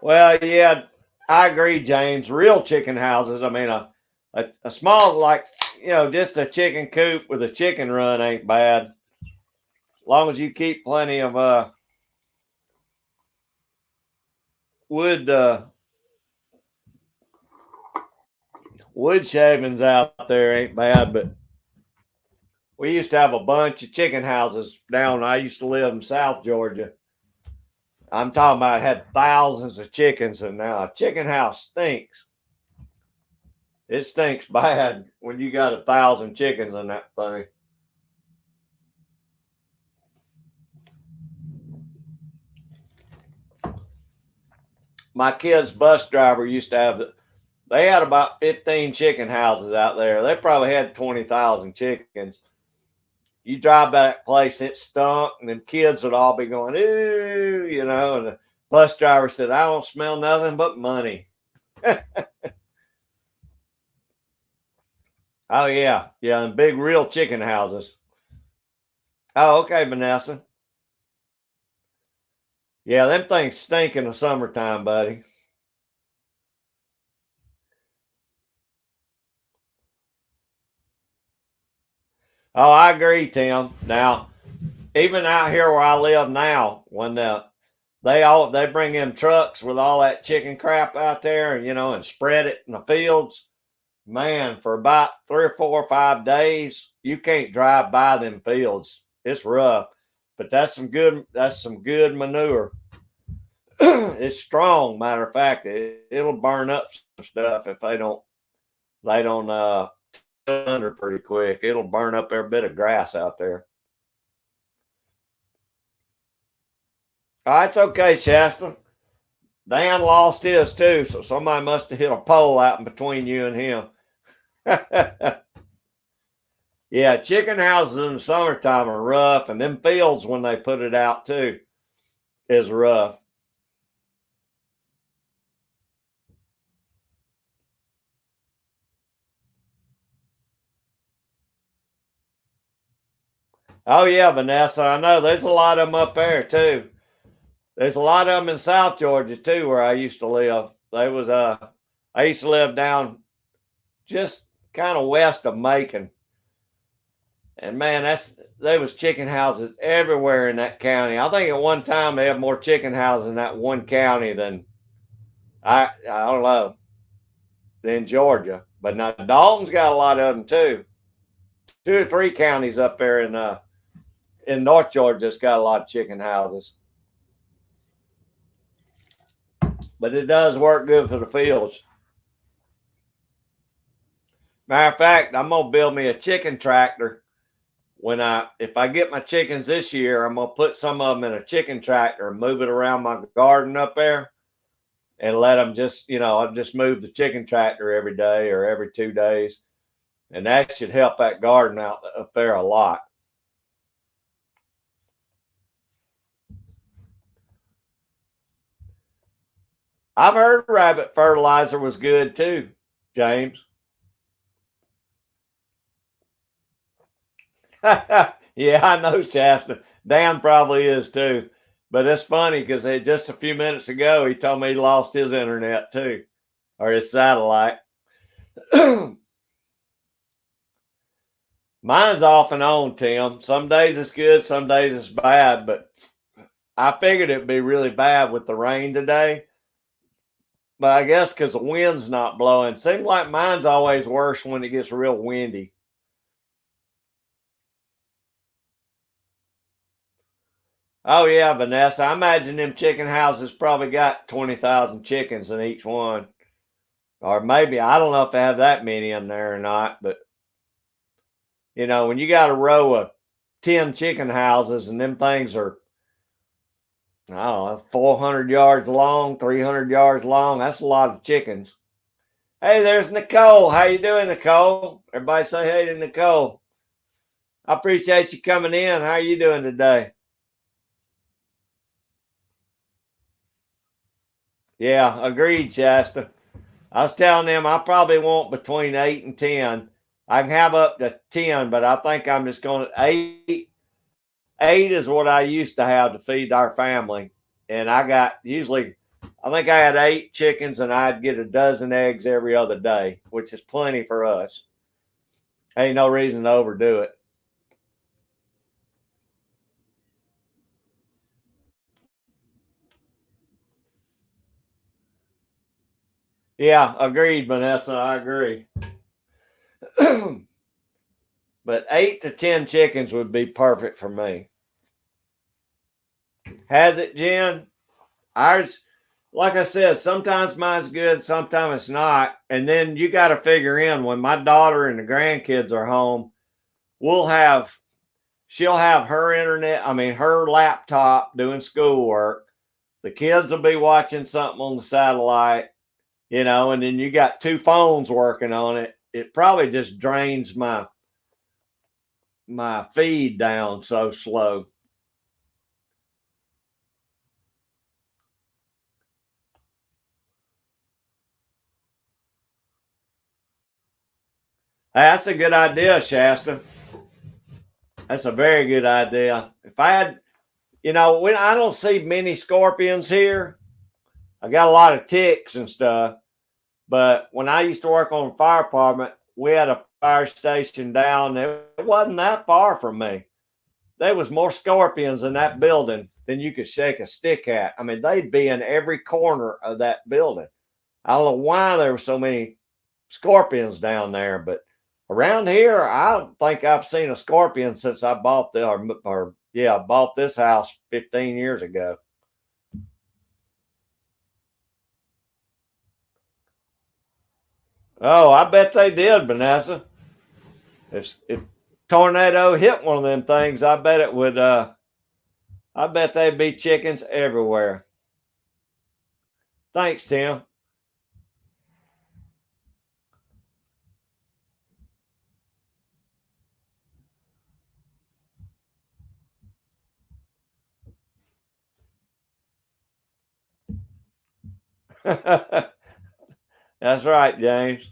Well, yeah, I agree, James. Real chicken houses. I mean, a small, like, just a chicken coop with a chicken run ain't bad, as long as you keep plenty of wood wood shavings out there ain't bad. But we used to have a bunch of chicken houses down. I used to live in South Georgia. I'm talking about had thousands of chickens, and now a chicken house stinks. It stinks bad when you got 1,000 chickens in that thing. My kid's bus driver used to have they had about 15 chicken houses out there. They probably had 20,000 chickens. You drive by that place, it stunk, and the kids would all be going, ooh, and the bus driver said, I don't smell nothing but money. Oh, yeah. Yeah, and big real chicken houses. Oh, okay, Vanessa. Yeah, them things stink in the summertime, buddy. Oh, I agree, Tim. Now, even out here where I live now, when they bring in trucks with all that chicken crap out there, and spread it in the fields, man, for about 3 or 4 or 5 days, you can't drive by them fields. It's rough, but that's some good manure. It's strong. Matter of fact, it'll burn up some stuff if they don't under pretty quick. It'll burn up every bit of grass out there. Oh, it's okay, Shasta. Dan lost his too, so somebody must have hit a pole out in between you and him. Yeah, chicken houses in the summertime are rough, and them fields when they put it out too is rough. Oh yeah, Vanessa, I know there's a lot of them up there too. There's a lot of them in South Georgia too, where I used to live. I used to live down just kind of west of Macon, and man, there was chicken houses everywhere in that county. I think at one time they had more chicken houses in that one county than I don't know than Georgia. But now Dalton's got a lot of them too. 2 or 3 counties up there in North Georgia that's got a lot of chicken houses. But it does work good for the fields. Matter of fact, I'm gonna build me a chicken tractor. If I get my chickens this year, I'm gonna put some of them in a chicken tractor and move it around my garden up there, and let them I'll just move the chicken tractor every day or every 2 days, and that should help that garden out up there a lot. I've heard rabbit fertilizer was good too, James. Yeah, I know, Shasta. Dan probably is too. But it's funny because just a few minutes ago he told me he lost his internet too, or his satellite. Mine's off and on, Tim. Some days it's good, some days it's bad, but I figured it'd be really bad with the rain today. But I guess because the wind's not blowing. Seems like mine's always worse when it gets real windy. Oh yeah, Vanessa. I imagine them chicken houses probably got 20,000 chickens in each one. Or maybe, I don't know if they have that many in there or not, but when you got a row of 10 chicken houses and them things are, I don't know, 400 yards long, 300 yards long, that's a lot of chickens. Hey, there's Nicole. How you doing, Nicole? Everybody say hey to Nicole. I appreciate you coming in. How are you doing today? Yeah, agreed, Shasta. I was telling them I probably want between 8 and 10. I can have up to 10, but I think I'm just going to 8. 8 is what I used to have to feed our family. And I got usually, I think I had 8 chickens and I'd get a dozen eggs every other day, which is plenty for us. Ain't no reason to overdo it. Yeah, agreed, Vanessa. I agree. But 8 to 10 chickens would be perfect for me. Has it, Jen? Ours, like I said, sometimes mine's good, sometimes it's not. And then you got to figure in when my daughter and the grandkids are home, she'll have her internet, her laptop doing schoolwork. The kids will be watching something on the satellite, and then you got 2 phones working on it. It probably just drains my feed down so slow. That's a good idea, Shasta. That's a very good idea. If I had, when I don't see many scorpions here, I got a lot of ticks and stuff. But when I used to work on the fire department, we had a fire station down there. It wasn't that far from me. There was more scorpions in that building than you could shake a stick at. They'd be in every corner of that building. I don't know why there were so many scorpions down there, but around here, I don't think I've seen a scorpion since I bought bought this house 15 years ago. Oh, I bet they did, Vanessa. If tornado hit one of them things, I bet it would. I bet they'd be chickens everywhere. Thanks, Tim. That's right, James.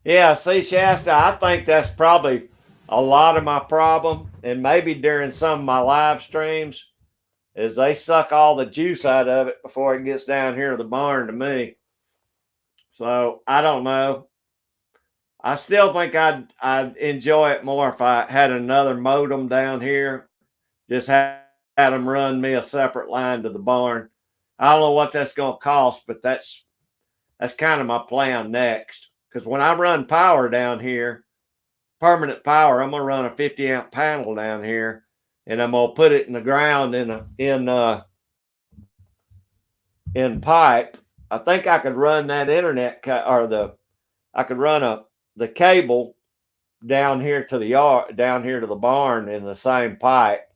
Yeah, see, Shasta, I think that's probably a lot of my problem, and maybe during some of my live streams, is they suck all the juice out of it before it gets down here to the barn to me. So I don't know. I still think I'd enjoy it more if I had another modem down here. Just had them run me a separate line to the barn. I don't know what that's going to cost, but that's kind of my plan next. Because when I run power down here, permanent power, I'm gonna run a 50 amp panel down here, and I'm gonna put it in the ground in pipe. I think I could run that internet I could run the cable down here to the yard, down here to the barn in the same pipe.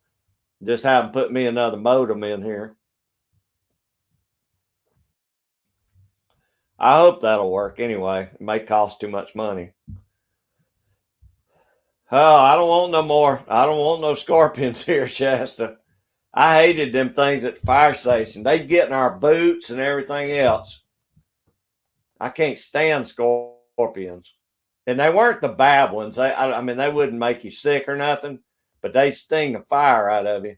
Just have them put me another modem in here. I hope that'll work anyway. It may cost too much money. Oh, I don't want no more. I don't want no scorpions here, Shasta. I hated them things at the fire station. They'd get in our boots and everything else. I can't stand scorpions. And they weren't the bad ones. I mean, they wouldn't make you sick or nothing, but they sting the fire out of you.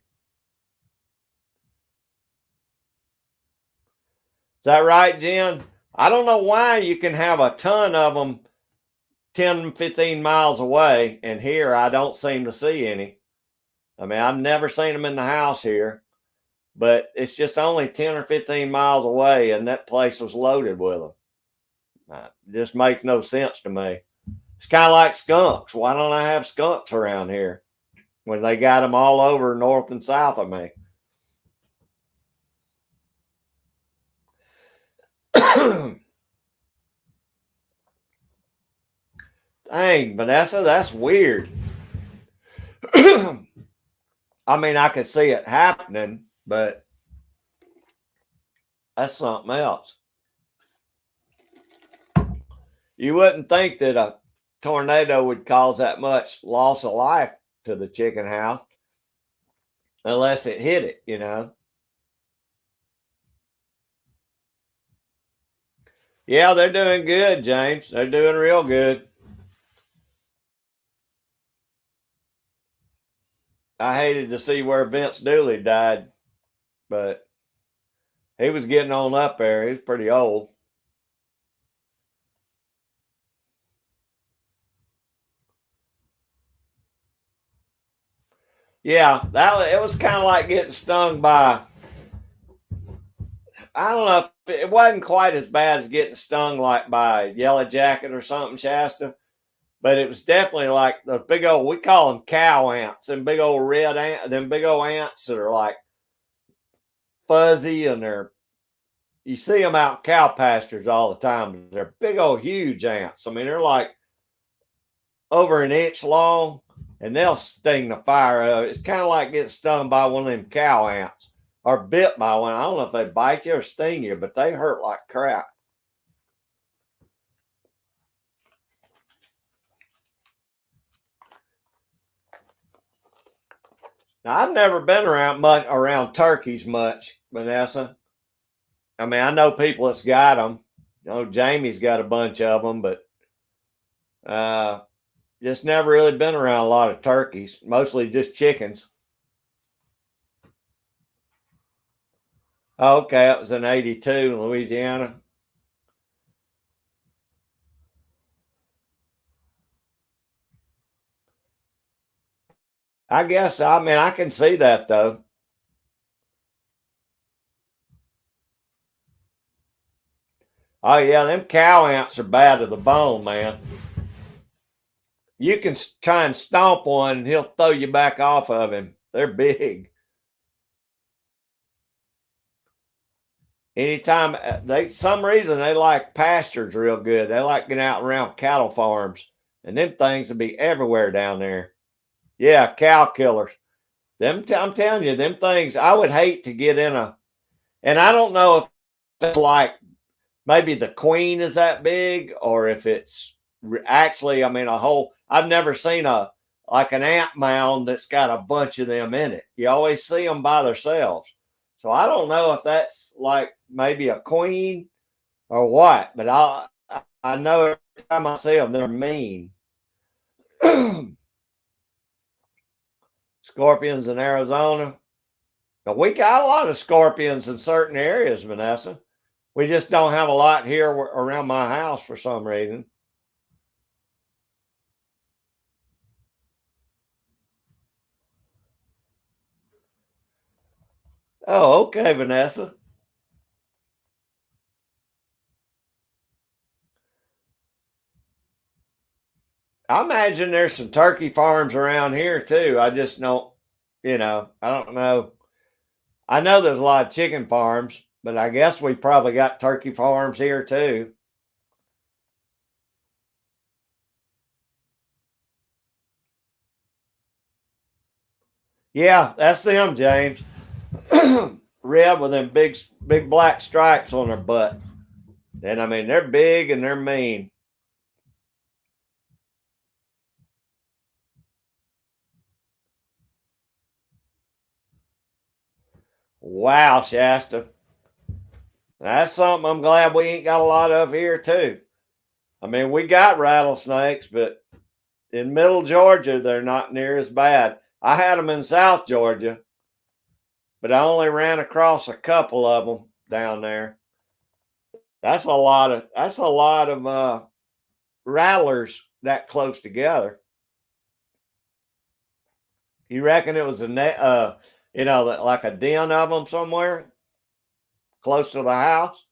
Is that right, Jen? I don't know why you can have a ton of them 10, 15 miles away, and here I don't seem to see any. I mean, I've never seen them in the house here, but it's just only 10 or 15 miles away, and that place was loaded with them. It just makes no sense to me. It's kind of like skunks. Why don't I have skunks around here when they got them all over north and south of me? Dang, Vanessa, that's weird. I mean, I could see it happening, but that's something else. You wouldn't think that a tornado would cause that much loss of life to the chicken house unless it hit it, you know. Yeah, they're doing good, James. They're doing real good. I hated to see where Vince Dooley died, but he was getting on up there. He was pretty old. Yeah, it was kind of like getting stung by. I don't know. It wasn't quite as bad as getting stung like by a yellow jacket or something, Shasta, but it was definitely like the big old. We call them cow ants, and big old red ant, them big old ants that are like fuzzy and they're. You see them out in cow pastures all the time. They're big old huge ants. I mean, they're like over an inch long, and they'll sting the fire out. It's kind of like getting stung by one of them cow ants or bit by one. I don't know if they bite you or sting you, but they hurt like crap. Now, I've never been around turkeys much, Vanessa. I mean, I know people that's got them. You know, Jamie's got a bunch of them, but uh, just never really been around a lot of turkeys. Mostly just chickens. Oh, okay, it was in '82 in Louisiana. I guess. I mean, I can see that though. Oh yeah, them cow ants are bad to the bone, man. You can try and stomp one, and he'll throw you back off of him. They're big. Anytime they, some reason they like pastures real good. They like getting out around cattle farms, and them things will be everywhere down there. Yeah, cow killers. I'm telling you, them things. I would hate to get in a, and I don't know if it's like maybe the queen is that big or if it's actually. I mean, a whole. I've never seen a like an ant mound that's got a bunch of them in it. You always see them by themselves. So I don't know if that's like maybe a queen or what, but I know every time I see them, they're mean. Scorpions in Arizona. But we got a lot of scorpions in certain areas, Vanessa. We just don't have a lot here around my house for some reason. Oh, okay, Vanessa. I imagine there's some turkey farms around here too. I just don't, I don't know. I know there's a lot of chicken farms, but I guess we probably got turkey farms here too. Yeah, that's them, James. Red with them big black stripes on their butt. And I mean, they're big and they're mean. Wow, Shasta. That's something I'm glad we ain't got a lot of here too. I mean, we got rattlesnakes, but in middle Georgia, they're not near as bad. I had them in South Georgia, but I only ran across a couple of them down there. That's a lot of rattlers that close together. You reckon it was a like a den of them somewhere close to the house?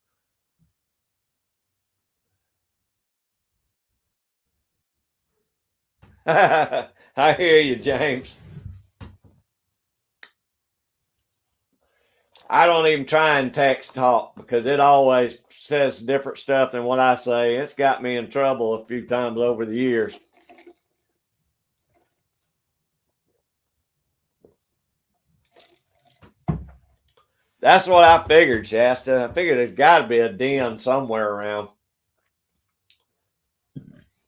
I hear you, James. I don't even try and text talk because it always says different stuff than what I say. It's got me in trouble a few times over the years. That's what I figured, Shasta. I figured there's got to be a den somewhere around.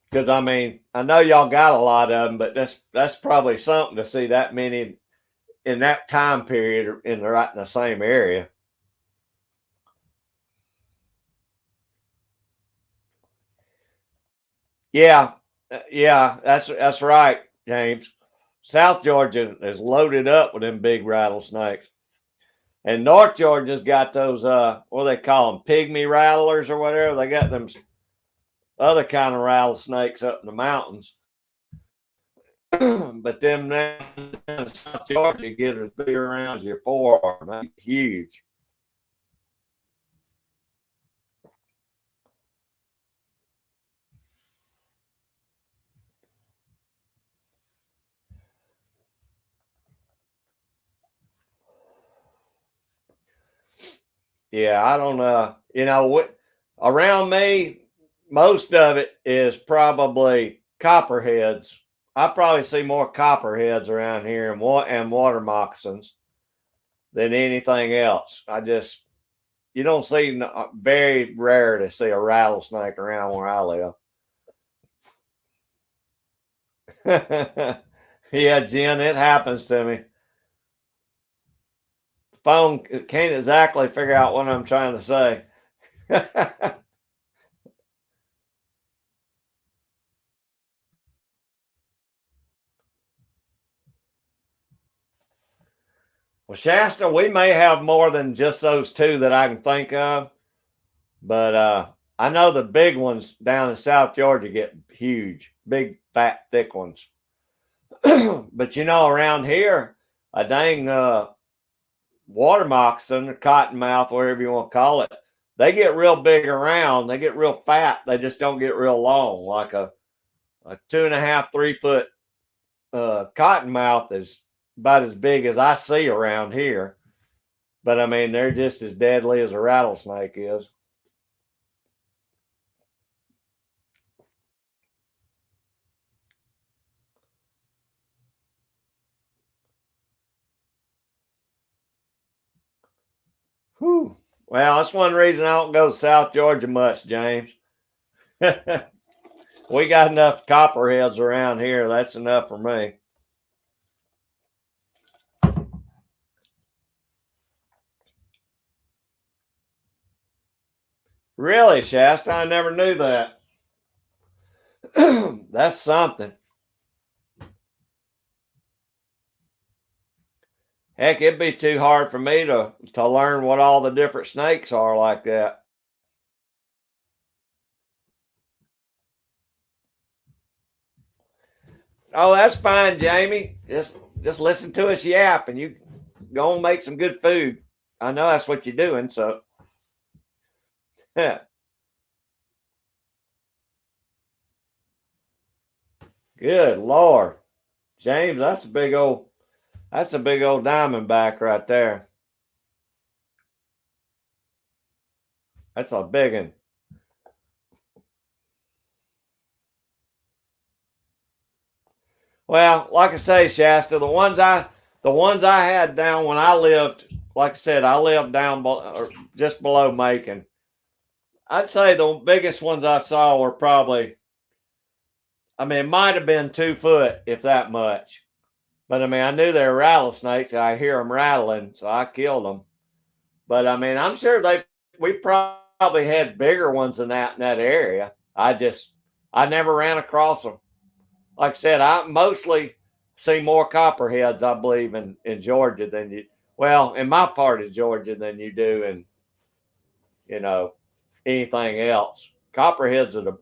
Because I mean, I know y'all got a lot of them, but that's probably something to see that many in that time period in the same area. Yeah, yeah, that's right, James. South Georgia is loaded up with them big rattlesnakes, and North Georgia's got those what do they call them, pygmy rattlers or whatever. They got them other kind of rattlesnakes up in the mountains. But them down in South Georgia get as big around as your forearm. That's huge. Yeah, I don't what around me, most of it is probably copperheads. I probably see more copperheads around here and water moccasins than anything else. You don't see very rare to see a rattlesnake around where I live. Yeah, Jen, it happens to me. The phone can't exactly figure out what I'm trying to say. Well, Shasta, we may have more than just those two that I can think of, but I know the big ones down in South Georgia get huge, big, fat, thick ones. But around here, a dang water moccasin or cottonmouth, whatever you want to call it, they get real big around. They get real fat. They just don't get real long. Like a 2.5, 3 foot cottonmouth is about as big as I see around here. But I mean, they're just as deadly as a rattlesnake is. Whew. Well, that's one reason I don't go to South Georgia much, James. We got enough copperheads around here. That's enough for me. Really, Shasta? I never knew that. That's something. Heck, it'd be too hard for me to learn what all the different snakes are like that. Oh, that's fine, Jamie. Just listen to us yap, and you go and make some good food. I know that's what you're doing. So, yeah, good Lord, James, that's a big old diamondback right there. That's a big one. Well, like I say, Shasta, the ones I had down when I lived, like I said, I lived down or just below Macon. I'd say the biggest ones I saw were probably, I mean, it might have been 2 foot, if that much. But I mean, I knew they were rattlesnakes. I hear them rattling, so I killed them. But I mean, I'm sure we probably had bigger ones than that in that area. I never ran across them. Like I said, I mostly see more copperheads, I believe, in Georgia than you. Well, in my part of Georgia than you do in you know anything else. Copperheads are the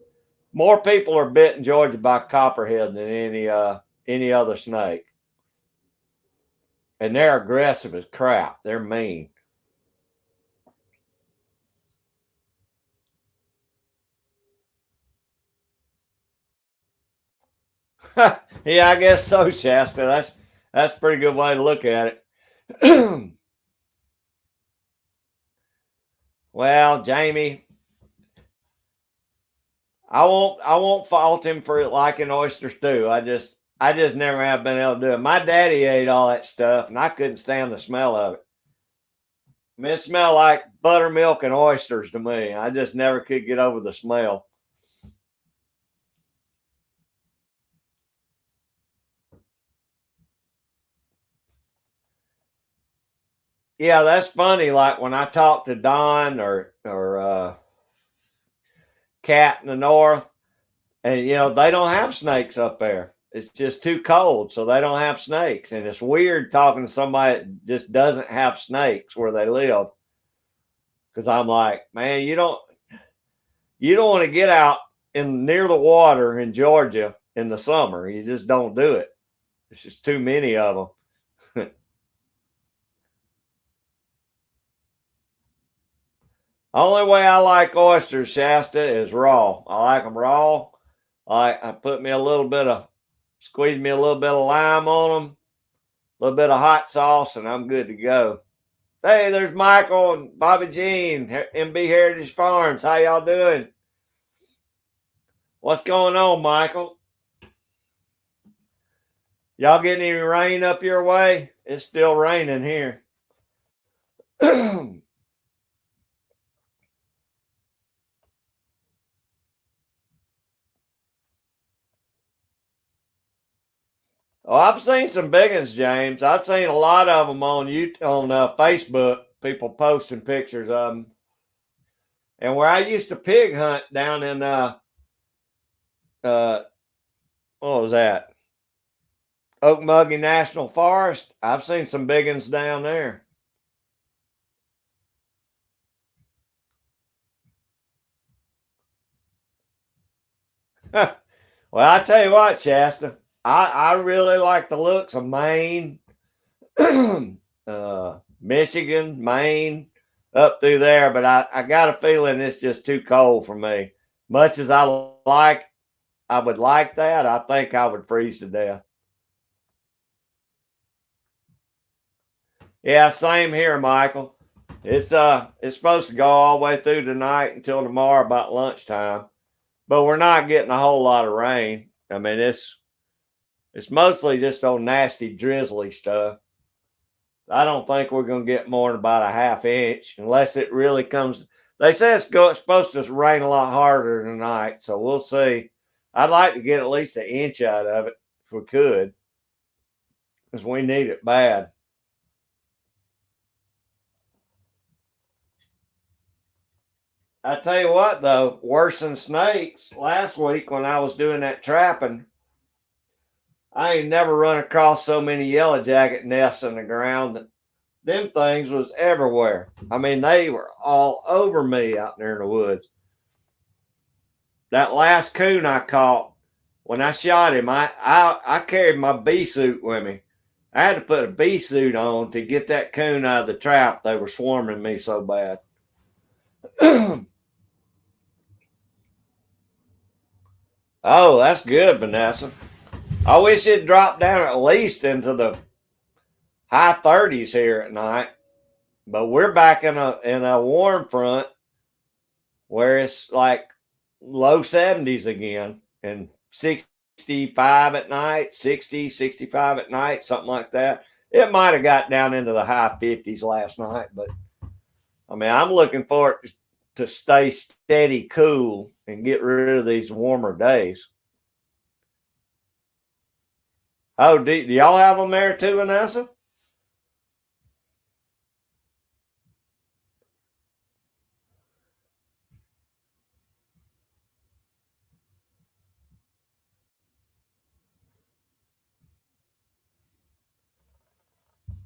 more people are bit in Georgia by copperhead than any other snake, and they're aggressive as crap. They're mean. Yeah, I guess so, Shasta. That's a pretty good way to look at it. Well, Jamie, I won't fault him for liking oyster stew. I just never have been able to do it. My daddy ate all that stuff, and I couldn't stand the smell of it. I mean, it smelled like buttermilk and oysters to me. I just never could get over the smell. Yeah, that's funny. Like when I talk to Don or Cat in the north, and they don't have snakes up there. It's just too cold, so they don't have snakes. And it's weird talking to somebody that just doesn't have snakes where they live. Because I'm like, man, you don't want to get out in near the water in Georgia in the summer. You just don't do it. It's just too many of them. Only way I like oysters, Shasta, is raw. I like them raw. I put me a little bit of squeeze me a little bit of lime on them, a little bit of hot sauce, and I'm good to go. Hey, there's Michael and Bobby Jean, MB Heritage Farms. How y'all doing? What's going on, Michael? Y'all getting any rain up your way? It's still raining here. Oh, I've seen some big ones, James. I've seen a lot of them on Facebook. People posting pictures of them. And where I used to pig hunt down in uh what was that? Okmulgee National Forest. I've seen some big ones down there. Well, I tell you what, Shasta, I really like the looks of Maine, Michigan, Maine, up through there, but I got a feeling it's just too cold for me. Much as I would like that, I think I would freeze to death. Yeah, same here, Michael. It's supposed to go all the way through tonight until tomorrow about lunchtime, but we're not getting a whole lot of rain. I mean, it's mostly just old nasty drizzly stuff. I don't think we're going to get more than about a half inch unless it really comes. They say it's supposed to rain a lot harder tonight, so we'll see. I'd like to get at least an inch out of it if we could, because we need it bad. I tell you what, though, worse than snakes. Last week when I was doing that trapping, I ain't never run across so many yellow jacket nests in the ground. Them things was everywhere. I mean, they were all over me out there in the woods. That last coon I caught, when I shot him, I carried my bee suit with me. I had to put a bee suit on to get that coon out of the trap. They were swarming me so bad. Oh, that's good, Vanessa. I wish it dropped down at least into the high 30s here at night. But we're back in a warm front where it's like low 70s again and 65 at night, 60, 65 at night, something like that. It might have got down into the high 50s last night, but I mean, I'm looking for it to stay steady cool and get rid of these warmer days. Oh, do y'all have them there too, Vanessa?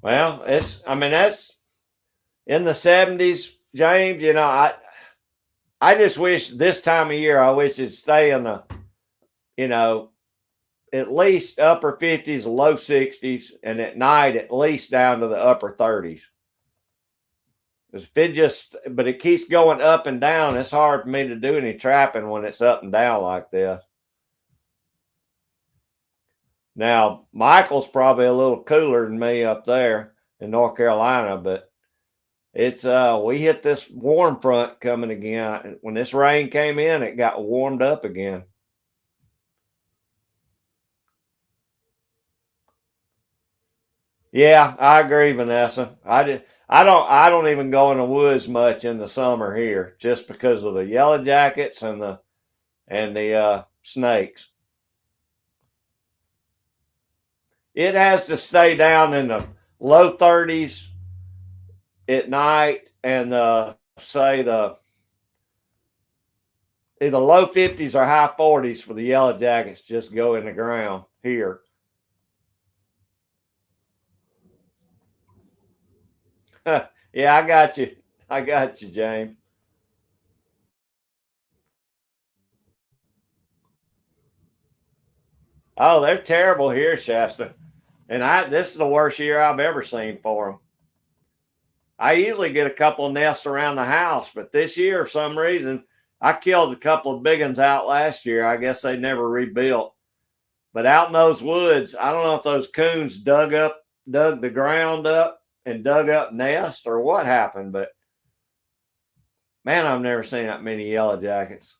Well, I mean, that's in the 70s, James. I just wish this time of year, I wish it'd stay in the, you know, at least upper 50s, low 60s, and at night, at least down to the upper 30s. But it keeps going up and down. It's hard for me to do any trapping when it's up and down like this. Now, Michael's probably a little cooler than me up there in North Carolina, but it's we hit this warm front coming again. When this rain came in, it got warmed up again. Yeah, I agree, Vanessa. I don't even go in the woods much in the summer here, just because of the yellow jackets and the snakes. It has to stay down in the low 30s at night, and say the either low 50s or high 40s for the yellow jackets just go in the ground here. Yeah, I got you. I got you, James. Oh, they're terrible here, Shasta. And this is the worst year I've ever seen for them. I usually get a couple of nests around the house, but this year, for some reason, I killed a couple of big ones out last year. I guess they never rebuilt. But out in those woods, I don't know if those coons dug the ground up and dug up nests or what happened, but man, I've never seen that many yellow jackets.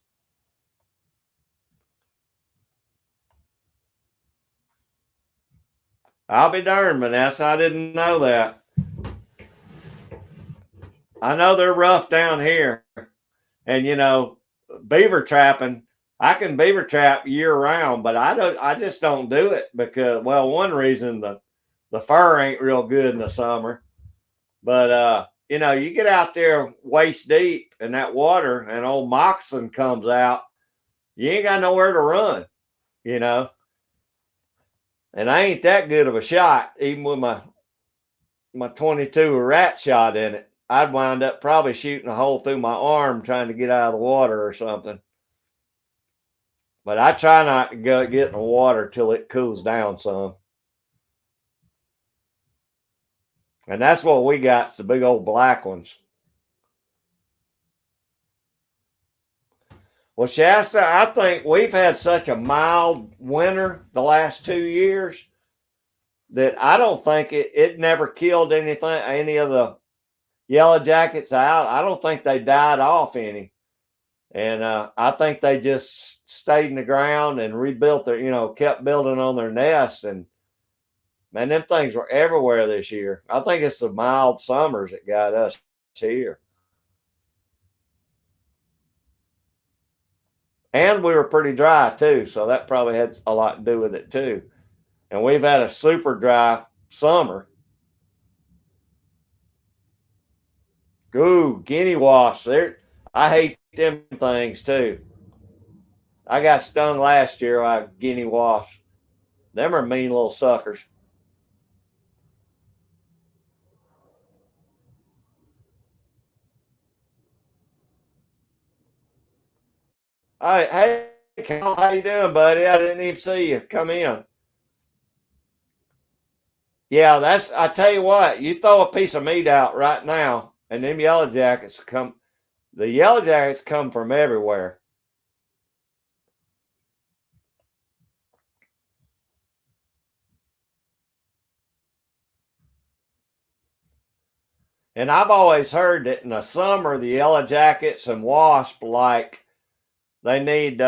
I'll be darned, Vanessa. I didn't know that. I know they're rough down here. And beaver trapping, I can beaver trap year round, but I just don't do it because, well, one reason the fur ain't real good in the summer. But you get out there waist deep in that water and old moccasin comes out, you ain't got nowhere to run, you know. And I ain't that good of a shot, even with my 22 rat shot in it. I'd wind up probably shooting a hole through my arm trying to get out of the water or something. But I try not to go get in the water till it cools down some. And that's what we got, the big old black ones. Well, Shasta, I think we've had such a mild winter the last 2 years that I don't think it never killed any of the yellow jackets out. I don't think they died off any. And I think they just stayed in the ground and rebuilt kept building on their nest. And man, them things were everywhere this year. I think it's the mild summers that got us here. And we were pretty dry too, so that probably had a lot to do with it too. And we've had a super dry summer. Ooh, guinea wasps. I hate them things too. I got stung last year by guinea wasps. Them are mean little suckers. Hey, Cal, how you doing, buddy? I didn't even see you. Come in. Yeah, I tell you what, you throw a piece of meat out right now, and them yellow jackets come. The yellow jackets come from everywhere. And I've always heard that in the summer, the yellow jackets and wasp they need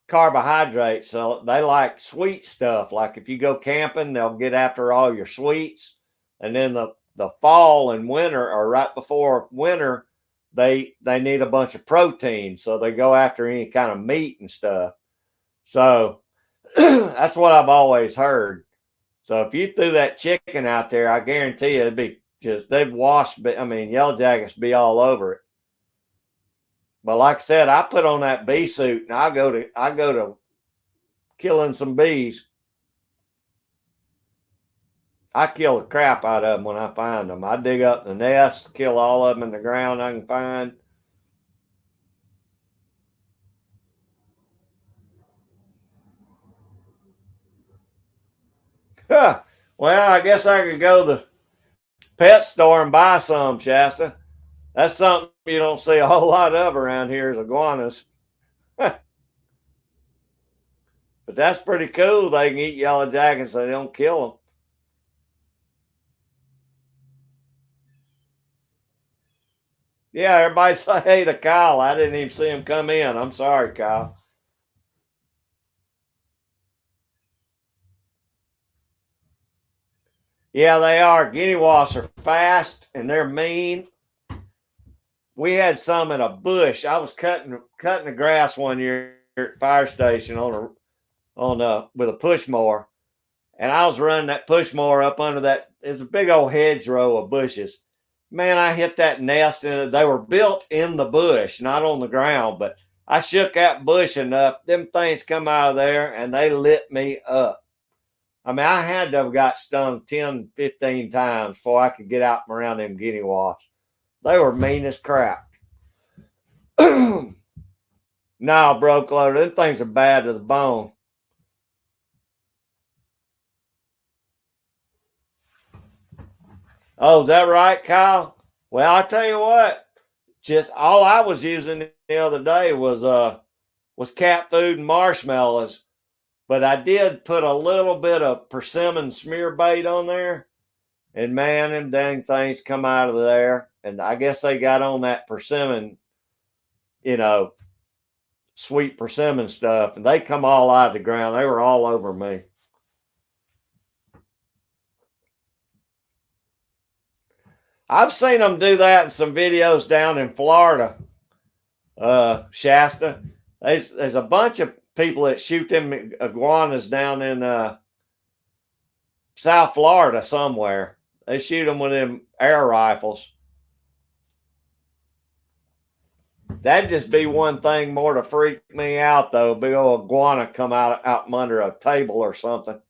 carbohydrates, so they like sweet stuff. Like if you go camping, they'll get after all your sweets, and then the fall and winter, or right before winter, they need a bunch of protein, so they go after any kind of meat and stuff. So that's what I've always heard. So if you threw that chicken out there, I guarantee you it'd be just they'd yellow jackets be all over it. But like I said, I put on that bee suit and I go to killing some bees. I kill the crap out of them when I find them. I dig up the nest, kill all of them in the ground I can find. Huh. Well, I guess I could go to the pet store and buy some, Shasta. That's something you don't see a whole lot of around here is iguanas. But that's pretty cool. They can eat yellow jackets, so they don't kill them. Yeah, everybody say hey to Kyle. I didn't even see him come in. I'm sorry, Kyle. Yeah, they are. Guinea wasps are fast and they're mean. We had some in a bush. I was cutting the grass one year at the fire station on with a push mower, and I was running that push mower up under that. There's a big old hedgerow of bushes. Man, I hit that nest, and they were built in the bush, not on the ground. But I shook that bush enough, them things come out of there, and they lit me up. I mean, I had to have got stung 10, 15 times before I could get out from around them guinea wasps. They were mean as crap. No, bro, Clover, them things are bad to the bone. Oh, is that right, Kyle? Well, I tell you what, just all I was using the other day was cat food and marshmallows. But I did put a little bit of persimmon smear bait on there, and man, them dang things come out of there. And I guess they got on that persimmon, you know, sweet persimmon stuff, and they come all out of the ground. They were all over me. I've seen them do that in some videos down in Florida, Shasta. There's a bunch of people that shoot them iguanas down in South Florida somewhere. They shoot them with them air rifles. That'd just be one thing more to freak me out, though. Big old iguana come out from under a table or something.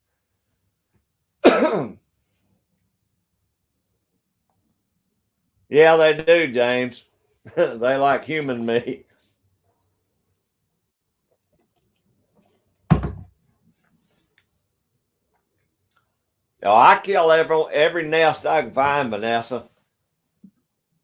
Yeah, they do, James. They like human meat. Oh, I kill every nest I can find, Vanessa.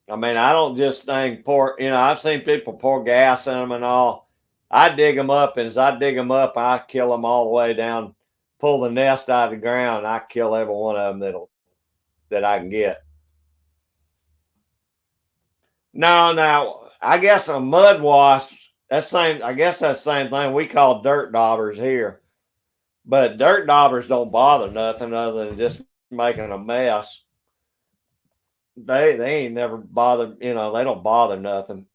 I mean, I don't just think pour. I've seen people pour gas in them and all. I dig them up, and as I dig them up, I kill them all the way down. Pull the nest out of the ground, and I kill every one of them that I can get. No, no, I guess a mud wasp. That's same. I guess that's the same thing we call dirt daubers here. But dirt daubers don't bother nothing other than just making a mess. They ain't never bothered. They don't bother nothing.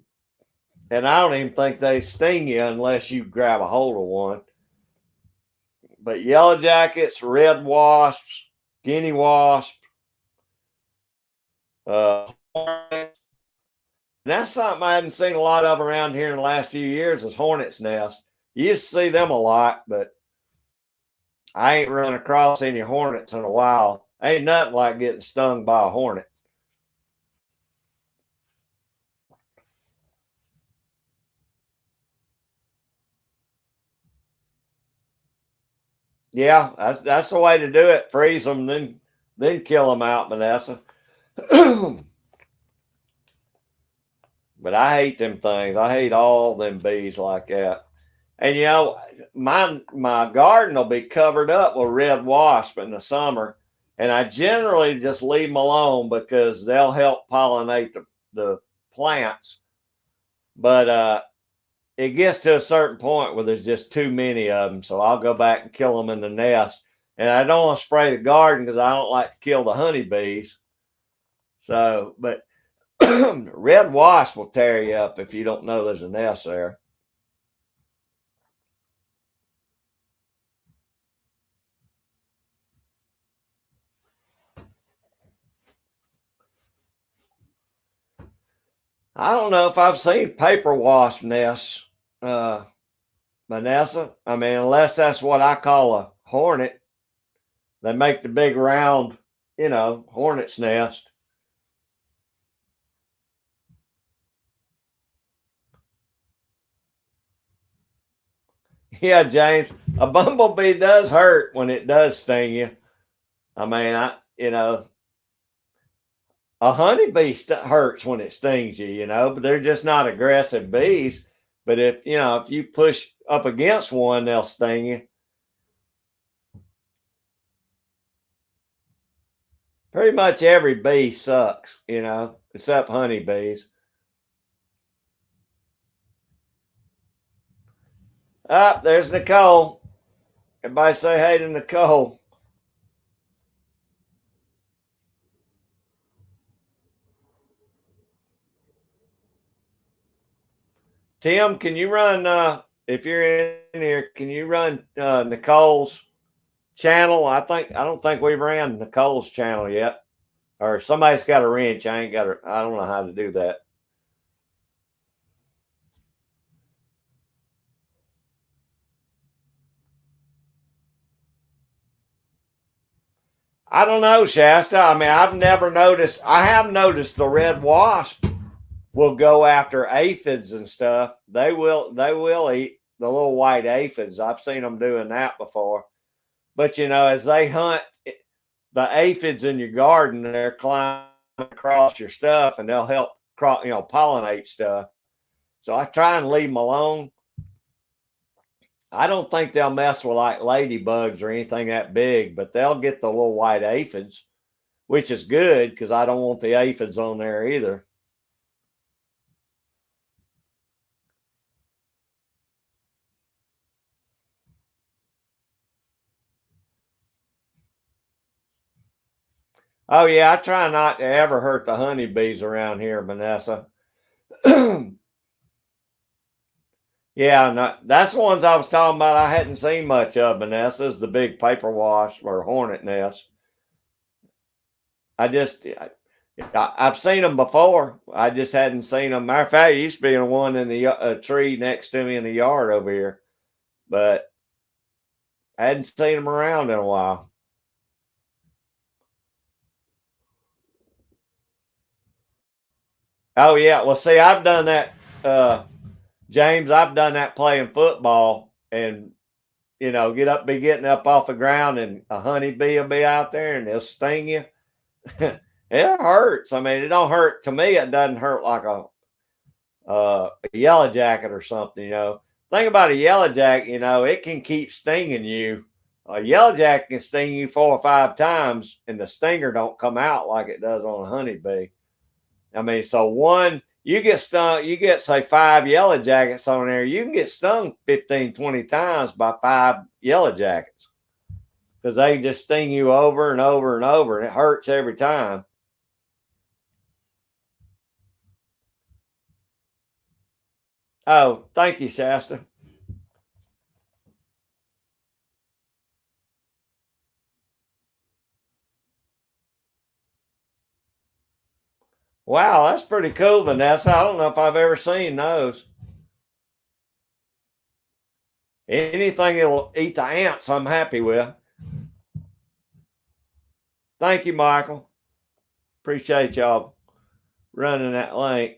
And I don't even think they sting you unless you grab a hold of one. But yellow jackets, red wasps, guinea wasp, hornets. That's something I hadn't seen a lot of around here in the last few years is hornets' nest. You used to see them a lot, but I ain't run across any hornets in a while. Ain't nothing like getting stung by a hornet. Yeah, that's the way to do it. Freeze them, then kill them out, Vanessa. But I hate them things. I hate all them bees like that. And my garden will be covered up with red wasp in the summer, and I generally just leave them alone because they'll help pollinate the plants. But it gets to a certain point where there's just too many of them, so I'll go back and kill them in the nest. And I don't want to spray the garden because I don't like to kill the honeybees. So, but red wasp will tear you up if you don't know there's a nest there. I don't know if I've seen paper wasp nests, uh, Vanessa. I mean, unless that's what I call a hornet. They make the big round hornet's nest. Yeah, James, a bumblebee does hurt when it does sting you. I mean, a honeybee hurts when it stings you, but they're just not aggressive bees. But if you push up against one, they'll sting you. Pretty much every bee sucks, except honeybees. Ah, there's Nicole. Everybody say hey to Nicole. Tim, can you run, if you're in here, can you run Nicole's channel? I don't think we've ran Nicole's channel yet. Or somebody's got a wrench. I don't know how to do that. I don't know, Shasta. I mean, I have noticed the red wasp will go after aphids and stuff. They will eat the little white aphids. I've seen them doing that before. But as they hunt the aphids in your garden, they're climbing across your stuff and they'll help pollinate stuff. So I try and leave them alone. I don't think they'll mess with like ladybugs or anything that big, but they'll get the little white aphids, which is good because I don't want the aphids on there either. Oh yeah, I try not to ever hurt the honeybees around here, Vanessa. Yeah, no, that's the ones I was talking about. I hadn't seen much of, Vanessa. Is the big paper wasp or hornet nest. I just, I've seen them before. I just hadn't seen them. Matter of fact, there used to be one in the tree next to me in the yard over here, but I hadn't seen them around in a while. Oh yeah, well, see, I've done that, James. I've done that playing football, and be getting up off the ground, and a honeybee will be out there, and they'll sting you. It hurts. I mean, it don't hurt to me. It doesn't hurt like a yellow jacket or something. Think about a yellow jacket. It can keep stinging you. A yellow jacket can sting you 4 or 5 times, and the stinger don't come out like it does on a honeybee. I mean, so one, you get stung, you get, say, 5 yellow jackets on there, you can get stung 15, 20 times by 5 yellow jackets because they just sting you over and over and over, and it hurts every time. Oh, thank you, Shasta. Wow, that's pretty cool, Vanessa. I don't know if I've ever seen those. Anything that'll eat the ants, I'm happy with. Thank you, Michael. Appreciate y'all running that link.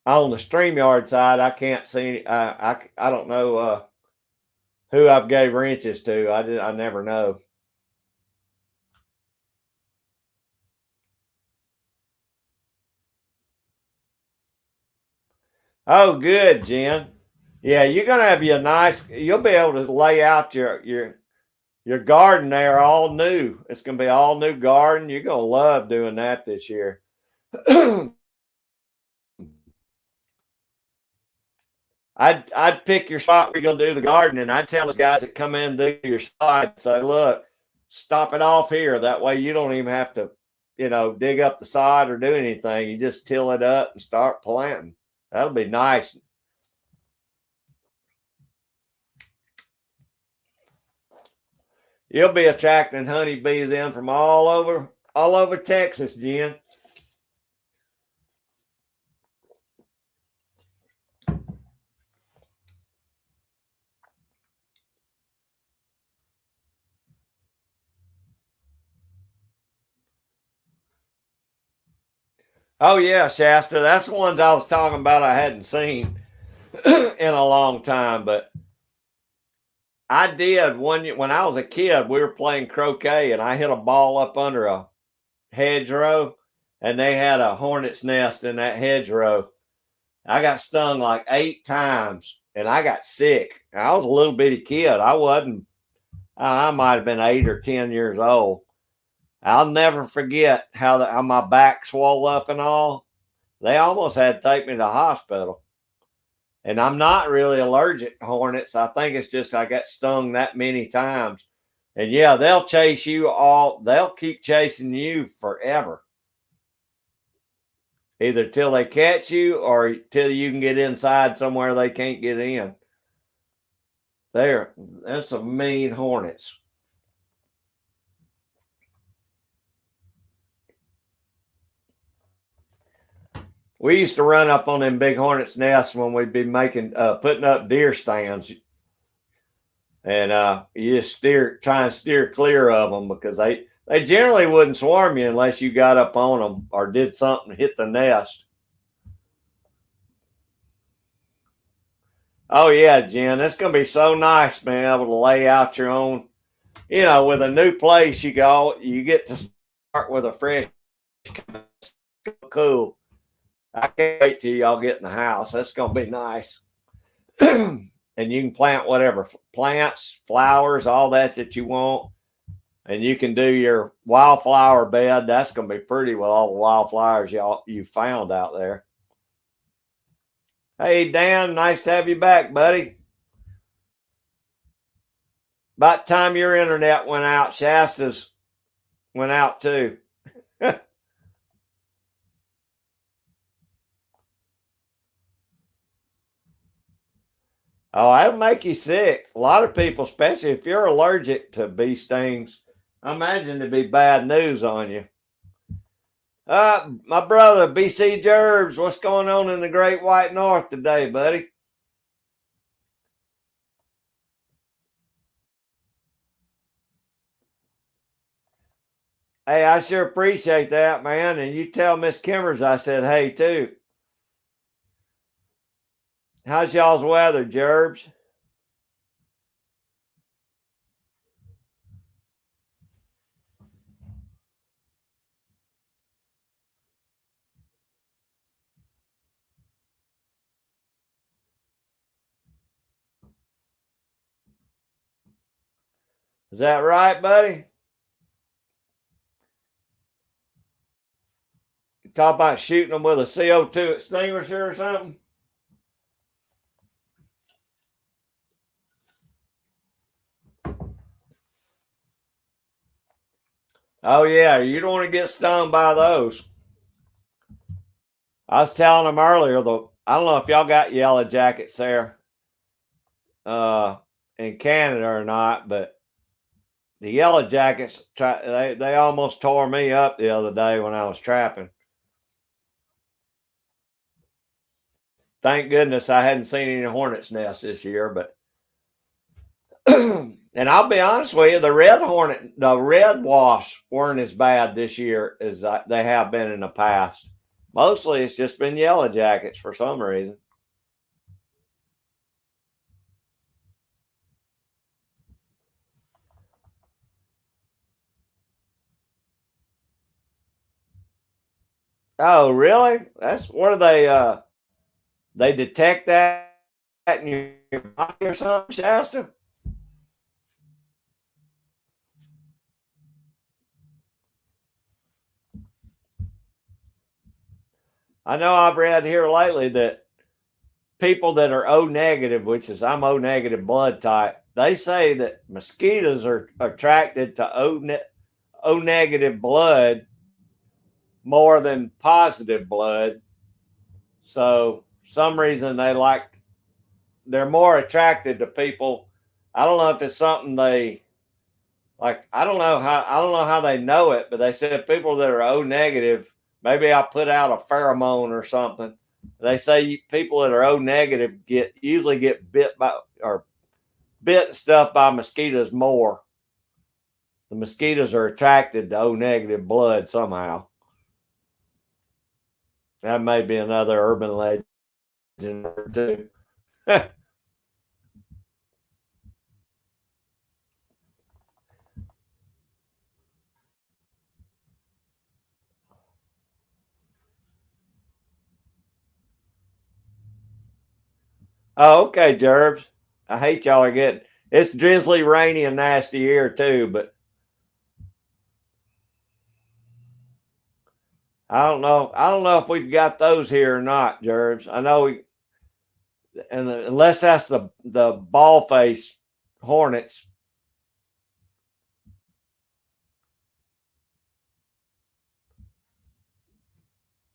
On the StreamYard side, I can't see. I don't know who I've gave wrenches to. I never know. Oh, good, Jen. Yeah, you're gonna have you a nice. You'll be able to lay out your garden there all new. It's gonna be all new garden. You're gonna love doing that this year. I'd pick your spot where you're gonna do the garden, and I'd tell the guys that come in and do your side, say, look, stop it off here. That way you don't even have to, dig up the side or do anything. You just till it up and start planting. That'll be nice. You'll be attracting honeybees in from all over Texas, Jen. Oh yeah, Shasta. That's the ones I was talking about. I hadn't seen in a long time, but I did when I was a kid. We were playing croquet, and I hit a ball up under a hedgerow, and they had a hornet's nest in that hedgerow. I got stung like 8 times, and I got sick. I was a little bitty kid. I wasn't. I might have been 8 or 10 years old. I'll never forget how my back swelled up and all. They almost had to take me to the hospital. And I'm not really allergic to hornets. I think it's just I got stung that many times. And yeah, they'll chase you all, they'll keep chasing you forever. Either till they catch you or till you can get inside somewhere they can't get in. That's some mean hornets. We used to run up on them big hornets' nests when we'd be putting up deer stands, and you just try and steer clear of them because they generally wouldn't swarm you unless you got up on them or did something to hit the nest. Oh yeah, Jen, it's gonna be so nice being able to lay out your own. With a new place, you get to start with a fresh cool. I can't wait till y'all get in the house. That's gonna be nice. And you can plant whatever plants, flowers, all that you want. And you can do your wildflower bed. That's gonna be pretty with all the wildflowers you found out there. Hey Dan, nice to have you back, buddy. About time your internet went out, Shasta's went out too. Oh, that'll make you sick. A lot of people, especially if you're allergic to bee stings, I imagine it'd be bad news on you. My brother, BC Gerbs, what's going on in the Great White North today, buddy? Hey, I sure appreciate that, man. And you tell Miss Kimmers I said hey too. How's y'all's weather, Gerbs? Is that right, buddy? You talk about shooting them with a CO2 extinguisher or something? Oh, yeah. You don't want to get stung by those. I was telling them earlier, though, I don't know if y'all got yellow jackets there uh, in Canada or not, but the yellow jackets, they almost tore me up the other day when I was trapping. Thank goodness I hadn't seen any hornet's nests this year, but and I'll be honest with you, the red wasps weren't as bad this year as they have been in the past. Mostly, it's just been yellow jackets for some reason. Oh, really? That's where they detect that in your body or something, Shasta? I know I've read here lately that people that are O negative, which is I'm O negative blood type, they say that mosquitoes are attracted to O negative blood more than positive blood. So some reason they're more attracted to people. I don't know if it's something they like. I don't know how they know it, but they said people that are O negative, maybe I put out a pheromone or something. They say people that are O negative usually get bit by or bit stuff by mosquitoes more. The mosquitoes are attracted to O negative blood somehow. That may be another urban legend or two. Oh, okay, Jerbs. I hate y'all are getting. It's drizzly, rainy, and nasty here too. But I don't know. I don't know if we've got those here or not, Jerbs. I know we, and unless that's the ball face hornets.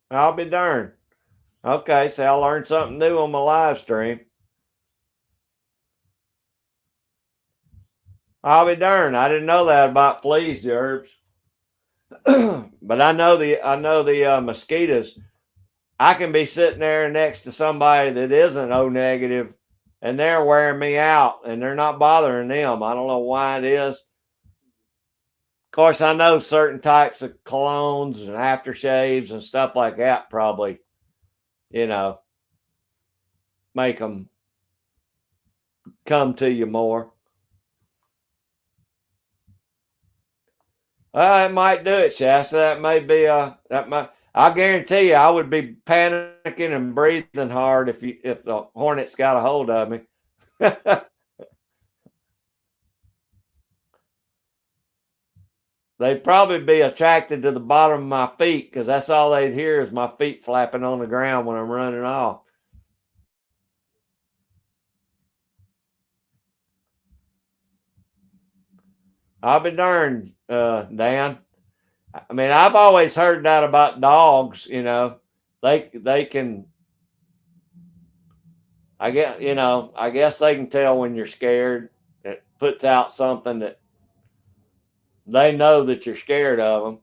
I'll be darned. Okay, so I learned something new on my live stream. I'll be darned. I didn't know that about fleas, Jerbs. But I know the mosquitoes. I can be sitting there next to somebody that isn't O negative, and they're wearing me out, and they're not bothering them. I don't know why it is. Of course, I know certain types of colognes and aftershaves and stuff like that probably, you know, make them come to you more. It might do it, Shasta. That may be that might. I guarantee you, I would be panicking and breathing hard if the hornets got a hold of me. They'd probably be attracted to the bottom of my feet because that's all they'd hear is my feet flapping on the ground when I'm running off. I'll be darned, Dan. I mean, I've always heard that about dogs. They can. I guess they can tell when you're scared. It puts out something that they know that you're scared of them.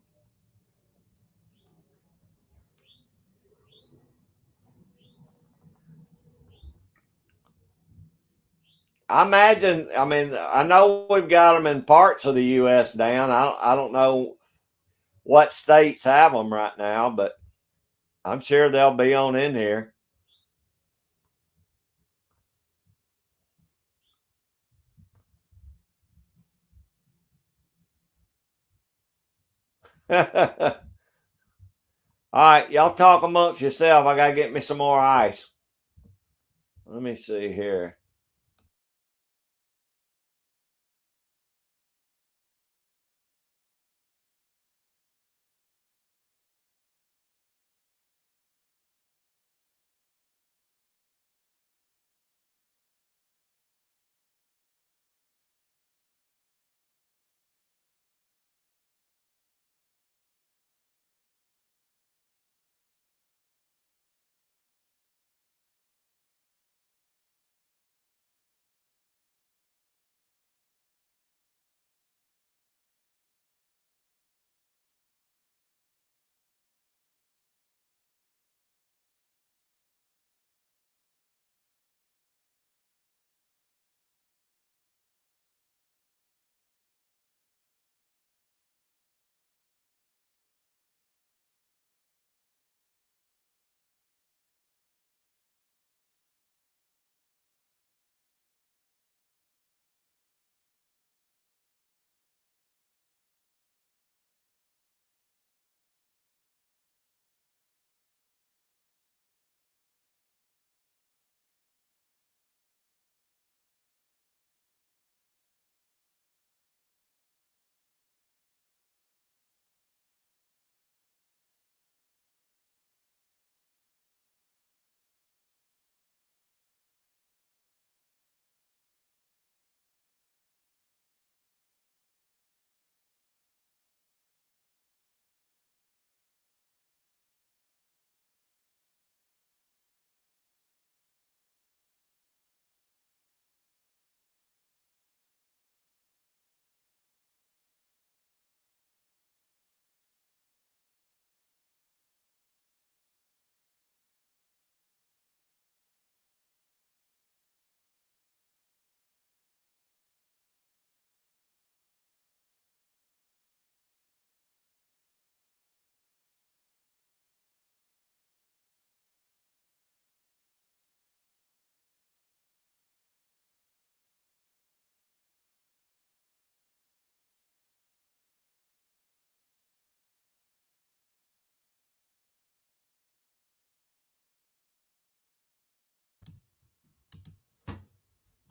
I imagine. I mean, I know we've got them in parts of the U.S. Dan. I don't know what states have them right now, but I'm sure they'll be on in here. All right, y'all talk amongst yourself. I gotta get me some more ice. Let me see here.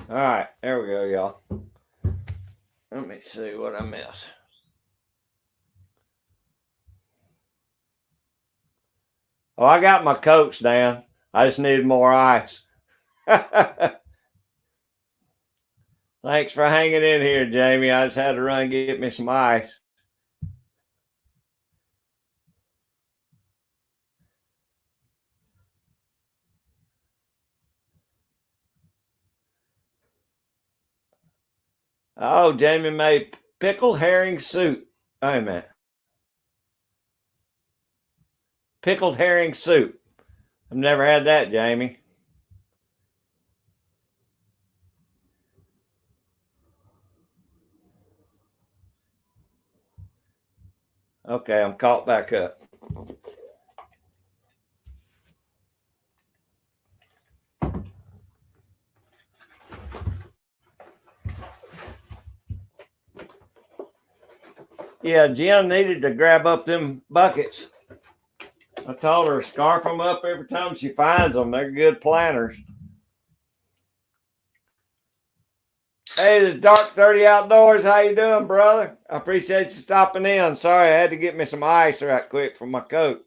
All right, there we go, y'all. Let me see what I missed. Oh, I got my Cokes down. I just needed more ice. Thanks for hanging in here, Jamie. I just had to run and get me some ice. Oh, Jamie made pickled herring soup. Wait a minute. Pickled herring soup. I've never had that, Jamie. Okay, I'm caught back up. Yeah, Jen needed to grab up them buckets. I told her scarf them up every time she finds them. They're good planters. Hey, this Dark 30 Outdoors. How you doing, brother? I appreciate you stopping in. Sorry, I had to get me some ice right quick for my coat.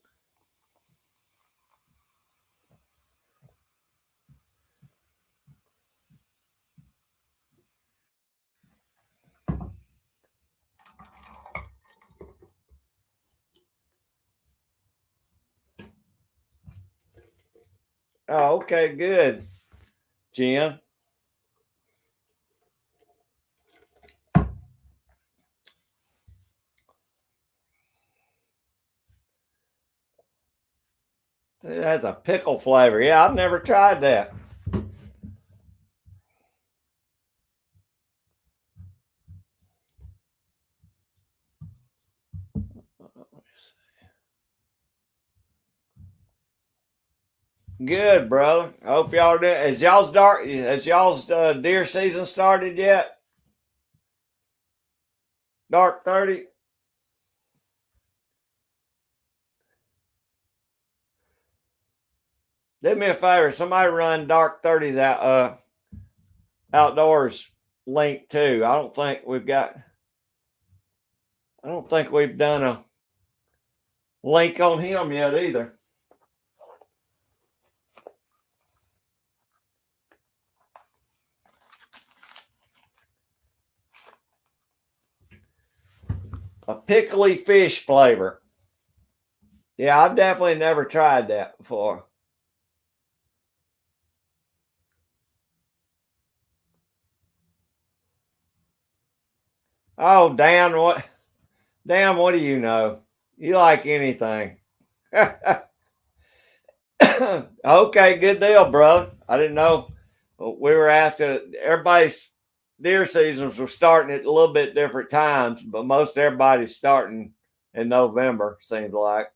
Oh, okay, good, Jen. It has a pickle flavor. Yeah, I've never tried that. Good, brother. I hope y'all do. Has y'all's deer season started yet? Dark 30. Do me a favor. Somebody run Dark 30s outdoors link too. I don't think we've done a link on him yet either. A pickly fish flavor. Yeah, I've definitely never tried that before. Oh, Dan, what do you know? You like anything. Okay, good deal, brother. I didn't know. We were asked everybody's deer seasons were starting at a little bit different times, but most everybody's starting in November, seems like.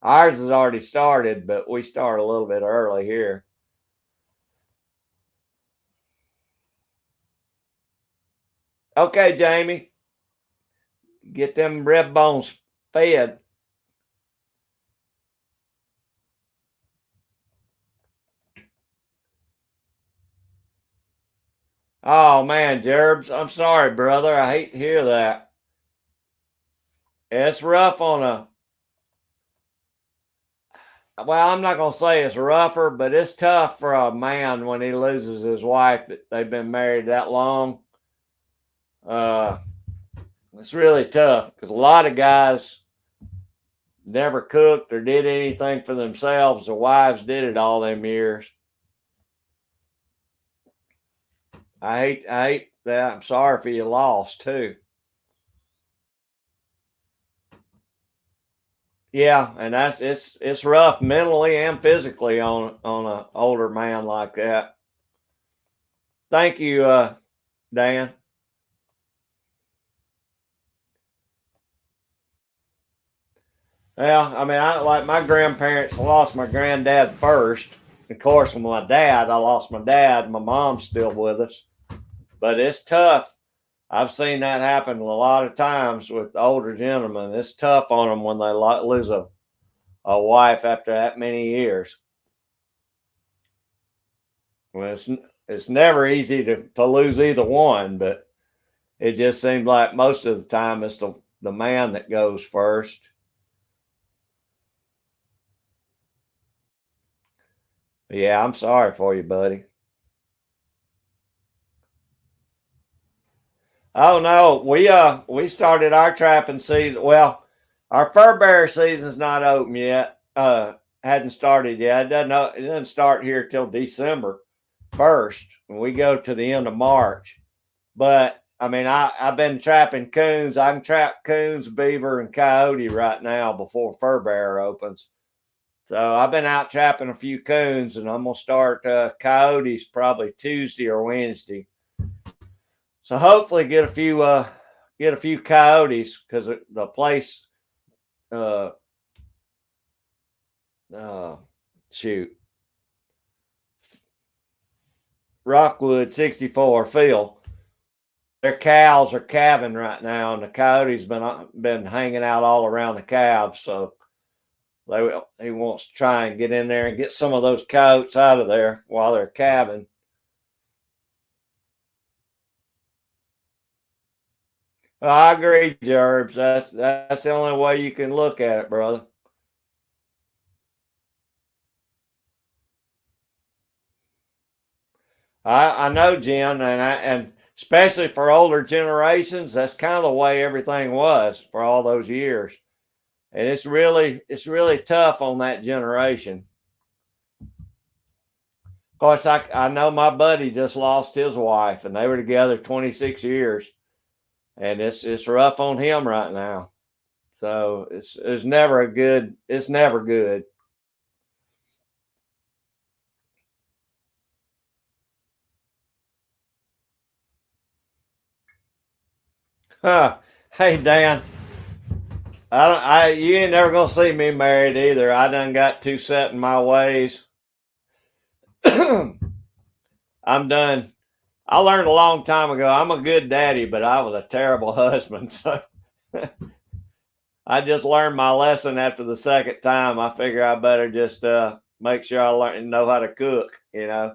Ours has already started, but we start a little bit early here. Okay, Jamie, get them rib bones fed. Oh man, Jerbs, I'm sorry, brother. I hate to hear that. It's rough on a. Well, I'm not gonna say it's rougher, but it's tough for a man when he loses his wife that they've been married that long. Uh, it's really tough because a lot of guys never cooked or did anything for themselves. Their wives did it all them years. I hate that. I'm sorry for your loss too. Yeah, and it's rough mentally and physically on an older man like that. Thank you, Dan. Well, I mean, I like my grandparents lost my granddad first. Of course, with my dad, I lost my dad. My mom's still with us, but it's tough. I've seen that happen a lot of times with older gentlemen. It's tough on them when they lose a wife after that many years. Well, it's never easy to lose either one, but it just seems like most of the time it's the man that goes first. Yeah, I'm sorry for you, buddy. Oh no, we started our trapping season. Well, our fur bearer season's not open yet. Hadn't started yet. It doesn't start here till December 1st. We go to the end of March. But I mean, I've been trapping coons. I can trap coons, beaver, and coyote right now before fur bearer opens. So I've been out trapping a few coons, and I'm gonna start coyotes probably Tuesday or Wednesday. So hopefully get a few coyotes because the place uh uh shoot Rockwood 64 Phil. Their cows are calving right now, and the coyotes been hanging out all around the calves. So he wants to try and get in there and get some of those coyotes out of there while they're calving. I agree, Gerbs. That's the only way you can look at it, brother. I know, Jim, and especially for older generations, that's kind of the way everything was for all those years. And it's really tough on that generation. Of course, I know my buddy just lost his wife, and they were together 26 years, and it's rough on him right now. So it's never a good. It's never good. Huh. Hey Dan, I don't. You ain't never gonna see me married either. I done got too set in my ways. I'm done. I learned a long time ago. I'm a good daddy, but I was a terrible husband. So I just learned my lesson after the second time. I figure I better just make sure I learn and know how to cook. It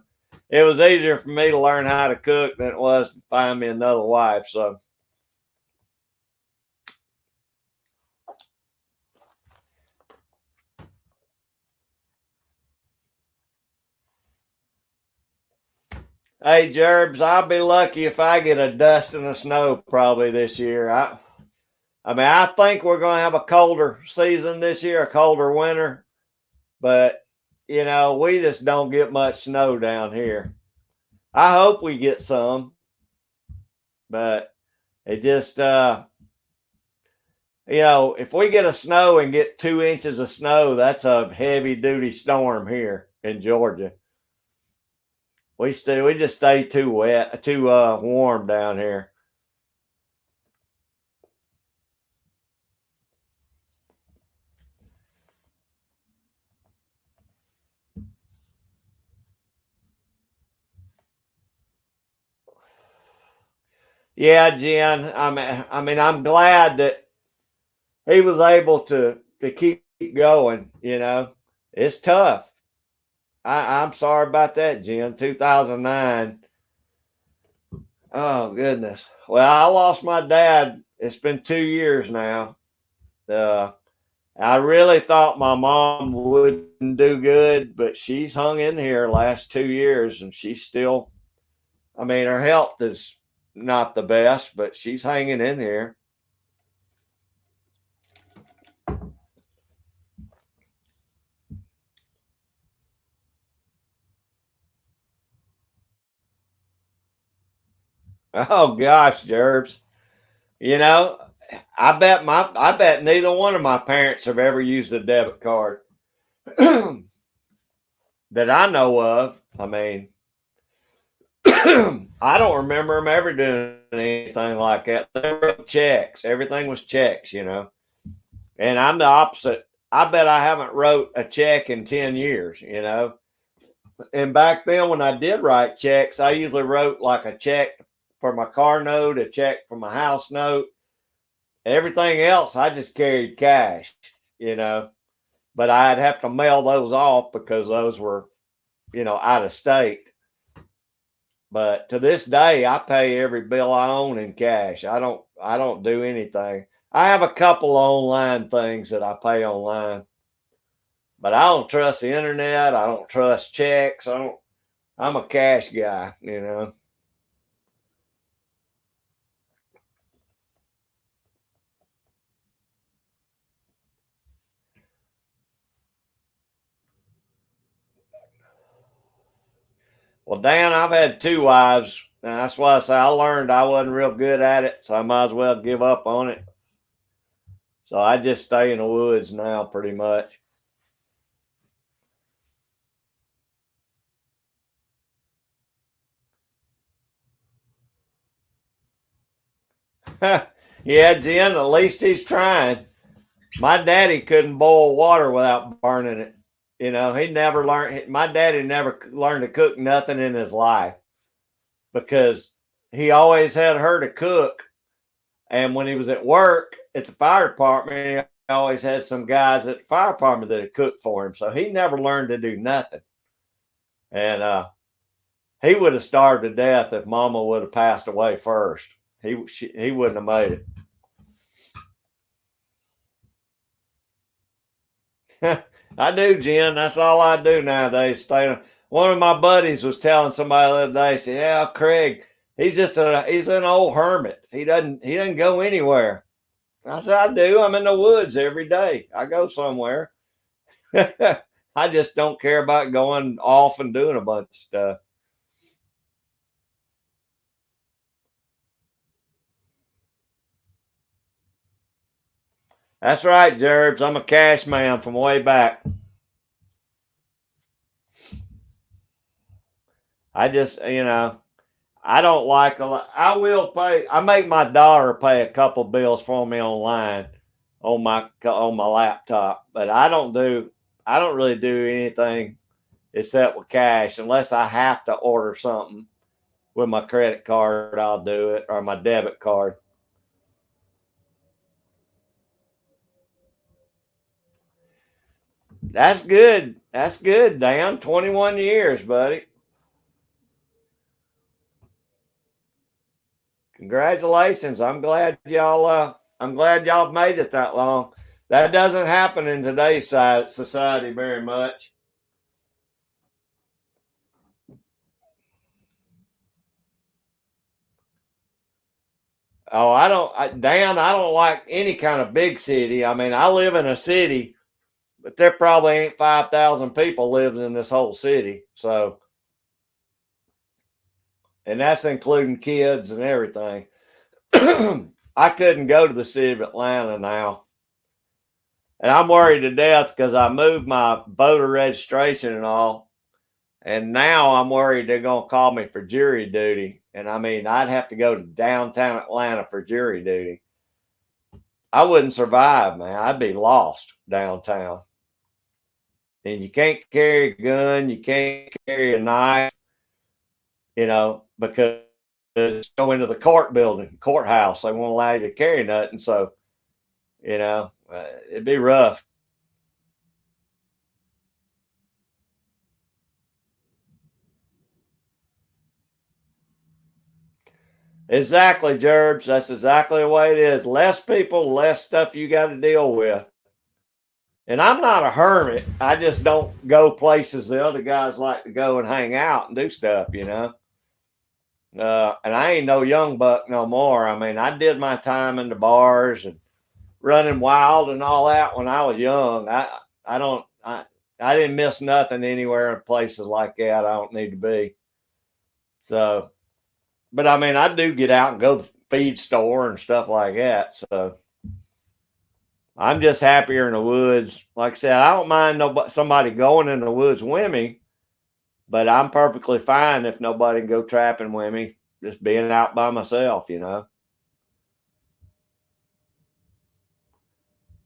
was easier for me to learn how to cook than it was to find me another wife. So, hey, Gerbs, I'll be lucky if I get a dust and a snow probably this year. I mean, I think we're going to have a colder season this year, a colder winter, but we just don't get much snow down here. I hope we get some, but it just if we get a snow and get 2 inches of snow, that's a heavy duty storm here in Georgia. We just stay too wet, too warm down here. Yeah, Jen. I mean, I'm glad that he was able to keep going. It's tough. I'm sorry about that, Jen. 2009. Oh goodness. Well, I lost my dad. It's been 2 years now. Uh, I really thought my mom wouldn't do good, but she's hung in here last 2 years, and she's still. I mean, her health is not the best, but she's hanging in here. Oh gosh, Jerbs. You know, I bet neither one of my parents have ever used a debit card that I know of. I mean, I don't remember them ever doing anything like that. They wrote checks. Everything was checks. And I'm the opposite. I bet I haven't wrote a check in 10 years. And back then when I did write checks, I usually wrote like a check for my car note, a check for my house note. Everything else I just carried cash. But I'd have to mail those off because those were out of state. But to this day, I pay every bill I own in cash. I don't do anything. I have a couple online things that I pay online, but I don't trust the internet. I don't trust checks. I'm a cash guy. Well, Dan, I've had two wives, and that's why I say I learned I wasn't real good at it, so I might as well give up on it. So I just stay in the woods now, pretty much. Yeah, Jen, at least he's trying. My daddy couldn't boil water without burning it. He never learned. My daddy never learned to cook nothing in his life because he always had her to cook. And when he was at work at the fire department, he always had some guys at the fire department that had cooked for him. So he never learned to do nothing. And he would have starved to death if Mama would have passed away first. He wouldn't have made it. I do, Jen. That's all I do nowadays. Stay. One of my buddies was telling somebody the other day. He said, "Yeah, Craig, he's an old hermit. He doesn't go anywhere." I said, "I do. I'm in the woods every day. I go somewhere. I just don't care about going off and doing a bunch of stuff." That's right, Jerbs. I'm a cash man from way back. I just, I don't like a lot. I will pay. I make my daughter pay a couple bills for me online on my laptop, but I don't really do anything except with cash unless I have to order something with my credit card. I'll do it or my debit card. That's good. That's good, Dan. 21 years, buddy. Congratulations. I'm glad y'all made it that long. That doesn't happen in today's society very much. Oh, Dan, I don't like any kind of big city. I mean, I live in a city, but there probably ain't 5,000 people living in this whole city. So, and that's including kids and everything. I couldn't go to the city of Atlanta now. And I'm worried to death because I moved my voter registration and all. And now I'm worried they're going to call me for jury duty. And I mean, I'd have to go to downtown Atlanta for jury duty. I wouldn't survive, man. I'd be lost downtown. And you can't carry a gun, you can't carry a knife, because go into the courthouse. They won't allow you to carry nothing. So, it'd be rough. Exactly, Gerbs. That's exactly the way it is. Less people, less stuff you got to deal with. And I'm not a hermit. I just don't go places the other guys like to go and hang out and do stuff. And I ain't no young buck no more. I mean, I did my time in the bars and running wild and all that when I was young. I don't I didn't miss nothing anywhere in places like that. I don't need to be. So, but I mean, I do get out and go to the feed store and stuff like that. So I'm just happier in the woods. Like I said, I don't mind somebody going in the woods with me, but I'm perfectly fine if nobody can go trapping with me, just being out by myself.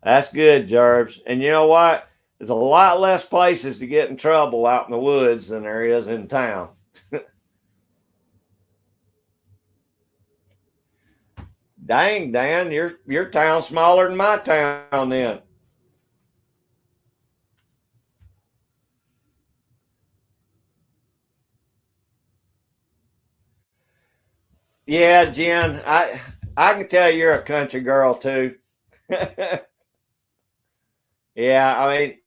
That's good, Jarvis. And you know what? There's a lot less places to get in trouble out in the woods than there is in town. Dang, Dan, your town's smaller than my town then. Yeah, Jen, I can tell you're a country girl too. Yeah, I mean,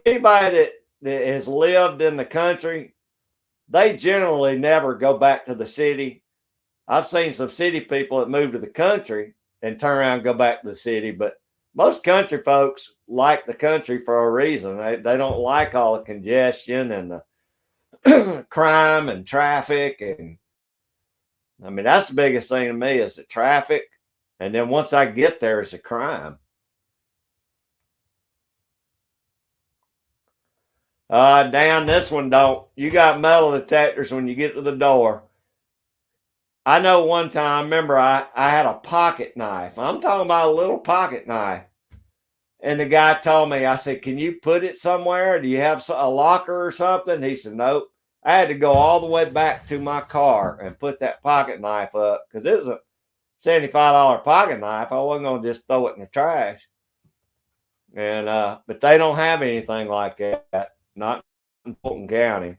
anybody that has lived in the country, they generally never go back to the city. I've seen some city people that move to the country and turn around and go back to the city, but most country folks like the country for a reason. They don't like all the congestion and the crime and traffic. And I mean, that's the biggest thing to me is the traffic. And then once I get there, it's a crime. Dan, this one don't. You got metal detectors when you get to the door. I know one time, I remember I had a pocket knife. I'm talking about a little pocket knife. And the guy told me, I said, can you put it somewhere? Do you have a locker or something? He said, nope. I had to go all the way back to my car and put that pocket knife up because it was a $75 pocket knife. I wasn't going to just throw it in the trash. And, but they don't have anything like that, not in Fulton County.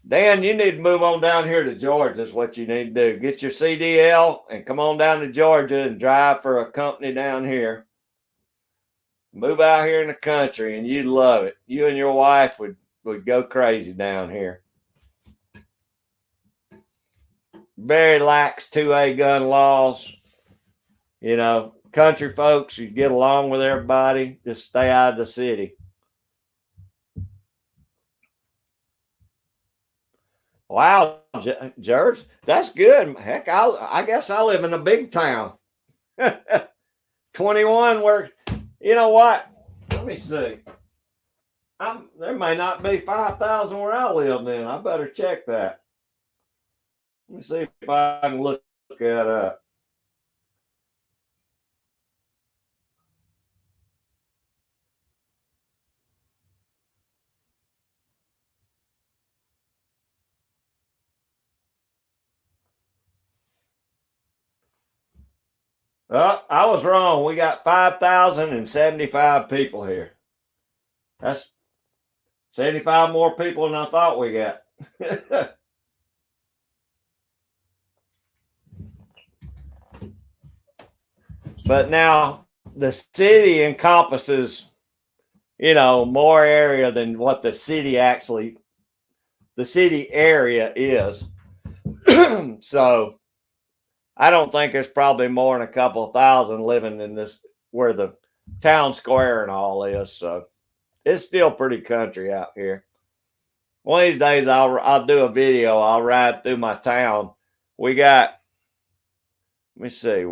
Dan, you need to move on down here to Georgia, is what you need to do. Get your CDL and come on down to Georgia and drive for a company down here. Move out here in the country and you'd love it. You and your wife would go crazy down here. Very lax 2A gun laws. You know, country folks, you get along with everybody, just stay out of the city. Wow, George, that's good. Heck, I guess I live in a big town. 21, where, you know what? Let me see. There may not be 5,000 where I live then. I better check that. Let me see if I can look that up. Oh, I was wrong. We got 5,075 people here. That's 75 more people than I thought we got. But now the city encompasses, you know, more area than what the city area is. So I don't think there's probably more than a couple of thousand living in this where the town square and all is. So it's still pretty country out here. One of these days I'll do a video. I'll ride through my town. We got, let me see,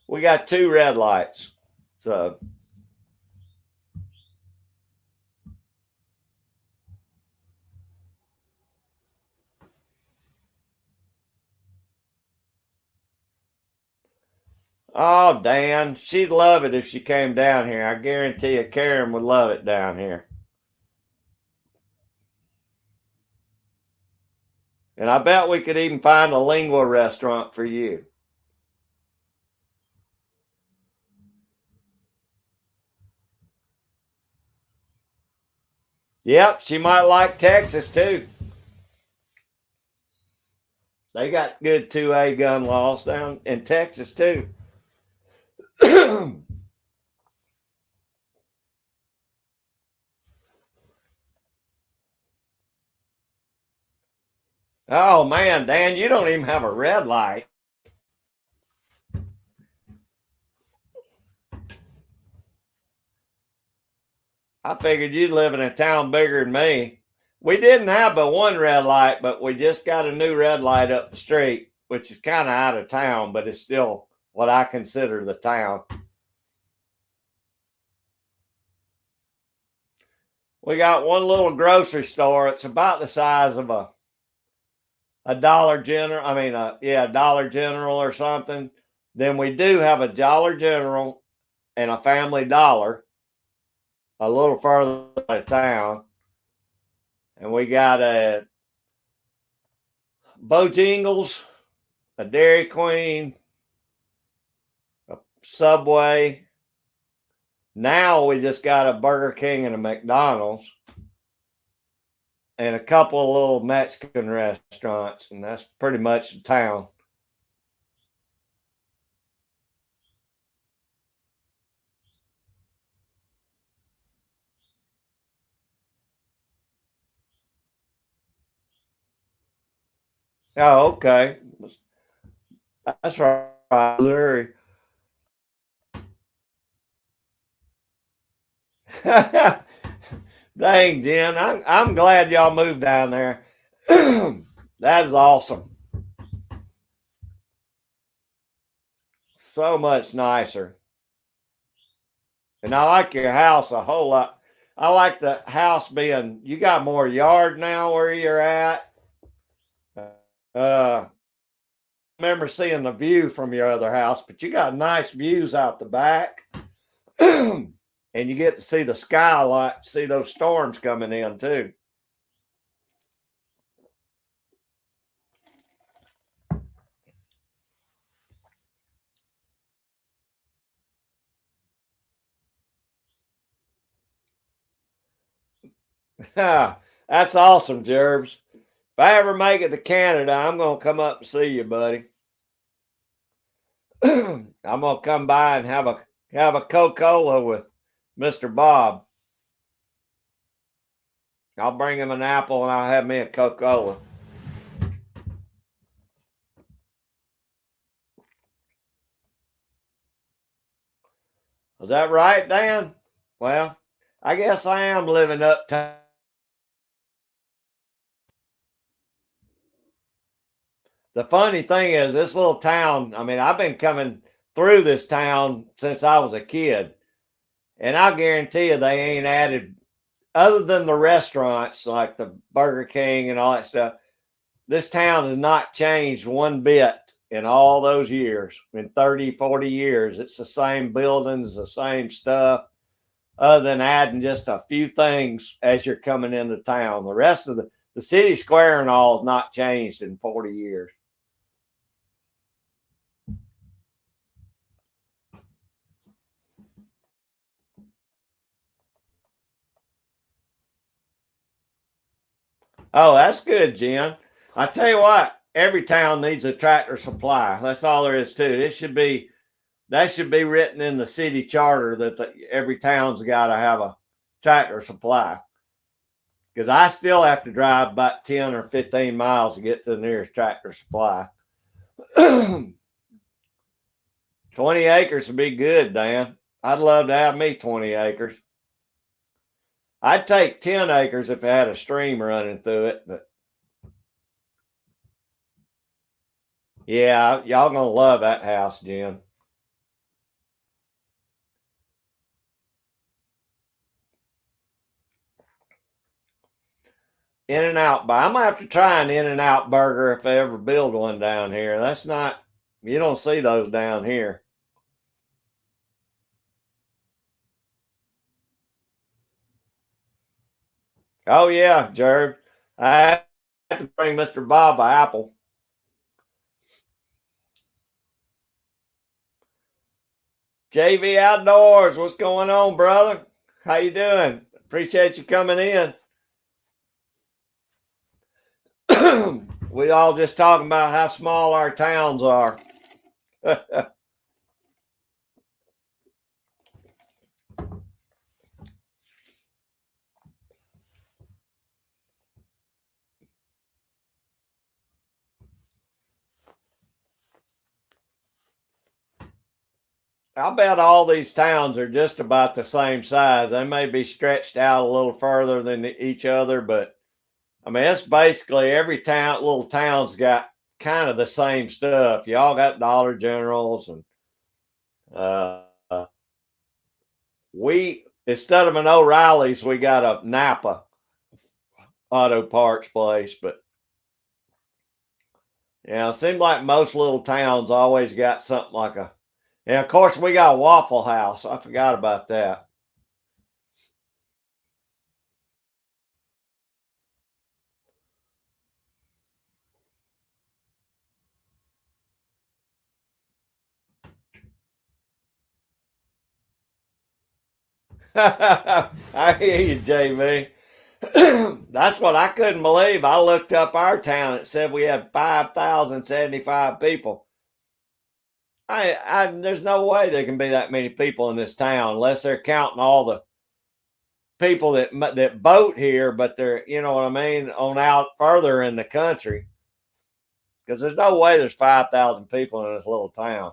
we got 2 red lights. So oh, Dan, she'd love it if she came down here. I guarantee you, Karen would love it down here. And I bet we could even find a lingua restaurant for you. Yep, she might like Texas too. They got good 2A gun laws down in Texas too. Oh man, Dan, you don't even have a red light. I figured you'd live in a town bigger than me. We didn't have but one red light, but we just got a new red light up the street, which is kind of out of town, but it's still what I consider the town. We got one little grocery store. It's about the size of a Dollar General. I mean, yeah, Dollar General or something. Then we do have a Dollar General and a Family Dollar a little further out of town. And we got a Bojangles, a Dairy Queen, a Subway, Now we just got a Burger King and a McDonald's and a couple of little Mexican restaurants, and that's pretty much the town. Oh, okay. That's right, Missouri. Dang, Jen, I'm glad y'all moved down there. That is awesome. So much nicer. And I like your house a whole lot. I like the house being, you got more yard now where you're at. I remember seeing the view from your other house, but you got nice views out the back. And you get to see the skylight, see those storms coming in too. That's awesome, Jerbs. If I ever make it to Canada, I'm gonna come up and see you, buddy. I'm gonna come by and have a Coca-Cola with Mr. Bob. I'll bring him an apple and I'll have me a Coca-Cola. Is that right, Dan? Well, I guess I am living up to. The funny thing is, this little town, I mean, I've been coming through this town since I was a kid. And I guarantee you they ain't added, other than the restaurants like the Burger King and all that stuff, this town has not changed one bit in all those years. In 30, 40 years, it's the same buildings, the same stuff, other than adding just a few things as you're coming into town. The rest of the city square and all has not changed in 40 years. Oh, that's good, Jen. I tell you what, every town needs a Tractor Supply. That's all there is to it. That should be written in the city charter that every town's got to have a Tractor Supply. Because I still have to drive about 10 or 15 miles to get to the nearest Tractor Supply. 20 acres would be good, Dan. I'd love to have me 20 acres. I'd take 10 acres if it had a stream running through it, but yeah, y'all gonna love that house, Jen. In and Out, but I'm gonna have to try an In and Out burger if I ever build one down here. That's not, you don't see those down here. Oh yeah, Jared. I have to bring Mr. Bob an apple. JV Outdoors, what's going on, brother? How you doing? Appreciate you coming in. We all just talking about how small our towns are. I bet all these towns are just about the same size. They may be stretched out a little further than each other, but I mean, it's basically every town, little town's got kind of the same stuff. Y'all got Dollar Generals and uh, we, instead of an O'Reilly's, we got a Napa auto parts place. But yeah, it seems like most little towns always got something like a. And of course, we got a Waffle House. I forgot about that. I hear you, JV. That's what I couldn't believe. I looked up our town. It said we had 5,075 people. There's no way there can be that many people in this town unless they're counting all the people that boat here, but they're, you know what I mean, on out further in the country. Because there's no way there's 5,000 people in this little town.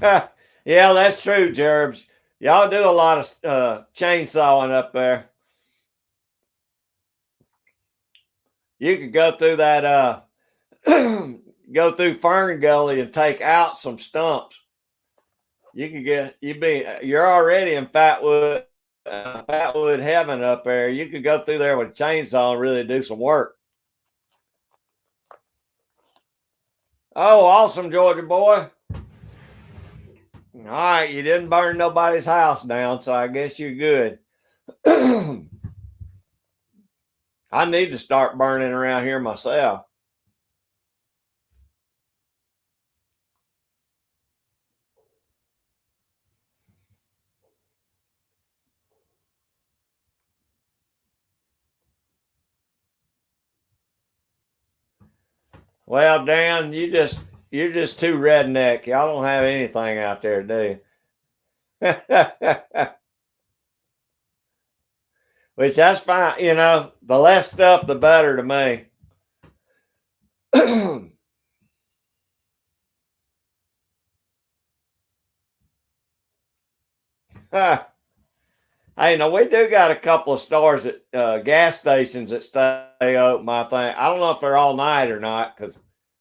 Yeah, that's true, Jerbs. Y'all do a lot of chainsawing up there. You could go through that, go through Fern Gully and take out some stumps. You're already in Fatwood heaven up there. You could go through there with a chainsaw and really do some work. Oh, awesome, Georgia boy. All right, you didn't burn nobody's house down, so I guess you're good. I need to start burning around here myself. Well, Dan, you're just too redneck. Y'all don't have anything out there, do you? Which that's fine. You know, the less stuff, the better to me. Hey, now we do got a couple of stores at gas stations that stay open. I think I don't know if they're all night or not because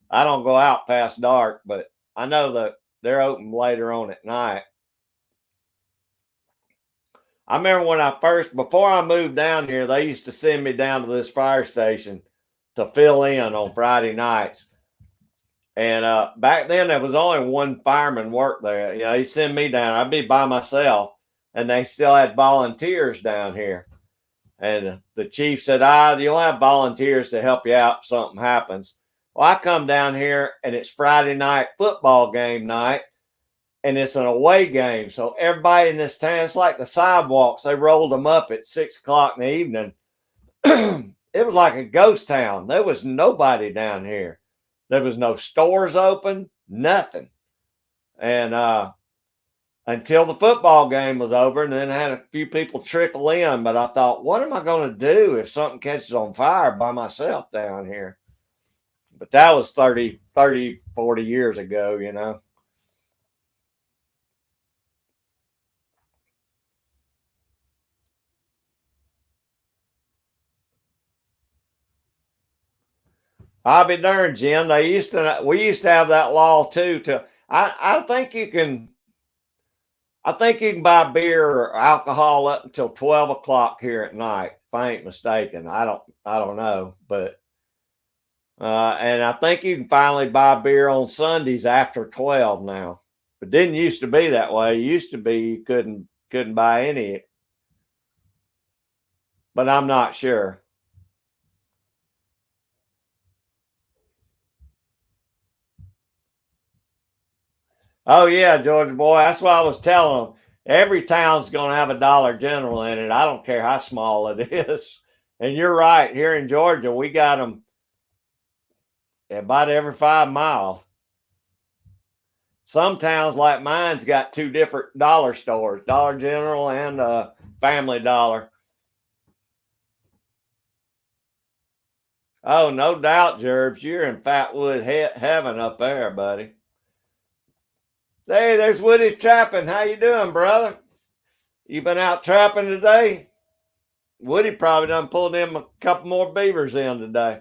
I don't go out past dark, but I know that they're open later on at night. I remember when before I moved down here, they used to send me down to this fire station to fill in on Friday nights. And back then, there was only one fireman worked there. You know, he'd send me down. I'd be by myself, and they still had volunteers down here. And the chief said, you'll have volunteers to help you out if something happens. Well, I come down here, and it's Friday night football game night, and it's an away game. So everybody in this town, it's like the sidewalks. They rolled them up at 6 o'clock in the evening. It was like a ghost town. There was nobody down here. There was no stores open, nothing. And until the football game was over, and then I had a few people trickle in. But I thought, what am I going to do if something catches on fire by myself down here? But that was 30, 40 years ago, you know. I'll be darned, Jim. We used to have that law too. I think you can buy beer or alcohol up until 12 o'clock here at night, if I ain't mistaken. I don't know, but and I think you can finally buy beer on Sundays after 12 now. It didn't used to be that way. It used to be you couldn't buy any, but I'm not sure. Oh yeah, Georgia boy. That's what I was telling them. Every town's going to have a Dollar General in it. I don't care how small it is. And you're right. Here in Georgia, we got them about every 5 miles. Some towns like mine's got two different dollar stores, Dollar General and Family Dollar. Oh, no doubt, Gerbs. You're in Fatwood heaven up there, buddy. Hey, there's Woody's Trapping. How you doing, brother? You been out trapping today? Woody probably done pulled him a couple more beavers in today.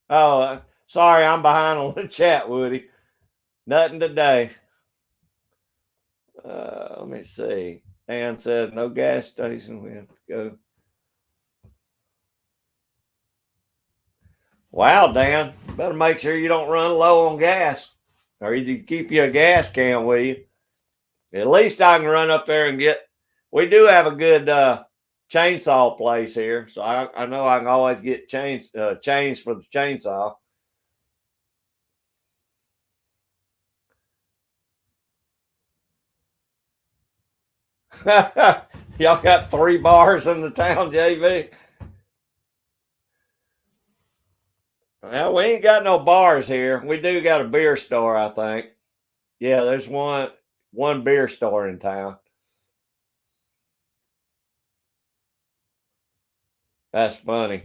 Oh, sorry, I'm behind on the chat, Woody. Nothing today. Let me see. Dan said no gas station. We have to go. Wow, Dan, better make sure you don't run low on gas, or you keep you a gas can with you. At least I can run up there and get. We do have a good chainsaw place here, so I know I can always get chains for the chainsaw. Y'all got 3 bars in the town, JV? Well, we ain't got no bars here. We do got a beer store, I think. Yeah, there's one beer store in town. That's funny.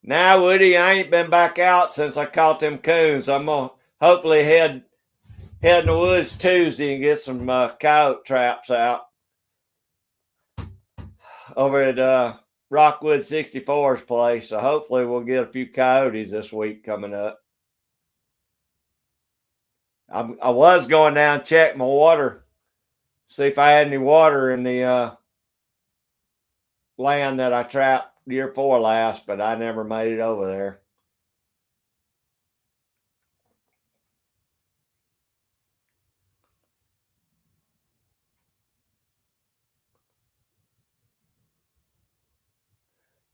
Now, Woody, I ain't been back out since I caught them coons. I'm gonna hopefully head in the woods Tuesday and get some coyote traps out over at Rockwood 64's place. So hopefully we'll get a few coyotes this week coming up. I was going down and check my water, see if I had any water in the land that I trapped year before last, but I never made it over there.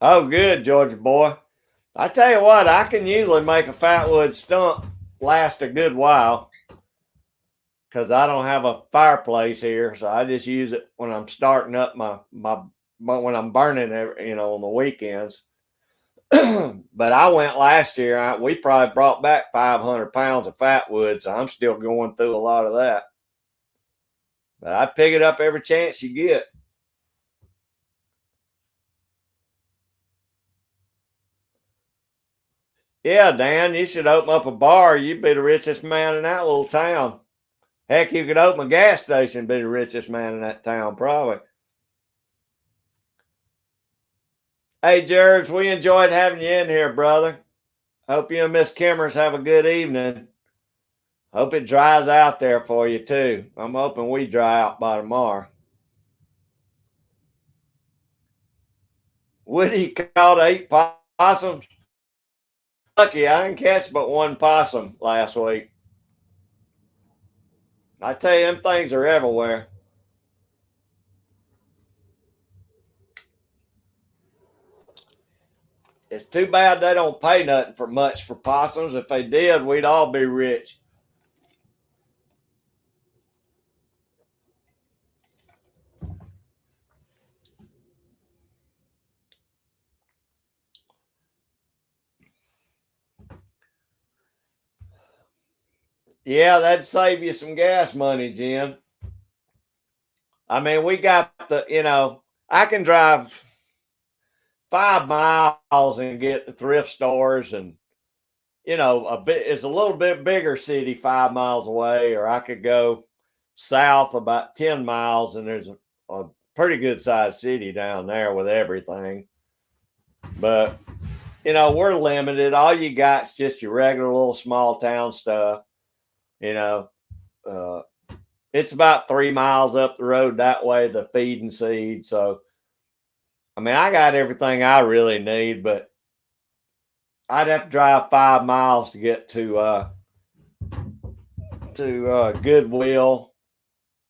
Oh, good, Georgia boy. I tell you what, I can usually make a fatwood stump last a good while because I don't have a fireplace here, so I just use it when I'm starting up my when I'm burning, on the weekends. But I went last year. We probably brought back 500 pounds of fatwood, so I'm still going through a lot of that. But I pick it up every chance you get. Yeah, Dan, you should open up a bar. You'd be the richest man in that little town. Heck, you could open a gas station and be the richest man in that town, probably. Hey, George, we enjoyed having you in here, brother. Hope you and Miss Kimmers have a good evening. Hope it dries out there for you, too. I'm hoping we dry out by tomorrow. Woody caught 8 possums. Lucky, I didn't catch but 1 possum last week. I tell you, them things are everywhere. It's too bad they don't pay nothing for much for possums. If they did, we'd all be rich. Yeah, that'd save you some gas money, Jen. I mean, we got I can drive 5 miles and get to thrift stores, and it's a little bit bigger city 5 miles away, or I could go south about 10 miles and there's a pretty good sized city down there with everything. But we're limited. All you got's just your regular little small town stuff. You know, uh, it's about 3 miles up the road that way, the feed and seed. So, I mean, I got everything I really need, but I'd have to drive 5 miles to get to Goodwill.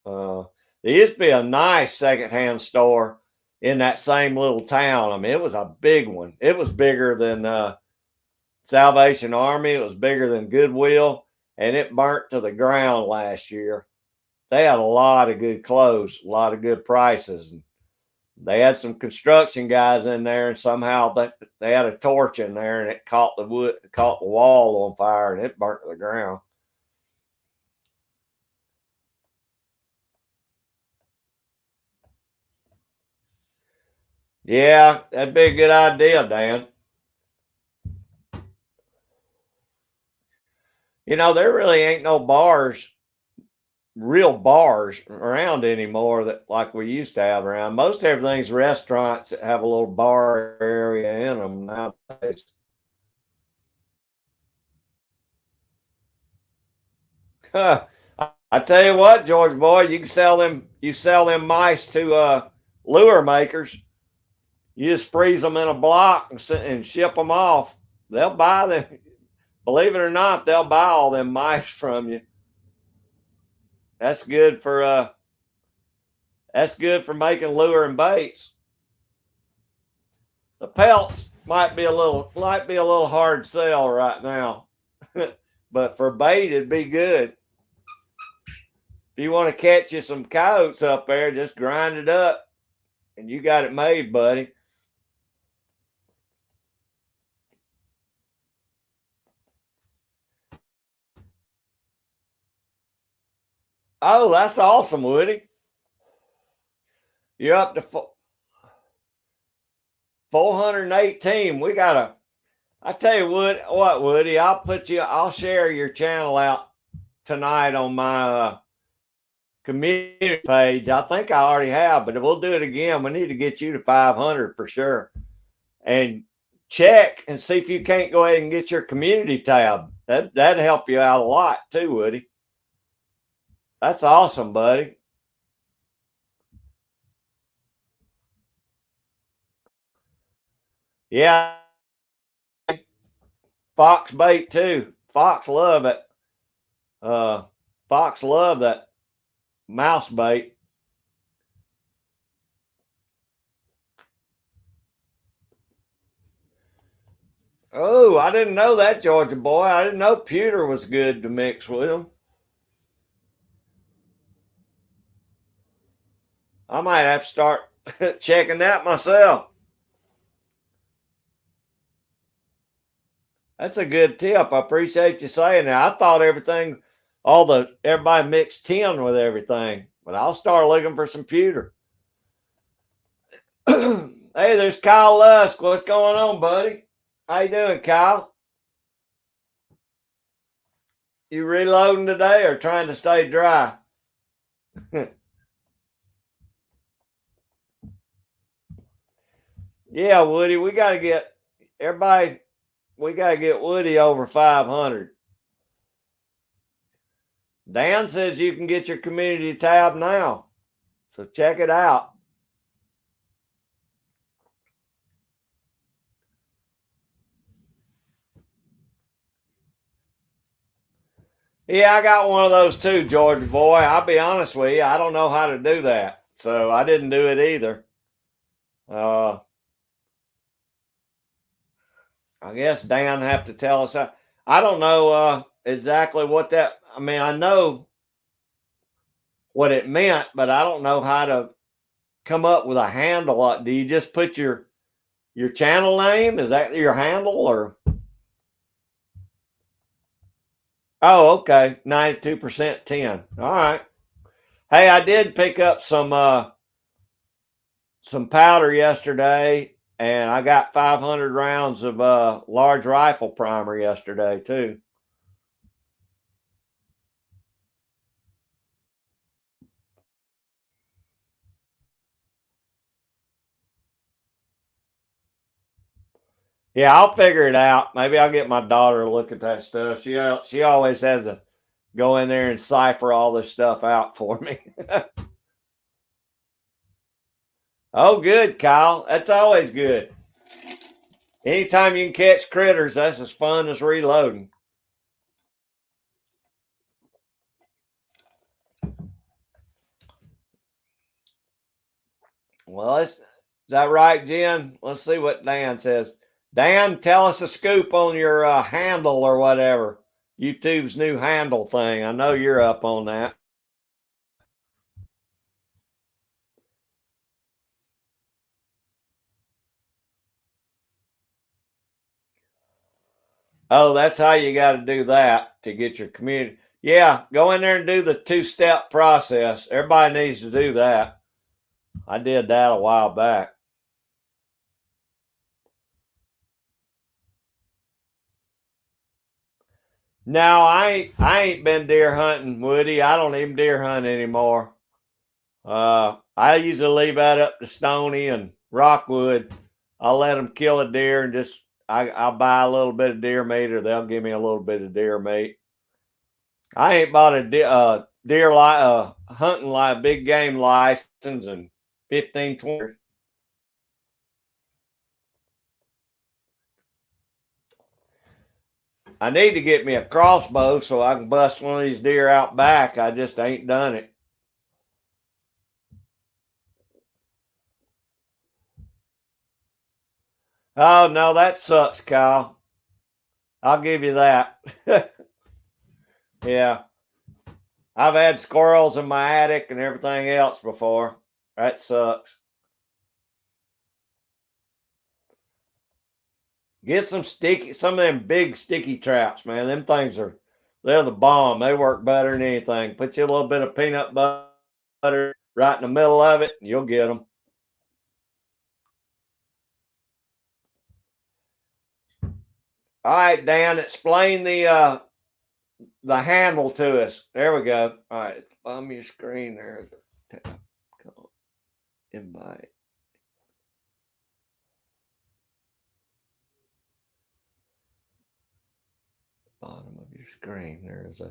There used to be a nice secondhand store in that same little town. I mean, it was a big one. It was bigger than Salvation Army. It was bigger than Goodwill, and it burnt to the ground last year. They had a lot of good clothes, a lot of good prices. And they had some construction guys in there, and somehow they had a torch in there, and it caught the wall on fire, and it burnt to the ground. Yeah, that'd be a good idea, Dan. There really ain't no real bars around anymore that like we used to have around. Most everything's restaurants that have a little bar area in them nowadays. I tell you what, George boy, you can sell them. You sell them mice to lure makers. You just freeze them in a block and ship them off. They'll buy them. Believe it or not, they'll buy all them mice from you. That's good for That's good for making lure and baits. The pelts might be a little hard sell right now, but for bait it'd be good. If you want to catch you some coyotes up there, just grind it up, and you got it made, buddy. Oh, that's awesome, Woody. You're up to 418. We gotta. I tell you what, Woody. I'll share your channel out tonight on my community page. I think I already have, but we'll do it again. We need to get you to 500 for sure. And check and see if you can't go ahead and get your community tab. That'd help you out a lot too, Woody. That's awesome, buddy. Yeah. Fox bait too. Fox love it. Fox love that mouse bait. Oh, I didn't know that, Georgia boy. I didn't know pewter was good to mix with them. I might have to start checking that myself. That's a good tip. I appreciate you saying that. I thought everybody mixed tin with everything, but I'll start looking for some pewter. Hey, there's Kyle Lusk. What's going on, buddy? How you doing, Kyle? You reloading today or trying to stay dry? Yeah, Woody, we got to get Woody over 500. Dan says you can get your community tab now. So check it out. Yeah, I got one of those too, Georgia boy. I'll be honest with you, I don't know how to do that. So I didn't do it either. I guess Dan have to tell us how. I don't know exactly what that. I mean, I know what it meant, but I don't know how to come up with a handle. Do you just put your channel name? Is that your handle or? Oh, okay. 92% 10. All right. Hey, I did pick up some powder yesterday, and I got 500 rounds of large rifle primer yesterday too. Yeah, I'll figure it out. Maybe I'll get my daughter to look at that stuff. She always has to go in there and cipher all this stuff out for me. Oh, good, Kyle. That's always good. Anytime you can catch critters, that's as fun as reloading. Well, is that right, Jen? Let's see what Dan says. Dan, tell us a scoop on your handle or whatever. YouTube's new handle thing. I know you're up on that. Oh, that's how you got to do that to get your community. Yeah, go in there and do the 2-step process. Everybody needs to do that. I did that a while back. No, I ain't been deer hunting, Woody. I don't even deer hunt anymore. I usually leave that up to Stony and Rockwood. I'll let them kill a deer and just I'll buy a little bit of deer meat, or they'll give me a little bit of deer meat. I ain't bought a deer hunting like big game license in 15, 20. I need to get me a crossbow so I can bust one of these deer out back. I just ain't done it. Oh no, that sucks, Kyle. I'll give you that. Yeah. I've had squirrels in my attic and everything else before. That sucks. Get some of them big sticky traps, man. Them things they're the bomb. They work better than anything. Put you a little bit of peanut butter right in the middle of it, and you'll get them. All right, Dan, explain the handle to us. There we go. All right, bottom of your screen. There's a tab called invite. Bottom of your screen, there is a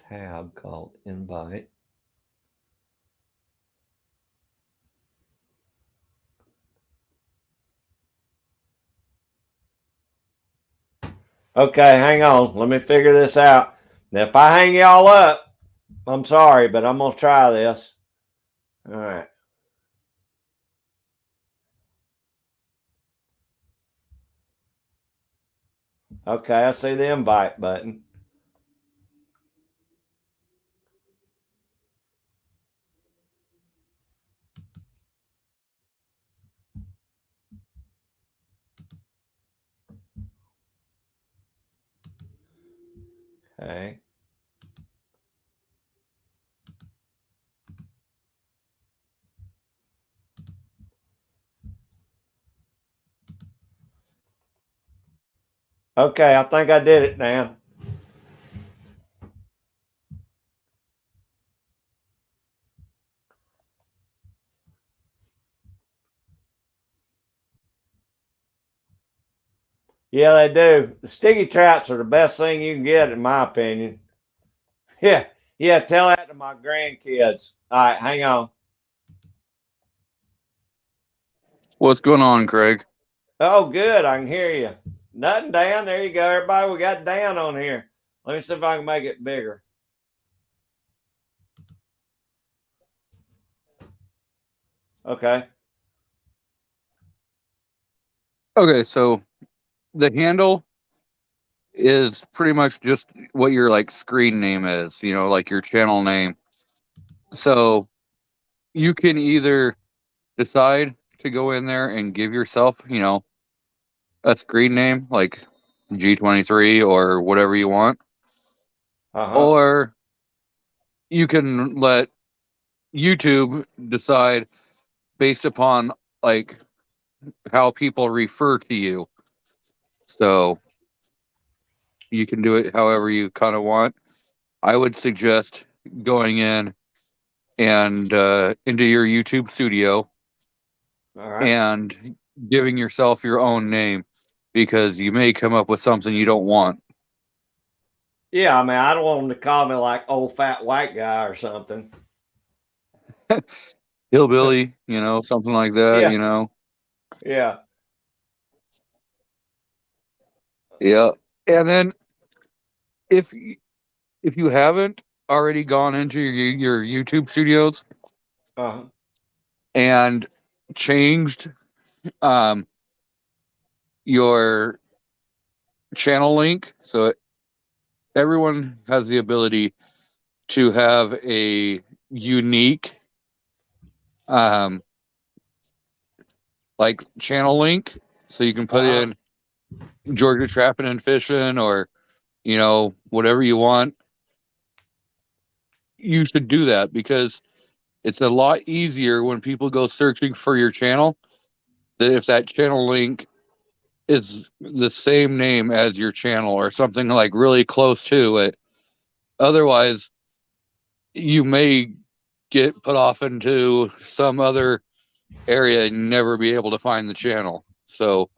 tab called invite. Okay, hang on. Let me figure this out. Now, if I hang y'all up, I'm sorry, but I'm gonna try this. All right. Okay, I see the invite button. Okay. Okay, I think I did it now. Yeah, they do. The sticky traps are the best thing you can get, in my opinion. Yeah, yeah. Tell that to my grandkids. All right, hang on. What's going on, Craig? Oh, good. I can hear you. Nothing, Dan. There you go. Everybody, we got Dan on here. Let me see if I can make it bigger. Okay. Okay, so the handle is pretty much just what your like screen name is, like your channel name. So you can either decide to go in there and give yourself, a screen name like G23 or whatever you want, Uh huh. or you can let YouTube decide based upon like how people refer to you. So you can do it however you kind of want. I would suggest going in and into your YouTube studio All right. and giving yourself your own name because you may come up with something you don't want. Yeah, I mean, I don't want them to call me like old fat white guy or something. Hillbilly, something like that, Yeah, yeah. Yeah. And then if if you haven't already gone into your YouTube studios Uh huh. and changed um your channel link so everyone has the ability to have a unique um like channel link so you can Uh put huh. in Georgia Trapping and Fishing or whatever you want. You should do that because it's a lot easier when people go searching for your channel that if that channel link is the same name as your channel or something like really close to it. Otherwise, you may get put off into some other area and never be able to find the channel. So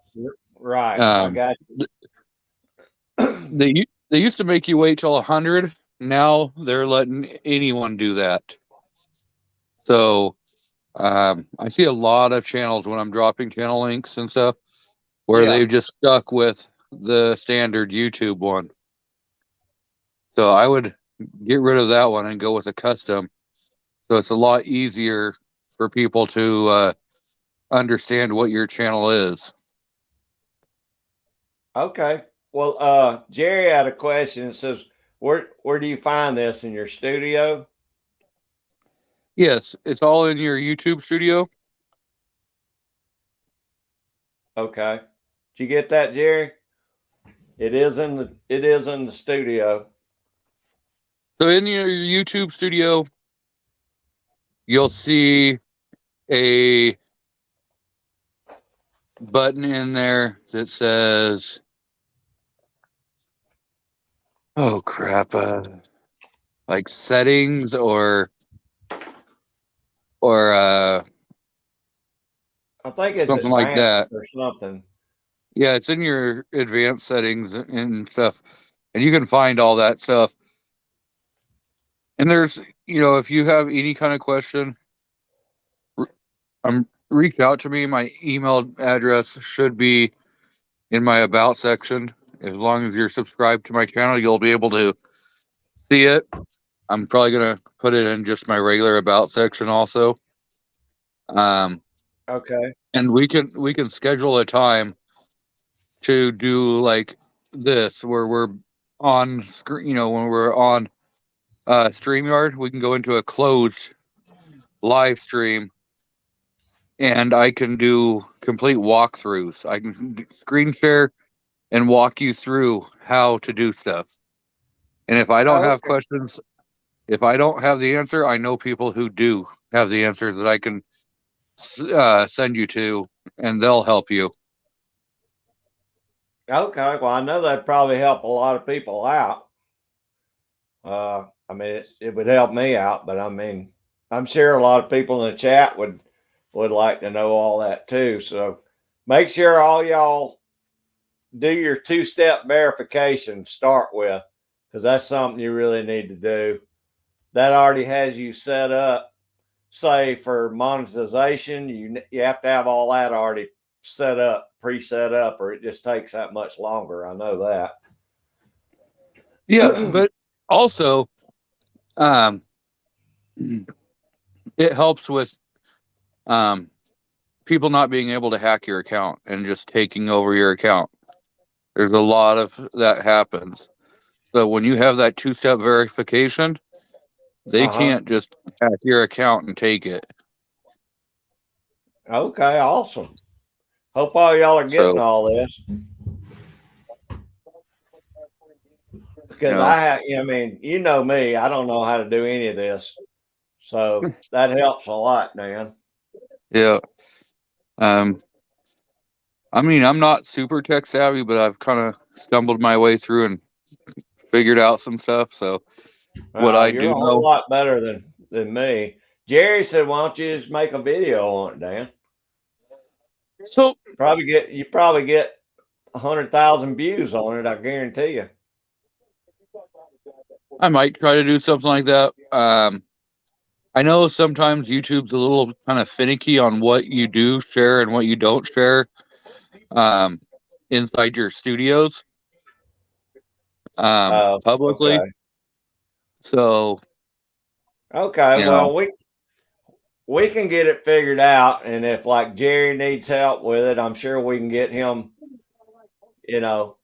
Right. I um, got you. they used to make you wait till 100. Now they're letting anyone do that. So I see a lot of channels when I'm dropping channel links and stuff where Yeah. they've just stuck with the standard YouTube one. So I would get rid of that one and go with a custom. So it's a lot easier for people to understand what your channel is. Okay. Well, Jerry had a question. It says, where do you find this in your studio? Yes, it's all in your YouTube studio. Okay. Did you get that, Jerry? It is in the studio. So in your YouTube studio, you'll see a button in there that says, oh crap, like settings or I think it's something like advanced that. or something. Yeah, it's in your advanced settings and stuff, and you can find all that stuff. And there's, if you have any kind of question, reach out to me. My email address should be in my about section. As long as you're subscribed to my channel, you'll be able to see it. I'm probably gonna put it in just my regular about section also. Okay. And we can schedule a time to do like this where we're on screen. When we're on StreamYard, we can go into a closed live stream, and I can do complete walkthroughs. I can screen share and walk you through how to do stuff. And if I don't Oh, have okay. questions, if I don't have the answer, I know people who do have the answer that I can send you to, and they'll help you. Okay. Well, I know that'd probably help a lot of people out. I mean, it would help me out, but I mean, I'm sure a lot of people in the chat would like to know all that too. So make sure all y'all do your two-step verification to start with, because that's something you really need to do. That already has you set up. Say for monetization, you have to have all that already set up, pre-set up, or it just takes that much longer. I know that. Yeah, but also, um, it helps with um, people not being able to hack your account and just taking over your account. There's a lot of that happens. So when you have that two-step verification, they Uh-huh. can't just hack your account and take it. Okay, awesome. Hope all y'all are getting So, all this, you because know, I have, I mean, you know me, I don't know how to do any of this. So that helps a lot, Dan. yeah. Um, I mean, I'm not super tech savvy, but I've kind of stumbled my way through and figured out some stuff. So what Wow, I you're do a whole know, lot better than me. Jerry said, "Why don't you just make a video on it, Dan? so You probably get 100,000 views on it. I guarantee you." I might try to do something like that. I know sometimes YouTube's a little kind of finicky on what you do share and what you don't share um, inside your studios Oh, publicly. okay, So, okay. you know, Well, we can get it figured out, and if like Jerry needs help with it, I'm sure we can get him, you know,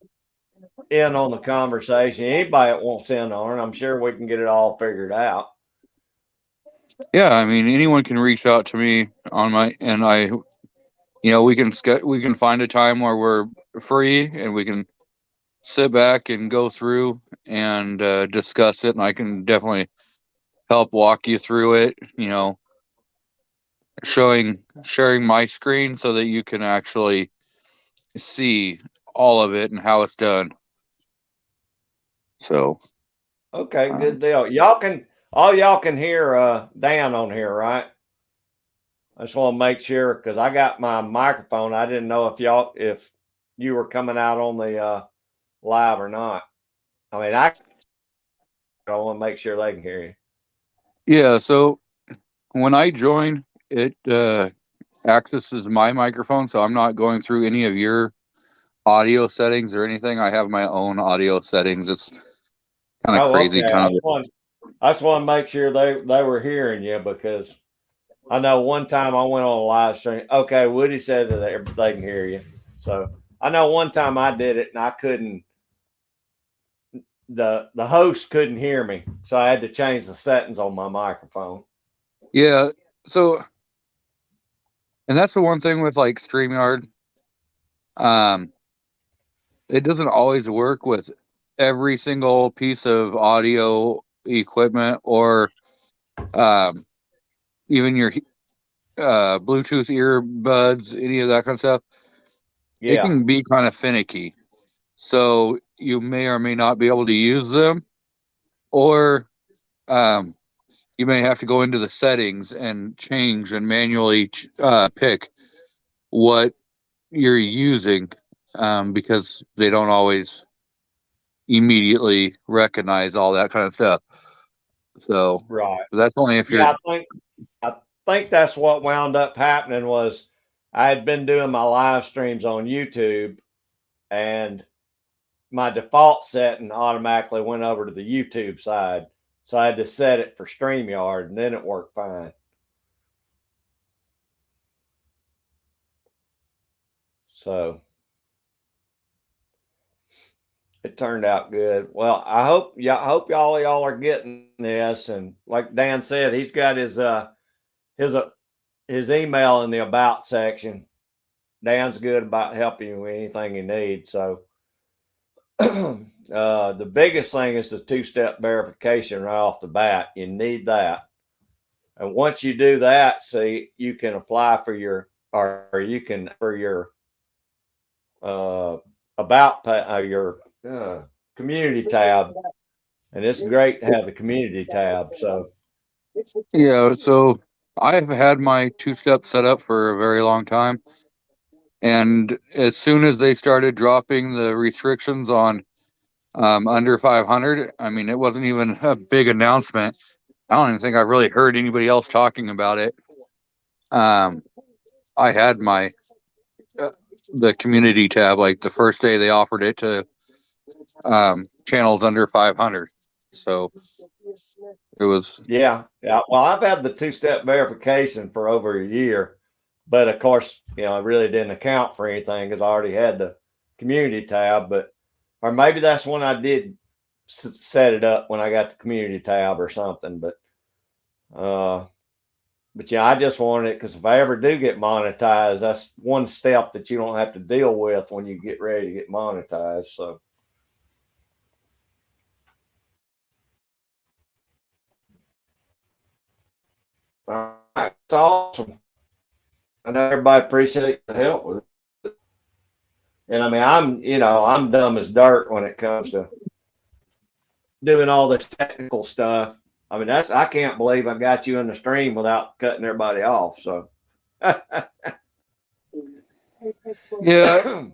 in on the conversation. Anybody that wants in on it, I'm sure we can get it all figured out. yeah, I mean, anyone can reach out to me on and we can find a time where we're free and we can sit back and go through and discuss it, and I can definitely help walk you through it. Sharing my screen so that you can actually see all of it and how it's done. So, Okay, um, good deal. Y'all can hear Dan on here, right? I just want to make sure because I got my microphone. I didn't know if you were coming out on the live or not. I mean, I want to make sure they can hear you. yeah. So when I join, it accesses my microphone, so I'm not going through any of your audio settings or anything. I have my own audio settings. It's kind of Oh, crazy, okay. kind of. I just want to make sure they were hearing you because I know one time I went on a live stream. Okay, Woody said that they can hear you, so I know one time I did it and I couldn't. The host couldn't hear me, so I had to change the settings on my microphone. Yeah. So, and that's the one thing with like StreamYard. Um, it doesn't always work with every single piece of audio equipment or um, even your Bluetooth earbuds, any of that kind of stuff. It Yeah, can be kind of finicky. So you may or may not be able to use them, or um, you may have to go into the settings and change and manually pick what you're using because they don't always immediately recognize all that kind of stuff. So right. that's only if you're. Yeah, I think that's what wound up happening was I had been doing my live streams on YouTube, and my default setting automatically went over to the YouTube side. So I had to set it for StreamYard, and then it worked fine. So it turned out good. Well, I hope y'all are getting this. And like Dan said, he's got his his email in the about section. Dan's good about helping you with anything you need. So the biggest thing is the two-step verification right off the bat. You need that. And once you do that, see, you can apply for your, or you can for your uh, about your community tab, and it's great to have the community tab. So Yeah, so I've had my two-step set up for a very long time. And as soon as they started dropping the restrictions on under 500, I mean, it wasn't even a big announcement. I don't even think I really heard anybody else talking about it. Um, I had my uh, the community tab like the first day they offered it to channels under 500. So it was. yeah, yeah. Well, I've had the two-step verification for over a year, but of course, I really didn't account for anything because I already had the community tab. But or maybe that's when I did set it up when I got the community tab or something. Uh, but yeah, I just wanted it because if I ever do get monetized, that's one step that you don't have to deal with when you get ready to get monetized. So. All right, that's awesome. I know everybody appreciates the help with it. And I mean, I'm dumb as dirt when it comes to doing all this technical stuff. I mean, I can't believe I got you in the stream without cutting everybody off. So, Yeah,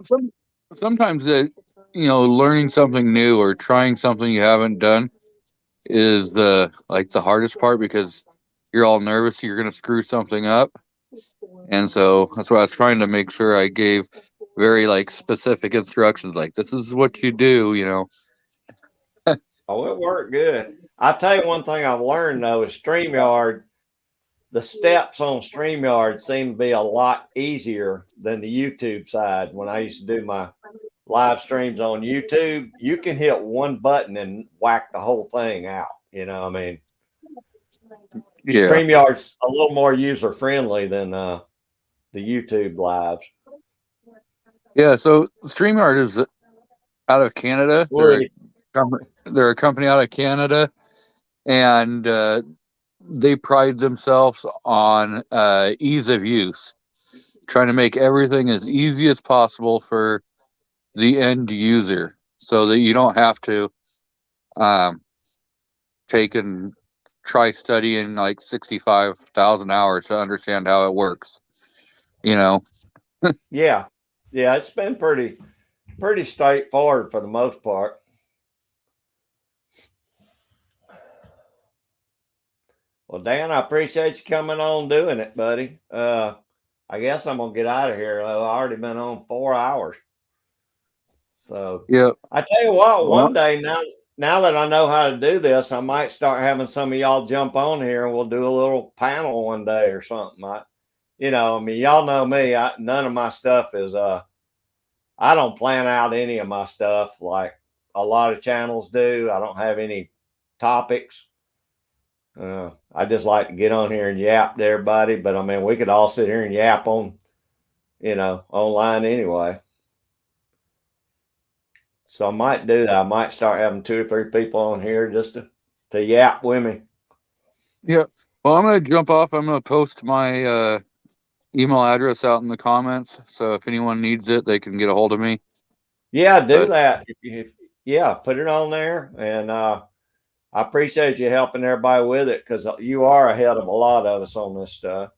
sometimes that learning something new or trying something you haven't done is the hardest part because you're all nervous you're gonna screw something up, and so that's why I was trying to make sure I gave very like specific instructions, like this is what you do. oh, it worked good. I tell you one thing I've learned though is StreamYard. The steps on StreamYard seem to be a lot easier than the YouTube side. When I used to do my live streams on YouTube, you can hit one button and whack the whole thing out. I mean, Yeah, StreamYard's a little more user friendly than the YouTube lives. yeah. So StreamYard is out of Canada. Woody. They're a company out of Canada, and they pride themselves on ease of use, trying to make everything as easy as possible for the end user so that you don't have to um, take and try studying like 65,000 hours to understand how it works. You know, Yeah. Yeah, it's been pretty straightforward for the most part. Well, Dan, I appreciate you coming on doing it, buddy. I guess I'm gonna get out of here. I've already been on 4 hours. So yeah. I tell you what, Well, one day now that I know how to do this, I might start having some of y'all jump on here and we'll do a little panel one day or something. I mean, y'all know me. None of my stuff is I don't plan out any of my stuff like a lot of channels do. I don't have any topics. I just like to get on here and yap to everybody. But I mean, we could all sit here and yap on, online anyway. So I might do that. I might start having 2 or 3 people on here just to yap with me. Yeah. Well, I'm gonna jump off. I'm gonna post my email address out in the comments, so if anyone needs it, they can get a hold of me. Yeah, do But that. Yeah, put it on there, and I appreciate you helping everybody with it because you are ahead of a lot of us on this stuff.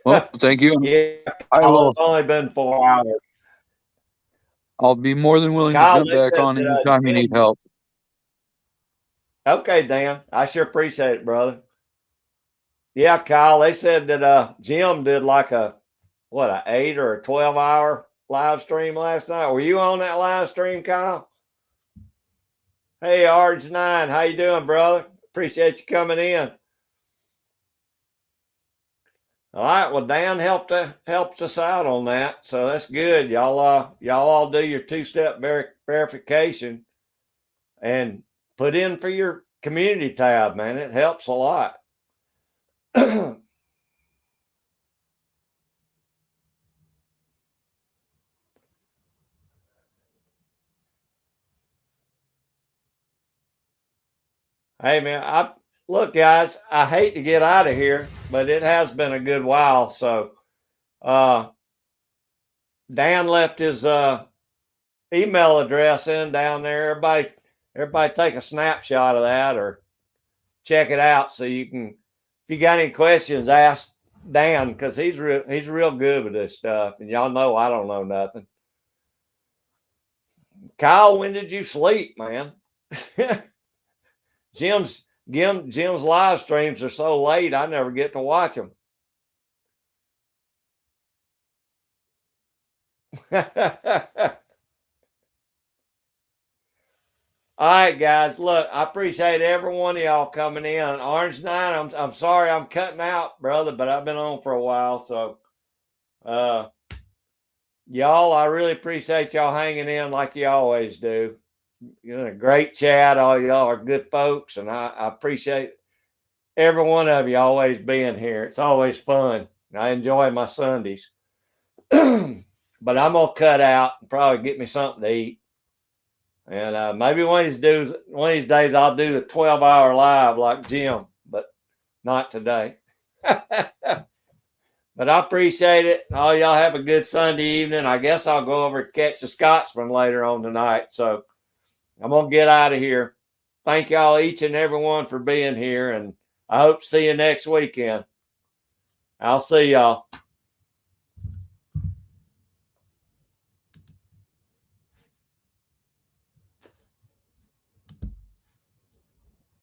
well, thank you. Yeah, I will. it's only been 4 hours. I'll be more than willing to Kyle, jump they back said on that anytime you need Jim. help. Okay, Dan, I sure appreciate it, brother. Yeah, Kyle, they said that Jim did like an 8 or a 12-hour live stream last night. Were you on that live stream, Kyle? Hey, Arj9, how you doing, brother? Appreciate you coming in. All right, well, Dan helped us out on that, so that's good. Y'all all do your 2-step verification and put in for your community tab, man. It helps a lot. Hey, man, look, guys, I hate to get out of here, but it has been a good while. So, Dan left his email address in down there. Everybody take a snapshot of that or check it out so you can, if you got any questions, ask Dan because he's real good with this stuff. And y'all know I don't know nothing. Kyle, when did you sleep, man? Jim's live streams are so late, I never get to watch them. All right, guys. Look, I appreciate every one of y'all coming in. Arj9, I'm sorry I'm cutting out, brother, but I've been on for a while. So y'all, I really appreciate y'all hanging in like you always do. Great chat. All y'all are good folks, and I appreciate every one of you always being here. It's always fun. I enjoy my Sundays. But I'm gonna cut out and probably get me something to eat. And maybe one of these days I'll do the 12-hour live like Jim, but not today. But I appreciate it. All y'all have a good Sunday evening. I guess I'll go over and catch the Scotsman later on tonight. So I'm gonna get out of here. Thank y'all each and every one for being here, and I hope to see you next weekend. I'll see y'all.